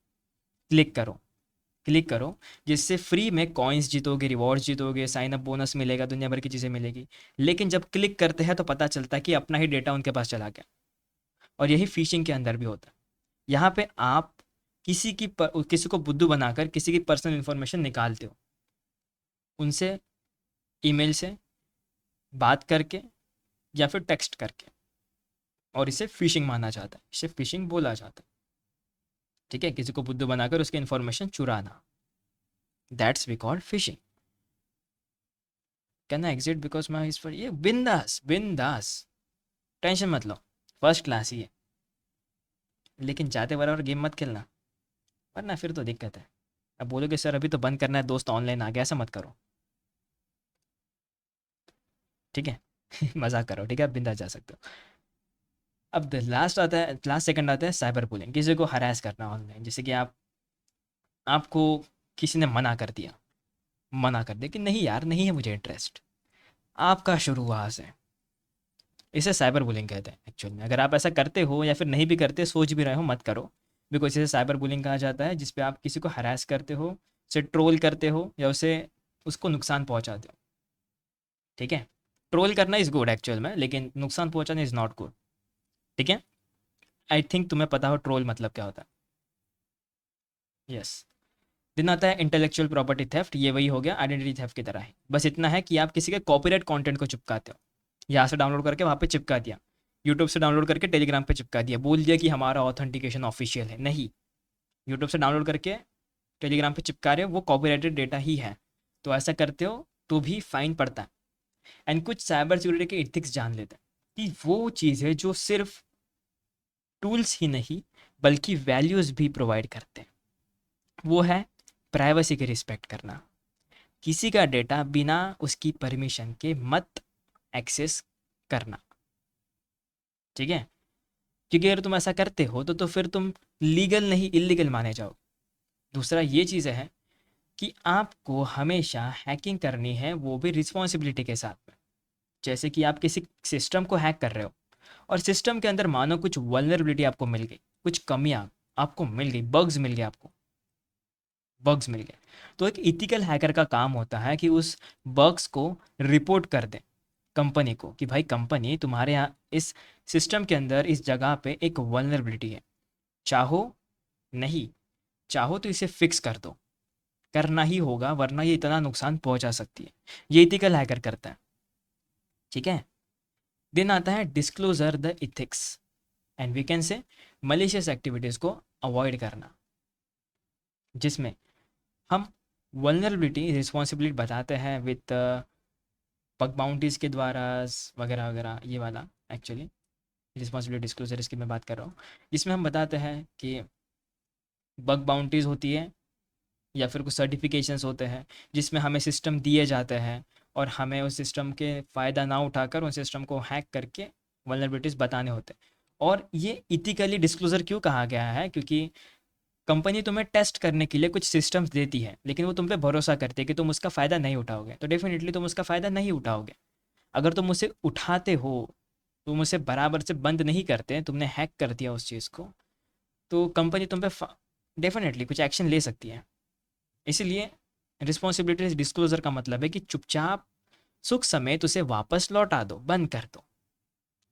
क्लिक करो, क्लिक करो, जिससे फ्री में कॉइन्स जीतोगे, रिवॉर्ड्स जीतोगे, साइन अप बोनस मिलेगा, दुनिया भर की चीज़ें मिलेगी। लेकिन जब क्लिक करते हैं तो पता चलता है कि अपना ही डेटा उनके पास चला गया। और यही फिशिंग के अंदर भी होता है। यहाँ पे आप किसी को बुद्धू बनाकर किसी की पर्सनल इन्फॉर्मेशन निकालते हो उनसे, ईमेल से बात करके या फिर टेक्स्ट करके, और इसे फिशिंग माना जाता है, इसे फिशिंग बोला जाता है। ठीक है, किसी को बुद्धू बनाकर उसकी इन्फॉर्मेशन चुराना, that's we called phishing. Can I exit because my is for, ये बिंदास बिंदास, टेंशन मत लो, फर्स्ट क्लास ही है। लेकिन जाते बराबर गेम मत खेलना, वरना फिर तो दिक्कत है। अब बोलोगे सर अभी तो बंद करना है, दोस्त ऑनलाइन आ गया, ऐसा मत करो। ठीक है मजाक करो, ठीक है, आप बिंदास जा सकते हो। अब लास्ट सेकंड आता है साइबर बुलिंग, किसी को हरास करना ऑनलाइन। जैसे कि आपको किसी ने मना कर दिया कि नहीं यार, नहीं है मुझे इंटरेस्ट, आपका शुरू हुआ से। इसे साइबर बुलिंग कहते हैं एक्चुअल में। अगर आप ऐसा करते हो या फिर नहीं भी करते, सोच भी रहे हो, मत करो। बिकॉज इसे साइबर बुलिंग कहा जाता है, जिसपे आप किसी को हरास करते हो, उसे ट्रोल करते हो या उसको नुकसान पहुंचाते हो। ठीक है, ट्रोल करना इज़ गुड एक्चुअल में, लेकिन नुकसान पहुंचाना इज़ नॉट गुड। ठीक है, आई थिंक तुम्हें पता हो ट्रोल मतलब क्या होता है। यस। दिन आता है इंटेलेक्चुअल प्रॉपर्टी थेफ्ट, ये वही हो गया आइडेंटिटी थेफ्ट की तरह है। बस इतना है कि आप किसी के कॉपीराइट कंटेंट को चिपकाते हो, यहाँ से डाउनलोड करके वहाँ पे चिपका दिया, यूट्यूब से डाउनलोड करके टेलीग्राम पे चिपका दिया, बोल दिया कि हमारा ऑथेंटिकेशन ऑफिशियल है। नहीं, यूट्यूब से डाउनलोड करके टेलीग्राम पे चिपका रहे हो, वो कॉपीराइटेड डेटा ही है। तो ऐसा करते हो तो भी फाइन पड़ता है। एंड कुछ साइबर सिक्योरिटी के इथिक्स जान लेते हैं कि वो चीज़ है जो सिर्फ टूल्स ही नहीं बल्कि वैल्यूज़ भी प्रोवाइड करते हैं। वो है प्राइवेसी की रिस्पेक्ट करना, किसी का डेटा बिना उसकी परमिशन के मत एक्सेस करना। ठीक है, क्योंकि अगर तुम ऐसा करते हो तो फिर तुम लीगल नहीं इलीगल माने जाओगे। दूसरा ये चीज़ है कि आपको हमेशा हैकिंग करनी है, वो भी रिस्पॉन्सिबिलिटी के साथ में। जैसे कि आप किसी सिस्टम को हैक कर रहे हो और सिस्टम के अंदर मानो कुछ वल्नरेबिलिटी आपको मिल गई, कुछ कमियां आपको मिल गई, बग्स मिल गए, तो एक इथिकल हैकर का काम होता है कि उस बग्स को रिपोर्ट कर दे कंपनी को, कि भाई कंपनी तुम्हारे यहाँ इस सिस्टम के अंदर इस जगह पे एक वल्नरेबिलिटी है, चाहो नहीं चाहो तो इसे फिक्स कर दो, करना ही होगा वरना ये इतना नुकसान पहुंचा सकती है। ये इथिकल हैकर करता है। ठीक है, दिन आता है disclosure the ethics, and we can say malicious activities को अवॉइड करना, जिसमें हम वल्नरेबिलिटी रिस्पॉन्सिबिलिटी बताते हैं विद बग बाउंटीज़ के द्वारा वगैरह वगैरह, ये वाला एक्चुअली रिस्पॉन्सिबिलिटी डिस्क्लोजर इसकी मैं बात कर रहा हूँ, जिसमें हम बताते हैं कि बग बाउंटीज़ होती है या फिर कुछ सर्टिफिकेशंस होते हैं जिसमें हमें सिस्टम दिए जाते हैं और हमें उस सिस्टम के फ़ायदा ना उठाकर उन सिस्टम को हैक करके वल्नरेबिलिटीज़ बताने होते हैं। और ये इथिकली डिस्क्लोजर क्यों कहा गया है? क्योंकि कंपनी तुम्हें टेस्ट करने के लिए कुछ सिस्टम्स देती है, लेकिन वो तुम पे भरोसा करती है कि तुम उसका फ़ायदा नहीं उठाओगे, तो डेफिनेटली तुम उसका फ़ायदा नहीं उठाओगे। अगर तुम उसे उठाते हो, तुम उसे बराबर से बंद नहीं करते, तुमने हैक कर दिया उस चीज़ को, तो कंपनी तुम पे डेफिनेटली कुछ एक्शन ले सकती है। इसीलिए रिस्पॉन्सिबिलिटी डिस्क्लोजर का मतलब है कि चुपचाप सुख समेत उसे वापस लौटा दो, बंद कर दो।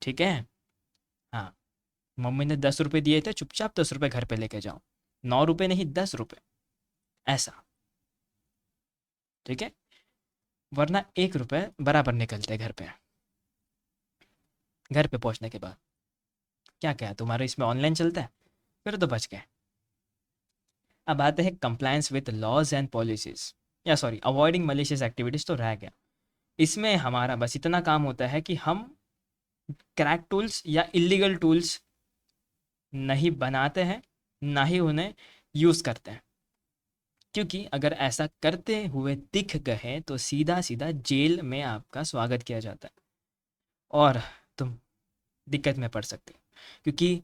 ठीक है, हाँ, मम्मी ने 10 रुपये दिए थे, चुपचाप 10 रुपये घर पे लेके जाओ, 9 रुपये नहीं, 10 रुपये, ऐसा। ठीक है, वरना 1 रुपये बराबर निकलते घर पे पहुंचने के बाद। क्या क्या तुम्हारा इसमें ऑनलाइन चलता है, फिर तो बच गए। अब आते हैं compliance with laws and policies, या सॉरी अवॉइडिंग मलिशियस एक्टिविटीज, तो रह गया। इसमें हमारा बस इतना काम होता है कि हम क्रैक टूल्स या इलीगल टूल्स नहीं बनाते हैं, ना ही उन्हें यूज़ करते हैं, क्योंकि अगर ऐसा करते हुए दिख गए तो सीधा सीधा जेल में आपका स्वागत किया जाता है और तुम दिक्कत में पड़ सकते हो। क्योंकि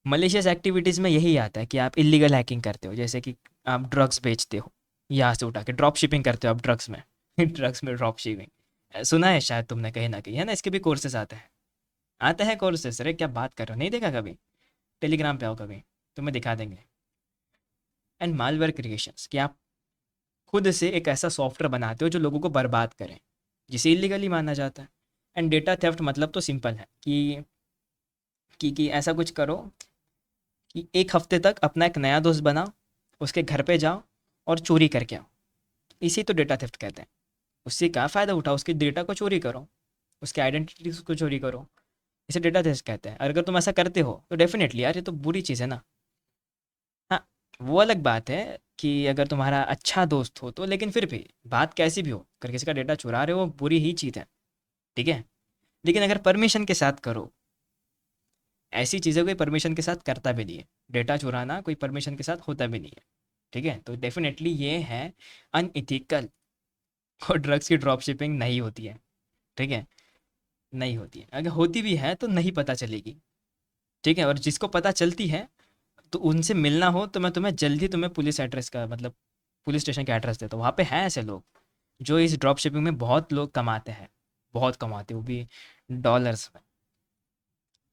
मलिशियस एक्टिविटीज़ में यही आता है कि आप इलीगल हैकिंग करते हो, जैसे कि आप ड्रग्स बेचते हो, यहाँ से उठा के ड्रॉप शिपिंग करते हो आप ड्रग्स में ड्रग्स में ड्रॉप शिपिंग सुना है शायद तुमने कहीं ना कहीं, है ना, इसके भी कोर्सेज आते हैं कोर्सेज। अरे क्या बात कर रहे हो, नहीं देखा कभी? टेलीग्राम पे आओ कभी, तुम्हें दिखा देंगे। एंड मालवेयर क्रिएशंस, कि आप खुद से एक ऐसा सॉफ्टवेयर बनाते हो जो लोगों को बर्बाद करें, जिसे इलीगली माना जाता है। एंड डेटा थेफ्ट मतलब तो सिंपल है कि ऐसा कुछ करो कि एक हफ्ते तक अपना एक नया दोस्त बनाओ, उसके घर पे जाओ और चोरी करके आओ। इसी तो डेटा थेफ्ट कहते हैं। उससे क्या फ़ायदा उठाओ, उसके डेटा को चोरी करो, उसके आइडेंटिटी को चोरी करो, इसे डेटा थेफ्ट कहते हैं। और अगर तुम ऐसा करते हो तो डेफिनेटली यार ये तो बुरी चीज़ है ना। हाँ, वो अलग बात है कि अगर तुम्हारा अच्छा दोस्त हो तो, लेकिन फिर भी बात कैसी भी हो, अगर किसी का डेटा चुरा रहे हो वो बुरी ही चीज़ है, ठीक है। लेकिन अगर परमिशन के साथ करो, ऐसी चीज़ें कोई परमिशन के साथ करता भी नहीं है, डेटा चुराना कोई परमिशन के साथ होता भी नहीं है, ठीक है। तो डेफिनेटली ये है अनइथिकल, और ड्रग्स की ड्रॉप शिपिंग नहीं होती है, ठीक है, नहीं होती है। अगर होती भी है तो नहीं पता चलेगी, ठीक है। और जिसको पता चलती है तो उनसे मिलना हो तो मैं तुम्हें जल्दी तुम्हें पुलिस एड्रेस का मतलब पुलिस स्टेशन का एड्रेस देता हूँ। वहाँ पे हैं ऐसे लोग जो इस ड्रॉप शिपिंग में बहुत लोग कमाते हैं, बहुत कमाते हैं, वो भी डॉलर्स में।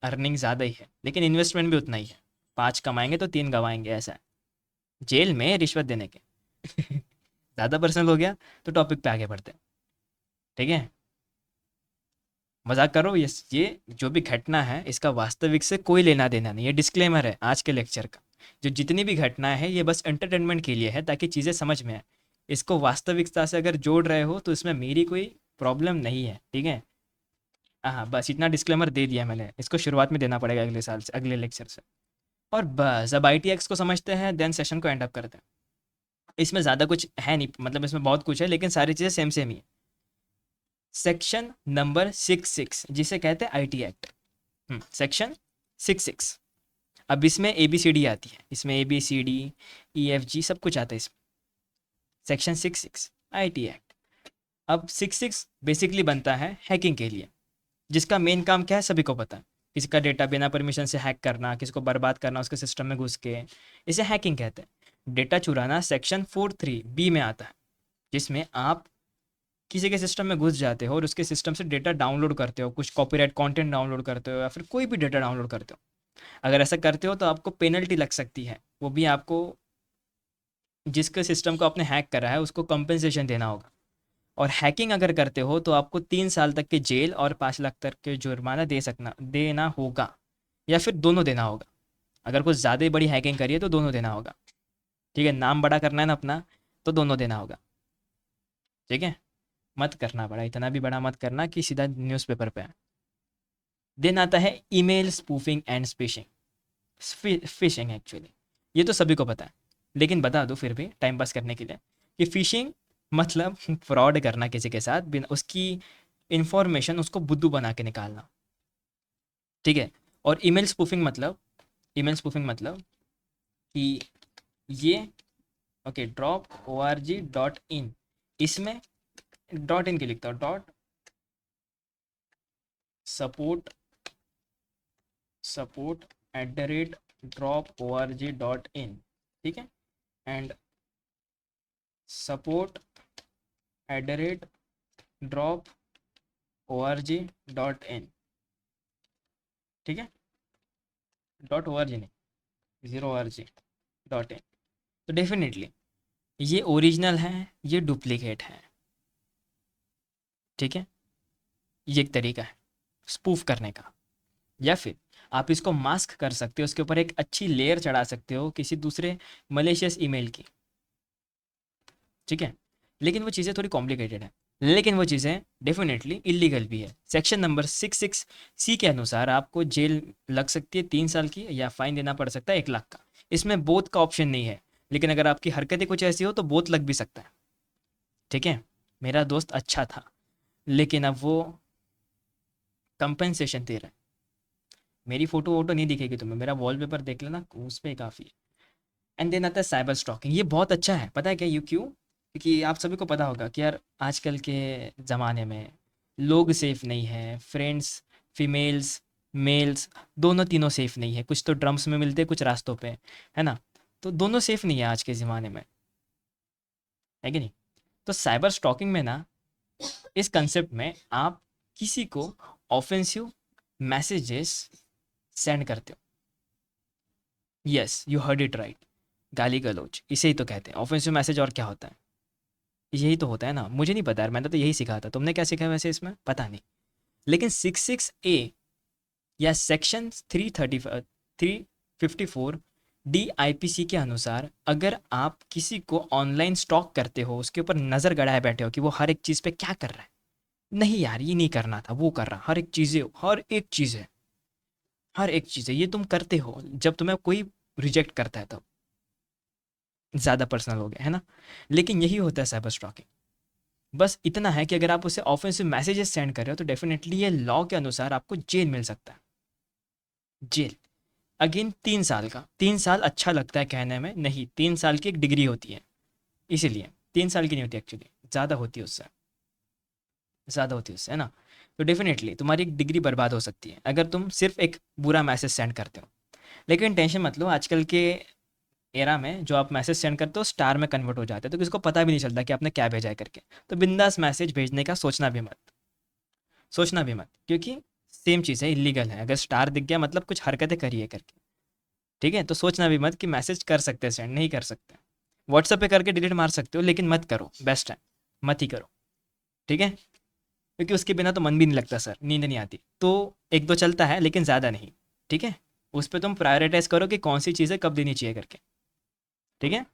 अर्निंग ज़्यादा ही है लेकिन इन्वेस्टमेंट भी उतना ही है, 5 कमाएंगे तो 3 गवाएंगे, ऐसा है। जेल में रिश्वत देने के ज़्यादा पर्सनल हो गया, तो टॉपिक पे आगे बढ़ते हैं, ठीक है। मजाक करो, ये जो भी घटना है इसका वास्तविक से कोई लेना देना नहीं, ये डिस्क्लेमर है आज के लेक्चर का। जो जितनी भी घटना है ये बस एंटरटेनमेंट के लिए है, ताकि चीज़ें समझ में आए। इसको वास्तविकता से अगर जोड़ रहे हो तो इसमें मेरी कोई प्रॉब्लम नहीं है, ठीक है। हाँ, बस इतना डिस्क्लेमर दे दिया मैंने, इसको शुरुआत में देना पड़ेगा अगले साल से, अगले लेक्चर से। और बस अब ITX को समझते हैं, देन सेशन को एंड अप करते हैं। इसमें ज़्यादा कुछ है नहीं, मतलब इसमें बहुत कुछ है लेकिन सारी चीज़ें सेम सेम ही है। सेक्शन नंबर 66 जिसे कहते हैं IT एक्ट, सेक्शन 66। अब इसमें ABCD आती है, इसमें ABCD EFG सब कुछ आता है इसमें। Section 66 IT act. अब 66 बेसिकली बनता है हैकिंग के लिए, जिसका मेन काम क्या है सभी को पता है। किसी का डेटा बिना परमिशन से हैक करना, किसी को बर्बाद करना उसके सिस्टम में घुस के, इसे हैकिंग कहते हैं। डेटा चुराना सेक्शन 43B में आता है, जिसमें आप किसी के सिस्टम में घुस जाते हो और उसके सिस्टम से डेटा डाउनलोड करते हो, कुछ कॉपीराइट कंटेंट डाउनलोड करते हो या फिर कोई भी डेटा डाउनलोड करते हो। अगर ऐसा करते हो तो आपको पेनल्टी लग सकती है, वो भी आपको जिसके सिस्टम को आपने हैक करा है उसको कंपनसेशन देना होगा। और हैकिंग अगर करते हो तो आपको 3 साल तक की जेल और 5 लाख तक के जुर्माना देना होगा, या फिर दोनों देना होगा। अगर कुछ ज़्यादा ही बड़ी हैकिंग करी है तो दोनों देना होगा, ठीक है। नाम बड़ा करना है ना अपना, तो दोनों देना होगा, ठीक है। मत करना बड़ा, इतना भी बड़ा मत करना कि सीधा न्यूज़पेपर पे है। देन आता है ईमेल स्पूफिंग एंड स्पिशिंग, फिशिंग एक्चुअली ये तो सभी को पता है, लेकिन बता दूं फिर भी टाइम पास करने के लिए, कि फिशिंग मतलब फ्रॉड करना किसी के साथ, बिना उसकी इंफॉर्मेशन उसको बुद्धू बना के निकालना, ठीक है। और ईमेल स्पूफिंग मतलब कि ये, ओके, drop.org.in, इसमें .in के लिखता हूँ, सपोर्ट @drop.org.in, ठीक है। एंड support@drop.org.in, ठीक है। .org नहीं, 0org.in। तो डेफिनेटली ये ओरिजिनल है, ये डुप्लीकेट है, ठीक है। ये एक तरीका है स्पूफ करने का। या फिर आप इसको मास्क कर सकते हो, उसके ऊपर एक अच्छी लेयर चढ़ा सकते हो किसी दूसरे मलेशियस ईमेल की, ठीक है। लेकिन वो चीज़ें थोड़ी कॉम्प्लिकेटेड है। लेकिन वो चीज़ें डेफिनेटली इलीगल भी है। सेक्शन नंबर 66C के अनुसार आपको जेल लग सकती है 3 साल की, या फाइन देना पड़ सकता है 1 लाख का। इसमें बोथ का ऑप्शन नहीं है, लेकिन अगर आपकी हरकतें कुछ ऐसी हो तो बोथ लग भी सकता है। ठीक है, मेरा दोस्त अच्छा था, लेकिन अब वो कंपनसेशन दे रहा है। मेरी फोटो वोटो नहीं दिखेगी तुम्हें, मेरा वॉलपेपर देख लेना, उस पर काफ़ी है। एंड देन आता है साइबर स्टॉकिंग। ये बहुत अच्छा है, पता है क्या? यू क्यों? क्योंकि आप सभी को पता होगा कि यार आजकल के ज़माने में लोग सेफ नहीं है, फ्रेंड्स, फीमेल्स, मेल्स, दोनों तीनों सेफ नहीं है। कुछ तो ड्रम्स में मिलते हैं, कुछ रास्तों पे, है ना? तो दोनों सेफ नहीं है आज के ज़माने में, है कि नहीं? तो साइबर स्टॉकिंग में ना, इस कंसेप्ट में आप किसी को ऑफेंसिव मैसेजेस सेंड करते हो। Yes, you heard it right, गाली गलौज, इसे ही तो कहते हैं ऑफेंसिव मैसेज। और क्या होता है? यही तो होता है ना। मुझे नहीं पता यार, मैंने तो यही सीखा था। तुमने क्या सीखा है वैसे इसमें, पता नहीं। लेकिन 66A या सेक्शन 354 DIPC के अनुसार, अगर आप किसी को ऑनलाइन स्टॉक करते हो, उसके ऊपर नज़र गड़ाए बैठे हो कि वो हर एक चीज़ पे क्या कर रहा है, नहीं यार ये नहीं करना था, वो कर रहा, हर एक चीज़ है ये तुम करते हो, जब तुम्हें कोई रिजेक्ट करता है तब। ज़्यादा पर्सनल हो गया है ना। लेकिन यही होता है साइबर स्टॉकिंग। बस इतना है कि अगर आप उसे ऑफेंसिव मैसेजेस सेंड कर रहे हो तो डेफिनेटली ये लॉ के अनुसार आपको जेल मिल सकता है। जेल, अगेन 3 साल का। 3 साल अच्छा लगता है कहने में, नहीं, 3 साल की एक डिग्री होती है, इसीलिए 3 साल की नहीं होती एक्चुअली, ज़्यादा होती है उससे, ज़्यादा होती है उससे, है ना। तो डेफिनेटली तुम्हारी एक डिग्री बर्बाद हो सकती है अगर तुम सिर्फ एक बुरा मैसेज सेंड करते हो। लेकिन टेंशन मत लो, आजकल के एरा में जो आप मैसेज सेंड करते हो स्टार में कन्वर्ट हो जाते हैं, तो किसी को पता भी नहीं चलता कि आपने क्या भेजा है करके। तो बिंदास मैसेज भेजने का सोचना भी मत, सोचना भी मत, क्योंकि सेम चीज़ है, इलीगल है। अगर स्टार दिख गया मतलब कुछ हरकतें करी है करके। ठीक है, तो सोचना भी मत कि मैसेज कर सकते हैं सेंड, नहीं कर सकते। व्हाट्सएप पे करके डिलीट मार सकते हो, लेकिन मत करो, बेस्ट है, मत ही करो। ठीक है, क्योंकि उसके बिना तो मन भी नहीं लगता सर, नींद नहीं आती। तो एक दो चलता है, लेकिन ज़्यादा नहीं। ठीक है, उस पर तुम प्रायोरिटाइज करो कि कौन सी चीज़ें कब देनी चाहिए करके। ठीक है।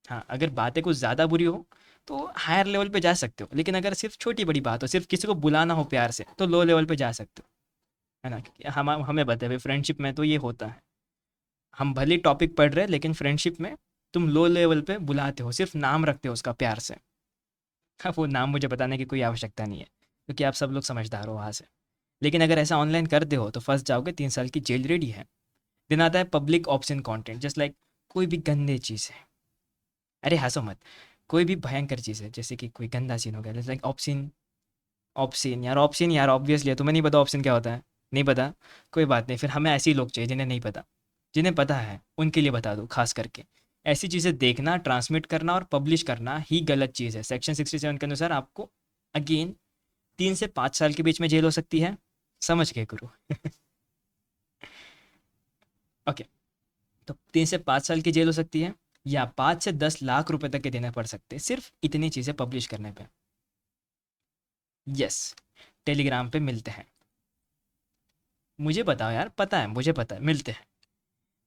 हाँ, अगर बातें कुछ ज़्यादा बुरी हो तो हायर लेवल पे जा सकते हो, लेकिन अगर सिर्फ छोटी बड़ी बात हो, सिर्फ किसी को बुलाना हो प्यार से, तो लो लेवल पे जा सकते हो, है ना। क्योंकि हम हमें पता है भाई, फ्रेंडशिप में तो ये होता है। हम भले टॉपिक पढ़ रहे हैं, लेकिन फ्रेंडशिप में तुम लो लेवल पे बुलाते हो, सिर्फ नाम रखते हो उसका प्यार से। हाँ, वो नाम मुझे बताने की कोई आवश्यकता नहीं है, क्योंकि आप सब लोग समझदार हो वहाँ से। लेकिन अगर ऐसा ऑनलाइन करते हो तो फंस जाओगे, 3 साल की जेल रेडी है। दिन आता है public option content, just like कोई भी गंदे चीज़ है, अरे हंसो मत, कोई भी भयंकर चीज़ है, जैसे कि कोई गंदा सीन हो गया, जैसे लाइक ऑप्शन। ऑप्शन यार, ऑप्शन यार, ऑब्वियसली तुम्हें नहीं पता ऑप्शन क्या होता है? नहीं पता, कोई बात नहीं, फिर हमें ऐसे ही लोग चाहिए जिन्हें नहीं पता। जिन्हें पता है उनके लिए बता दो खास करके। ऐसी चीज़ें देखना, ट्रांसमिट करना और पब्लिश करना ही गलत चीज़ है। सेक्शन 67 के अनुसार आपको अगेन 3 से 5 साल के बीच में जेल हो सकती है। समझ गए गुरु? ओके, तो 3 से 5 साल की जेल हो सकती है, या 5 से 10 लाख रुपए तक के देने पड़ सकते हैं, सिर्फ इतनी चीज़ें पब्लिश करने पे। यस, टेलीग्राम पे मिलते हैं। मुझे बताओ यार, पता है, मुझे पता है मिलते हैं,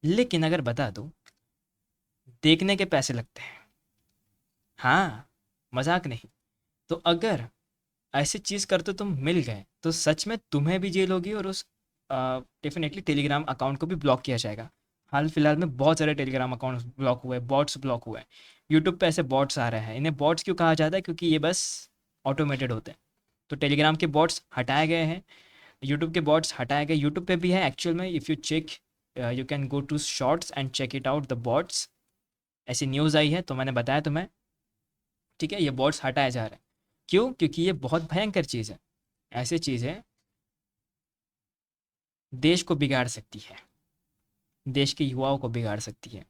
लेकिन अगर बता दूं, देखने के पैसे लगते हैं। हाँ, मजाक नहीं। तो अगर ऐसी चीज़ करते तुम मिल गए, तो सच में तुम्हें भी जेल होगी, और उस डेफिनेटली टेलीग्राम अकाउंट को भी ब्लॉक किया जाएगा। हाल फिलहाल में बहुत सारे टेलीग्राम अकाउंट्स ब्लॉक हुए, बॉट्स ब्लॉक हुए हैं। यूट्यूब पे ऐसे बॉट्स आ रहे हैं, इन्हें बॉट्स क्यों कहा जाता है? क्योंकि ये बस ऑटोमेटेड होते हैं। तो टेलीग्राम के बॉट्स हटाए गए हैं, यूट्यूब के बॉट्स हटाए गए। यूट्यूब पे भी है एक्चुअल में, if you check, you can go to shorts and check it out the bots. ऐसी न्यूज़ आई है तो मैंने बताया तुम्हें। ठीक है, ये बॉट्स हटाए जा रहे हैं। क्यों? क्योंकि ये बहुत भयंकर चीज़ है। ऐसी चीज़ें देश को बिगाड़ सकती है, देश के युवाओं को बिगाड़ सकती है।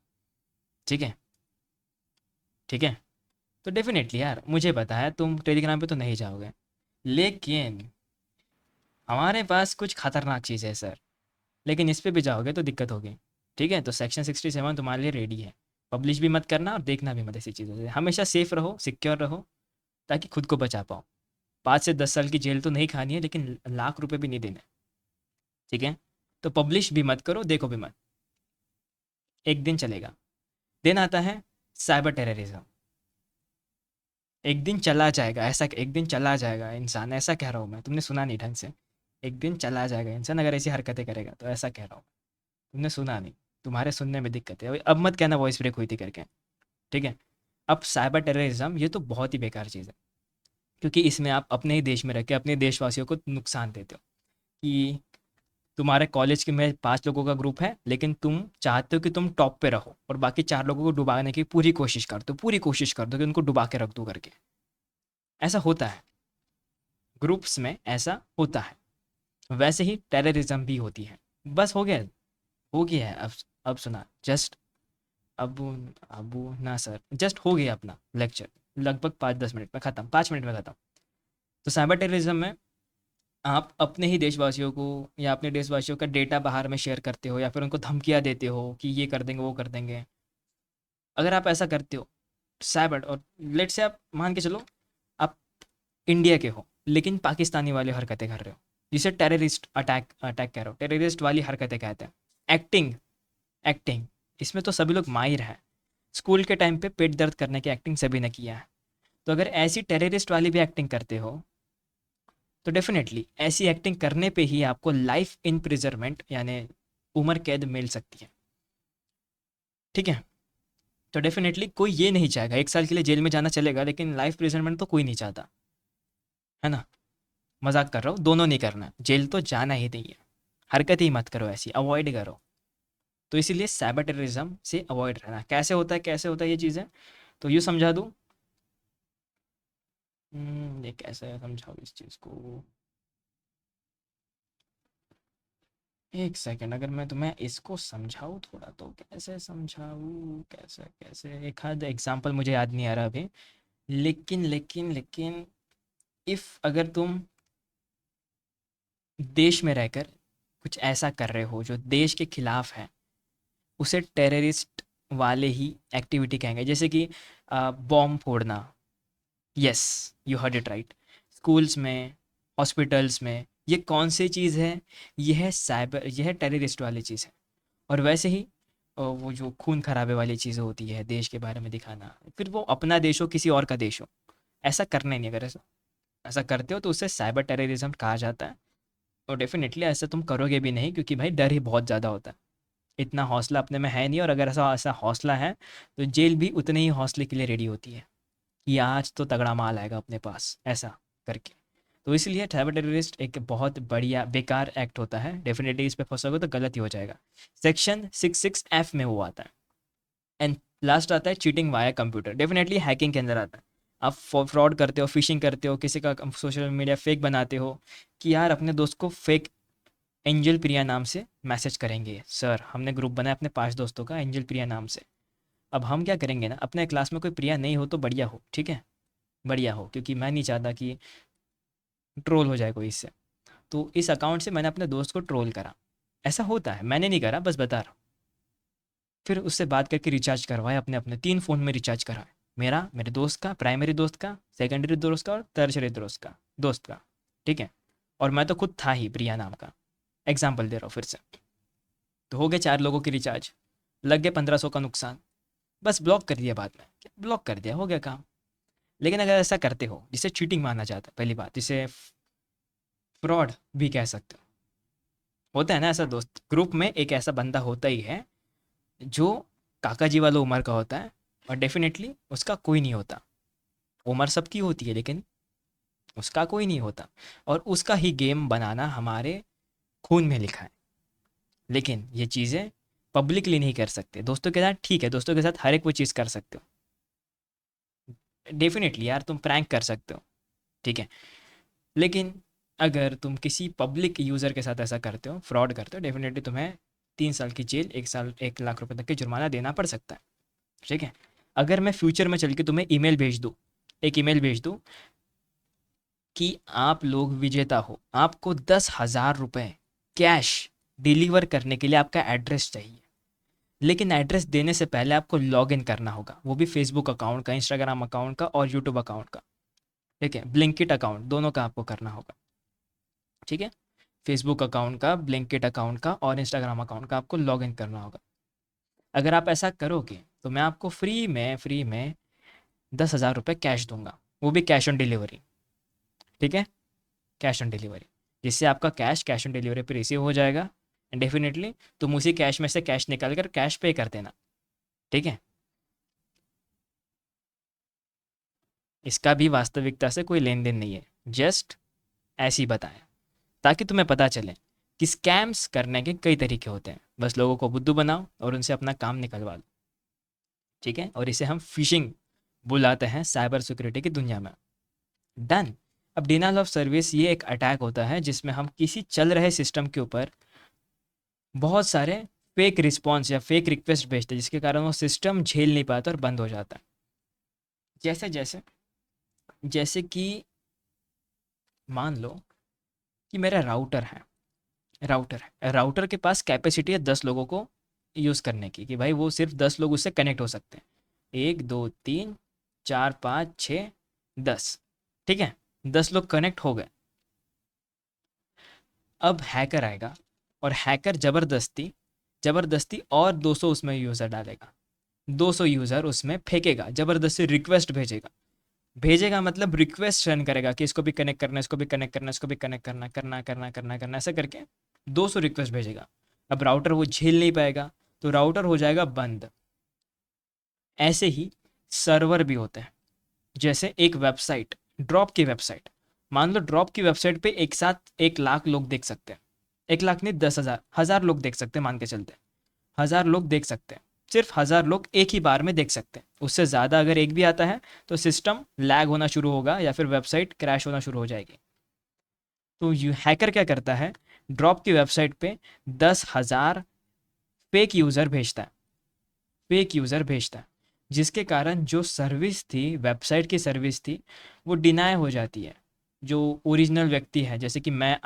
ठीक है, ठीक है। तो डेफिनेटली यार, मुझे पता है तुम टेलीग्राम पे तो नहीं जाओगे, लेकिन हमारे पास कुछ खतरनाक चीज़ है सर, लेकिन इस पे भी जाओगे तो दिक्कत होगी। ठीक है, तो सेक्शन 67 तुम्हारे लिए रेडी है। पब्लिश भी मत करना और देखना भी मत ऐसी चीज़ों से। हमेशा सेफ रहो, सिक्योर रहो, ताकि खुद को बचा पाओ। 5 से 10 साल की जेल तो नहीं खानी है, लेकिन लाख रुपए भी नहीं देने। ठीक है, तो पब्लिश भी मत करो, देखो भी मत। एक दिन चलेगा। दिन आता है साइबर टेररिज्म। एक दिन चला जाएगा, ऐसा एक दिन चला जाएगा इंसान, ऐसा कह रहा हूँ मैं, तुमने सुना नहीं ढंग से। एक दिन चला जाएगा इंसान अगर ऐसी हरकतें करेगा, तो ऐसा कह रहा हूँ। तुमने सुना नहीं, तुम्हारे सुनने में दिक्कत है। अब मत कहना वॉइस ब्रेक हुई थी करके, ठीक है। अब साइबर टेररिज्म ये तो बहुत ही बेकार चीज़ है, क्योंकि इसमें आप अपने ही देश में रह के अपने देशवासियों को नुकसान देते हो। कि तुम्हारे कॉलेज के में 5 लोगों का ग्रुप है, लेकिन तुम चाहते हो कि तुम टॉप पे रहो और बाकी 4 लोगों को डुबाने की पूरी कोशिश करते हो कि उनको डुबा के रख दो करके। ऐसा होता है, ग्रुप्स में ऐसा होता है। वैसे ही टेररिज्म भी होती है। बस हो गया है अब सुना जस्ट। अबू अबू ना सर, जस्ट हो गया अपना लेक्चर, लगभग 5-10 मिनट में ख़त्म, 5 मिनट में ख़त्म। तो साइबर टेररिज्म में आप अपने ही देशवासियों को या अपने देशवासियों का डेटा बाहर में शेयर करते हो, या फिर उनको धमकियाँ देते हो कि ये कर देंगे वो कर देंगे। अगर आप ऐसा करते हो साइबर, और लेट से आप मान के चलो आप इंडिया के हो लेकिन पाकिस्तानी वाली हरकतें कर रहे हो, जिसे टेररिस्ट अटैक अटैक कह रहे हो, टेररिस्ट वाली हरकतें कहते हैं। एक्टिंग एक्टिंग इसमें तो सभी लोग माहिर हैं। स्कूल के टाइम पे पेट दर्द करने की एक्टिंग सभी ने किया है। तो अगर ऐसी टेररिस्ट वाली भी एक्टिंग करते हो, तो डेफिनेटली ऐसी एक्टिंग करने पे ही आपको लाइफ इम्प्रिजनमेंट यानी उम्र कैद मिल सकती है, ठीक है। तो डेफिनेटली कोई ये नहीं चाहेगा, 1 साल के लिए जेल में जाना चलेगा, लेकिन लाइफ इम्प्रिजनमेंट तो कोई नहीं चाहता, है ना। मजाक कर रहा हूँ, दोनों नहीं करना, जेल तो जाना ही नहीं है। हरकत ही मत करो ऐसी, अवॉइड करो। तो इसीलिए साइबर टेररिज्म से अवॉइड रहना। कैसे होता है ये चीज़ें, तो यूँ समझा दूँ। ये कैसे समझाऊँ इस चीज़ को। एक सेकंड, अगर मैं तुम्हें इसको समझाऊँ थोड़ा, तो कैसे समझाऊँ, कैसे कैसे, एक आध एग्जांपल मुझे याद नहीं आ रहा अभी। लेकिन इफ़ अगर तुम देश में रहकर कुछ ऐसा कर रहे हो जो देश के खिलाफ है, उसे टेररिस्ट वाले ही एक्टिविटी कहेंगे। जैसे कि बॉम्ब फोड़ना, yes, you heard it right. Schools में, हॉस्पिटल्स में, ये कौन सी चीज़ है, यह है टेररिस्ट वाली चीज़ है। और वैसे ही वो जो खून खराबे वाली चीज़ें होती है, देश के बारे में दिखाना, फिर वो अपना देश हो किसी और का देश हो, ऐसा करना ही नहीं। अगर ऐसा ऐसा करते हो तो उसे साइबर टेररिज्म कहा जाता है। और डेफिनेटली ऐसा तुम करोगे भी नहीं, क्योंकि भाई डर ही बहुत ज़्यादा होता है। इतना हौसला अपने में है नहीं, और अगर ऐसा ऐसा हौसला है तो जेल भी उतने ही हौसले के लिए रेडी होती है कि आज तो तगड़ा माल आएगा अपने पास, ऐसा करके। तो इसलिए साइबर टेररिस्ट एक बहुत बढ़िया बेकार एक्ट होता है। डेफिनेटली इस पे फंसोगे तो गलत ही हो जाएगा। सेक्शन 66F में वो आता है। एंड लास्ट आता है cheating via computer, definitely hacking के अंदर आता है। आप फ्रॉड करते हो, फिशिंग करते हो, किसी का सोशल मीडिया फेक बनाते हो, कि यार अपने दोस्त को फेक एंजल प्रिया नाम से मैसेज करेंगे, सर हमने ग्रुप बनाया अपने 5 दोस्तों का एंजल प्रिया नाम से। अब हम क्या करेंगे ना, अपने क्लास में कोई प्रिया नहीं हो तो बढ़िया हो, ठीक है, बढ़िया हो, क्योंकि मैं नहीं चाहता कि ट्रोल हो जाए कोई इससे। तो इस अकाउंट से मैंने अपने दोस्त को ट्रोल करा। ऐसा होता है, मैंने नहीं करा, बस बता रहा हूँ। फिर उससे बात करके रिचार्ज करवाया, अपने अपने 3 फ़ोन में रिचार्ज कराया। मेरा, मेरे दोस्त का, प्राइमरी दोस्त का, सेकेंडरी दोस्त का और टर्शरी दोस्त का, ठीक है। और मैं तो खुद था ही प्रिया नाम का। एग्जाम्पल दे रहा हूँ फिर से। तो हो गए 4 लोगों की रिचार्ज, लग गए 1500 का नुकसान। बस ब्लॉक कर दिया बाद में, ब्लॉक कर दिया, हो गया काम। लेकिन अगर ऐसा करते हो, जिसे चीटिंग माना जाता है, पहली बात, जिसे फ्रॉड भी कह सकते हो। होता है ना ऐसा दोस्त, ग्रुप में एक ऐसा बंदा होता ही है जो काका जी वाला उम्र का होता है, और डेफिनेटली उसका कोई नहीं होता। उम्र सबकी होती है लेकिन उसका कोई नहीं होता। और उसका ही गेम बनाना हमारे खून में लिखा है। लेकिन ये चीज़ें पब्लिकली नहीं कर सकते। दोस्तों के साथ ठीक है, दोस्तों के साथ हर एक वो चीज़ कर सकते हो। डेफिनेटली यार तुम प्रैंक कर सकते हो, ठीक है। लेकिन अगर तुम किसी पब्लिक यूज़र के साथ ऐसा करते हो, फ्रॉड करते हो, डेफिनेटली तुम्हें 3 साल की जेल, 1 साल, 1 लाख रुपए तक की जुर्माना देना पड़ सकता है, ठीक है। अगर मैं फ्यूचर में चल के तुम्हें ईमेल भेज दूँ, एक ईमेल भेज दूँ कि आप लोग विजेता हो, आपको 10,000 रुपये कैश डिलीवर करने के लिए आपका एड्रेस चाहिए, लेकिन एड्रेस देने से पहले आपको लॉग इन करना होगा, वो भी फेसबुक अकाउंट का, इंस्टाग्राम अकाउंट का और यूट्यूब अकाउंट का, ठीक है, ब्लिंकिट अकाउंट, दोनों का आपको करना होगा, ठीक है। फेसबुक अकाउंट का, ब्लिंकिट अकाउंट का और इंस्टाग्राम अकाउंट का आपको लॉग इन करना होगा। अगर आप ऐसा करोगे तो मैं आपको फ्री में 10,000 रुपये कैश दूंगा। वो भी कैश ऑन डिलीवरी। ठीक है, कैश ऑन डिलीवरी, जिससे आपका कैश कैश ऑन डिलीवरी पे रिसीव हो जाएगा, एंड डेफिनेटली तुम उसी कैश में से कैश निकाल कर कैश पे कर देना। ठीक है, इसका भी वास्तविकता से कोई लेन देन नहीं है, जस्ट ऐसे ही बताया ताकि तुम्हें पता चले कि स्कैम्स करने के कई तरीके होते हैं, बस लोगों को बुद्धू बनाओ और उनसे अपना काम निकलवा लो। ठीक है, और इसे हम फिशिंग बुलाते हैं साइबर सिक्योरिटी की दुनिया में। डन। अब डिनाल ऑफ सर्विस ये एक अटैक होता है जिसमें हम किसी चल रहे सिस्टम के ऊपर बहुत सारे फेक रिस्पॉन्स या फेक रिक्वेस्ट भेजते हैं, जिसके कारण वो सिस्टम झेल नहीं पाता और बंद हो जाता है। जैसे जैसे जैसे कि मान लो कि मेरा राउटर के पास कैपेसिटी है 10 लोगों को यूज़ करने की, कि भाई वो सिर्फ 10 लोग उससे कनेक्ट हो सकते हैं। 1 2 3 4 5 6 10। ठीक है, 10 लोग कनेक्ट हो गए। अब हैकर आएगा और हैकर ज़बरदस्ती ज़बरदस्ती और 200 उसमें यूज़र डालेगा। 200 यूज़र उसमें फेंकेगा, ज़बरदस्ती रिक्वेस्ट भेजेगा। भेजेगा मतलब रिक्वेस्ट रन करेगा कि इसको भी कनेक्ट करना, इसको भी कनेक्ट करना, इसको भी कनेक्ट करना, करना करना करना करना, ऐसा करके 200 रिक्वेस्ट भेजेगा। अब राउटर वो झेल नहीं पाएगा, तो राउटर हो जाएगा बंद। ऐसे ही सर्वर भी होते हैं। जैसे एक वेबसाइट, ड्रॉप की वेबसाइट, मान लो ड्रॉप की वेबसाइट पे एक साथ 1 लाख लोग देख सकते हैं। 1 लाख नहीं, 10,000, 1,000 लोग देख सकते हैं, मान के चलते हैं 1,000 लोग देख सकते हैं। सिर्फ 1,000 लोग एक ही बार में देख सकते हैं। उससे ज़्यादा अगर एक भी आता है तो सिस्टम लैग होना शुरू होगा या फिर वेबसाइट क्रैश होना शुरू हो जाएगी। तो यू हैकर क्या करता है, ड्रॉप की वेबसाइट पे 10,000 फेक यूज़र भेजता है, फेक यूज़र भेजता है, जिसके कारण जो सर्विस थी, वेबसाइट की सर्विस थी, वो डिनाई हो जाती है। जो ओरिजिनल व्यक्ति है, जैसे कि मैं,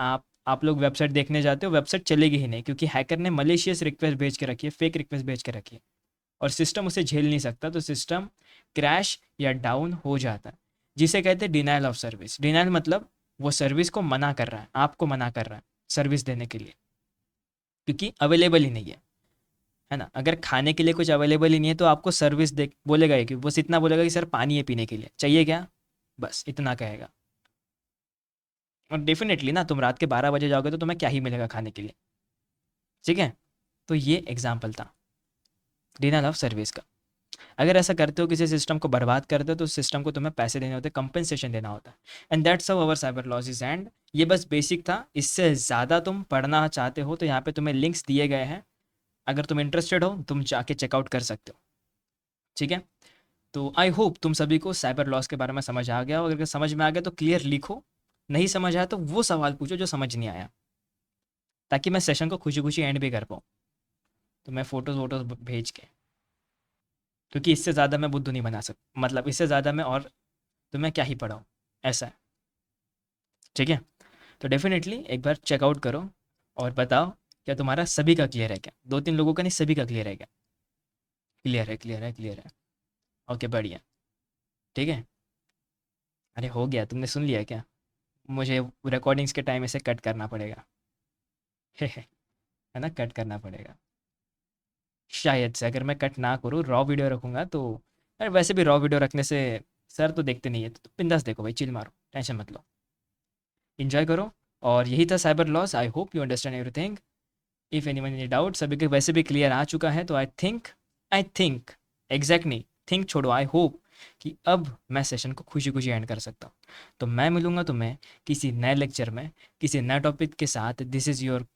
आप लोग वेबसाइट देखने जाते हो, वेबसाइट चलेगी ही नहीं, क्योंकि हैकर ने मलेशियस रिक्वेस्ट भेज के रखी है, फेक रिक्वेस्ट भेज के रखी है, और सिस्टम उसे झेल नहीं सकता, तो सिस्टम क्रैश या डाउन हो जाता है, जिसे कहते हैं डिनाइल ऑफ सर्विस। डिनाइल मतलब वो सर्विस को मना कर रहा है, आपको मना कर रहा है सर्विस देने के लिए, क्योंकि अवेलेबल ही नहीं है ना। अगर खाने के लिए कुछ अवेलेबल ही नहीं है तो आपको सर्विस दे बोलेगा ही कि बस इतना बोलेगा कि सर पानी है पीने के लिए, चाहिए क्या, बस इतना कहेगा। और डेफिनेटली ना, तुम रात के 12 बजे जाओगे तो तुम्हें क्या ही मिलेगा खाने के लिए। ठीक है, तो ये एग्जाम्पल था डिनाइल ऑफ सर्विस का। अगर ऐसा करते हो, किसी सिस्टम को बर्बाद करते हो, तो उस सिस्टम को तुम्हें पैसे देने होते हैं, कंपेंसेशन देना होता है। And that's how our cyber loss is and. ये बस बेसिक था, इससे ज़्यादा तुम पढ़ना चाहते हो तो यहाँ पे तुम्हें लिंक्स दिए गए हैं, अगर तुम इंटरेस्टेड हो तुम जाके चेकआउट कर सकते हो। ठीक है, तो आई होप तुम सभी को साइबर लॉस के बारे में समझ आ गया हो। अगर समझ में आ गया तो क्लियर लिखो, नहीं समझ आया तो वो सवाल पूछो जो समझ नहीं आया, ताकि मैं सेशन को खुशी खुशी एंड भी कर पाऊँ, तो मैं फ़ोटोज़ वोटोज़ भेज के, क्योंकि इससे ज़्यादा मैं बुद्धू नहीं बना सकता, मतलब इससे ज़्यादा मैं और तुम्हें क्या ही पढ़ाऊँ, ऐसा है। ठीक है, तो डेफिनेटली एक बार चेकआउट करो और बताओ क्या तुम्हारा सभी का क्लियर है क्या, 2-3 लोगों का नहीं, सभी का क्लियर है क्या? क्लियर है, क्लियर है, क्लियर है। ओके, बढ़िया। ठीक है, अरे हो गया, तुमने सुन लिया क्या? मुझे रिकॉर्डिंग्स के टाइम इसे कट करना पड़ेगा। है ना, कट करना पड़ेगा शायद से। अगर मैं कट ना करूँ, रॉ वीडियो रखूँगा तो, अरे वैसे भी रॉ वीडियो रखने से सर तो देखते नहीं है, तो बिंदास देखो भाई, चिल मारो, टेंशन मत लो, एंजॉय करो। और यही था cyber loss. I hope you understand everything. If anyone any doubt, सभी के वैसे भी क्लियर आ चुका है, तो आई थिंक एग्जैक्ट नहीं, थिंक छोड़ो, आई होप कि अब मैं सेशन को खुशी खुशी एंड कर सकता हूँ। तो मैं मिलूंगा तुम्हें किसी नए लेक्चर में, किसी नए टॉपिक के साथ। This is your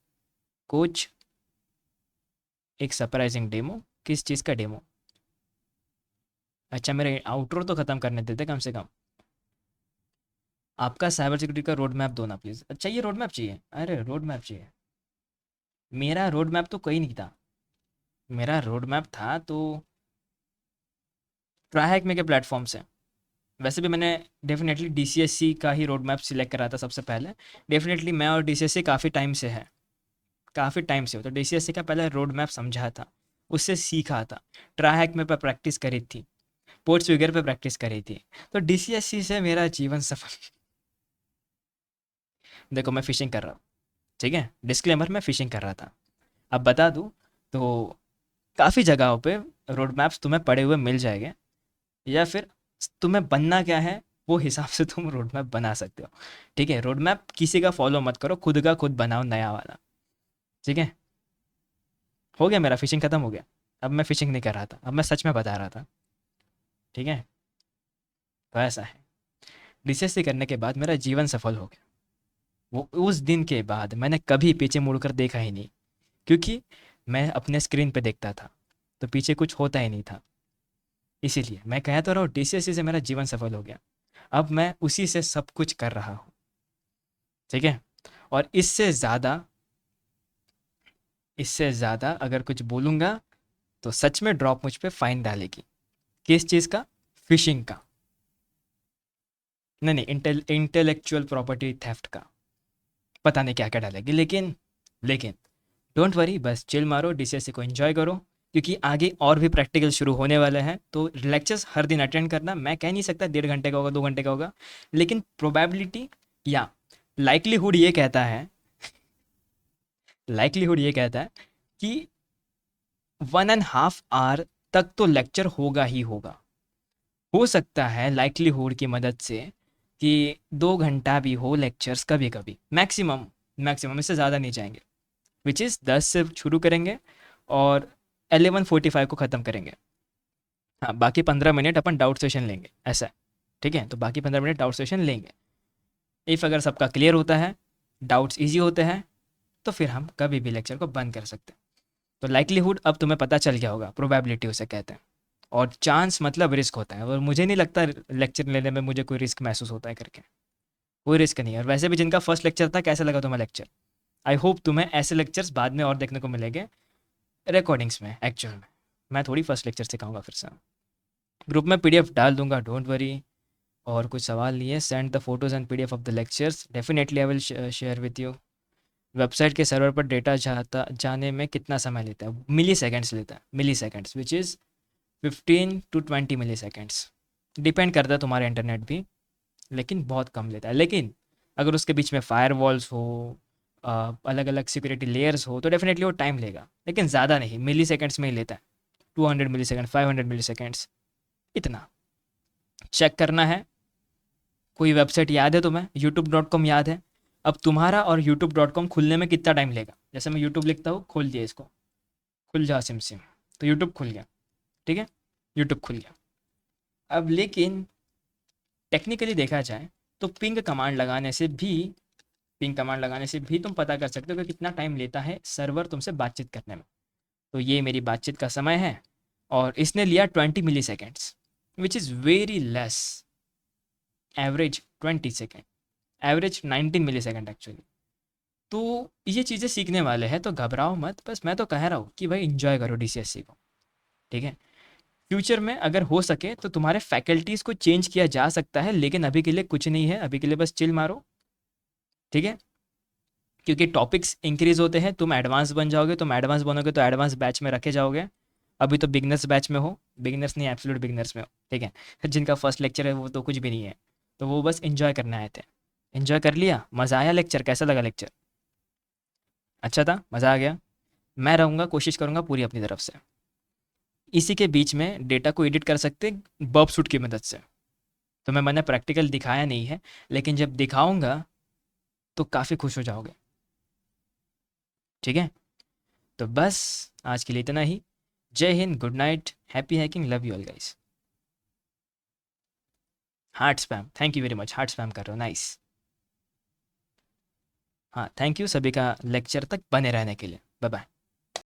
coach. एक सरप्राइजिंग डेमो, किस चीज़ का डेमो? अच्छा, मेरे आउटरो तो ख़त्म करने देते कम से कम। आपका साइबर सिक्योरिटी का रोड मैप दो ना प्लीज़। अच्छा, ये रोड मैप चाहिए, अरे रोड मैप चाहिए। मेरा रोड मैप तो कोई नहीं था, मेरा रोड मैप था तो ट्राई के प्लेटफॉर्म से। वैसे भी मैंने डेफिनेटली डीसीएससी का ही रोड मैप सिलेक्ट करा था सबसे पहले। डेफिनेटली मैं और डीसीएससी काफ़ी टाइम से है, काफ़ी टाइम से हो, तो डीसीएससी का पहले रोड मैप समझा था, उससे सीखा था, ट्राई में पर प्रैक्टिस करी थी, पोर्ट्स वगैरह पे प्रैक्टिस करी थी। तो डीसीएससी से मेरा जीवन सफल। देखो मैं फ़िशिंग कर रहा हूँ, ठीक है, डिस्क्लेमर, मैं फ़िशिंग कर रहा था। अब बता दूँ तो काफ़ी जगहों पे रोड मैप्स तुम्हें पड़े हुए मिल जाएंगे, या फिर तुम्हें बनना क्या है, वो हिसाब से तुम रोड मैप बना सकते हो। ठीक है, रोड मैप किसी का फॉलो मत करो, खुद का खुद बनाओ नया वाला। ठीक है, हो गया, मेरा फिशिंग खत्म हो गया। अब मैं फिशिंग नहीं कर रहा था, अब मैं सच में बता रहा था। ठीक है, तो ऐसा है। बीसीएससी करने के बाद मेरा जीवन सफल हो गया। वो उस दिन के बाद मैंने कभी पीछे मुड़कर देखा ही नहीं, क्योंकि मैं अपने स्क्रीन पे देखता था तो पीछे कुछ होता ही नहीं था। इसीलिए मैं कह तो रहा हूँ, डीसीएससी से मेरा जीवन सफल हो गया। अब मैं उसी से सब कुछ कर रहा हूँ। ठीक है, और इससे ज़्यादा अगर कुछ बोलूँगा तो सच में ड्रॉप मुझ पे फाइन डालेगी। किस चीज़ का? फिशिंग का। नहीं नहीं, इंटेलेक्चुअल प्रॉपर्टी थेफ्ट का। पता नहीं क्या क्या डालेगी, लेकिन डोंट वरी, बस चिल मारो, डीसीएससी को एंजॉय करो, क्योंकि आगे और भी प्रैक्टिकल शुरू होने वाले हैं। तो लेक्चर्स हर दिन अटेंड करना। मैं कह नहीं सकता 1.5 घंटे का होगा, 2 घंटे का होगा, लेकिन प्रोबेबिलिटी या लाइकलीहुड ये कहता है, लाइकलीहुड ये कहता है कि 1.5 आवर तक तो लेक्चर होगा ही होगा। हो सकता है लाइक्लीहुड की मदद से कि 2 घंटा भी हो लेक्चर्स, कभी कभी मैक्सिमम, मैक्सिमम इससे ज़्यादा नहीं जाएंगे। विच इज़ 10 से शुरू करेंगे और 11:45 को ख़त्म करेंगे। हाँ, बाकी 15 मिनट अपन डाउट सेशन लेंगे, ऐसा है। ठीक है, तो बाकी 15 मिनट डाउट सेशन लेंगे। इफ़ अगर सबका क्लियर होता है, डाउट्स ईजी होते हैं, तो फिर हम कभी भी लेक्चर को बंद कर सकते हैं। तो लाइक्लीहुड अब तुम्हें पता चल गया होगा, प्रोबेबिलिटी उसे कहते हैं। और चांस मतलब रिस्क होता है, और मुझे नहीं लगता लेक्चर लेने में मुझे कोई रिस्क महसूस होता है करके। कोई रिस्क नहीं है। और वैसे भी जिनका फर्स्ट लेक्चर था, कैसा लगा तुम्हें लेक्चर? आई होप तुम्हें ऐसे लेक्चर्स बाद में और देखने को मिलेंगे रिकॉर्डिंग्स में, एक्चुअल में। मैं थोड़ी फर्स्ट लेक्चर सिखाऊंगा फिर से। ग्रुप में पीडीएफ डाल दूंगा, डोंट वरी। और कुछ सवाल नहीं है। Send the photos and PDF of the lectures, definitely I will share with you. Website के सर्वर पर डेटा जाने में कितना समय लेता है? मिली सेकेंड्स लेता है, milliseconds, which is 15 to 20 milliseconds. Depend करता है तुम्हारा इंटरनेट भी, लेकिन बहुत कम लेता है। लेकिन अगर उसके बीच में फायर वॉल्स हो, अलग अलग सिक्योरिटी लेयर्स हो, तो डेफिनेटली वो टाइम लेगा, लेकिन ज़्यादा नहीं, मिली सेकेंड्स में ही लेता है। 200 मिली सेकेंड, 500 मिली सेकेंड्स, इतना। चेक करना है। कोई वेबसाइट याद है तुम्हें? youtube.com याद है? अब तुम्हारा और youtube.com खुलने में कितना टाइम लेगा? जैसे मैं यूट्यूब लिखता हूँ, खोल दिया इसको, खुल जा सिम सिम, तो यूट्यूब खुल गया। ठीक है, यूट्यूब खुल गया। अब लेकिन टेक्निकली देखा जाए तो पिंग कमांड लगाने से भी तुम पता कर सकते हो कि कितना टाइम लेता है सर्वर तुमसे बातचीत करने में। तो ये मेरी बातचीत का समय है, और इसने लिया 20 milliseconds, which is very less. Average 20 second, average 19 millisecond actually. तो ये चीज़ें सीखने वाले हैं, तो घबराओ मत। बस मैं तो कह रहा हूँ कि भाई इंजॉय करो डीसीएससी को। ठीक है, फ्यूचर में अगर हो सके तो तुम्हारे फैकल्टीज़ को चेंज किया जा सकता है, लेकिन अभी के लिए कुछ नहीं है। अभी के लिए बस चिल मारो। ठीक है, क्योंकि टॉपिक्स इंक्रीज होते हैं, तुम एडवांस बन जाओगे, तुम एडवांस बनोगे तो एडवांस बैच में रखे जाओगे। अभी तो बिगनर्स बैच में हो, बिगनर्स नहीं, एब्सोल्यूट बिगनर्स में हो। ठीक है, जिनका फर्स्ट लेक्चर है वो तो कुछ भी नहीं है, तो वो बस इंजॉय करने आए थे। इंजॉय कर लिया, मज़ा आया लेक्चर? कैसा लगा लेक्चर? अच्छा था, मज़ा आ गया। मैं रहूँगा, कोशिश करूँगा पूरी अपनी तरफ से। इसी के बीच में डेटा को एडिट कर सकते बर्ब सूट की मदद से। तो मैंने प्रैक्टिकल दिखाया नहीं है, लेकिन जब दिखाऊंगा तो काफ़ी खुश हो जाओगे। ठीक है, तो बस आज के लिए इतना ही। जय Hind, good night, happy hacking, love you all guys. Heart spam, thank you very much, heart spam कर रहे हो, नाइस। हाँ, थैंक यू सभी का लेक्चर तक बने रहने के लिए। Bye bye.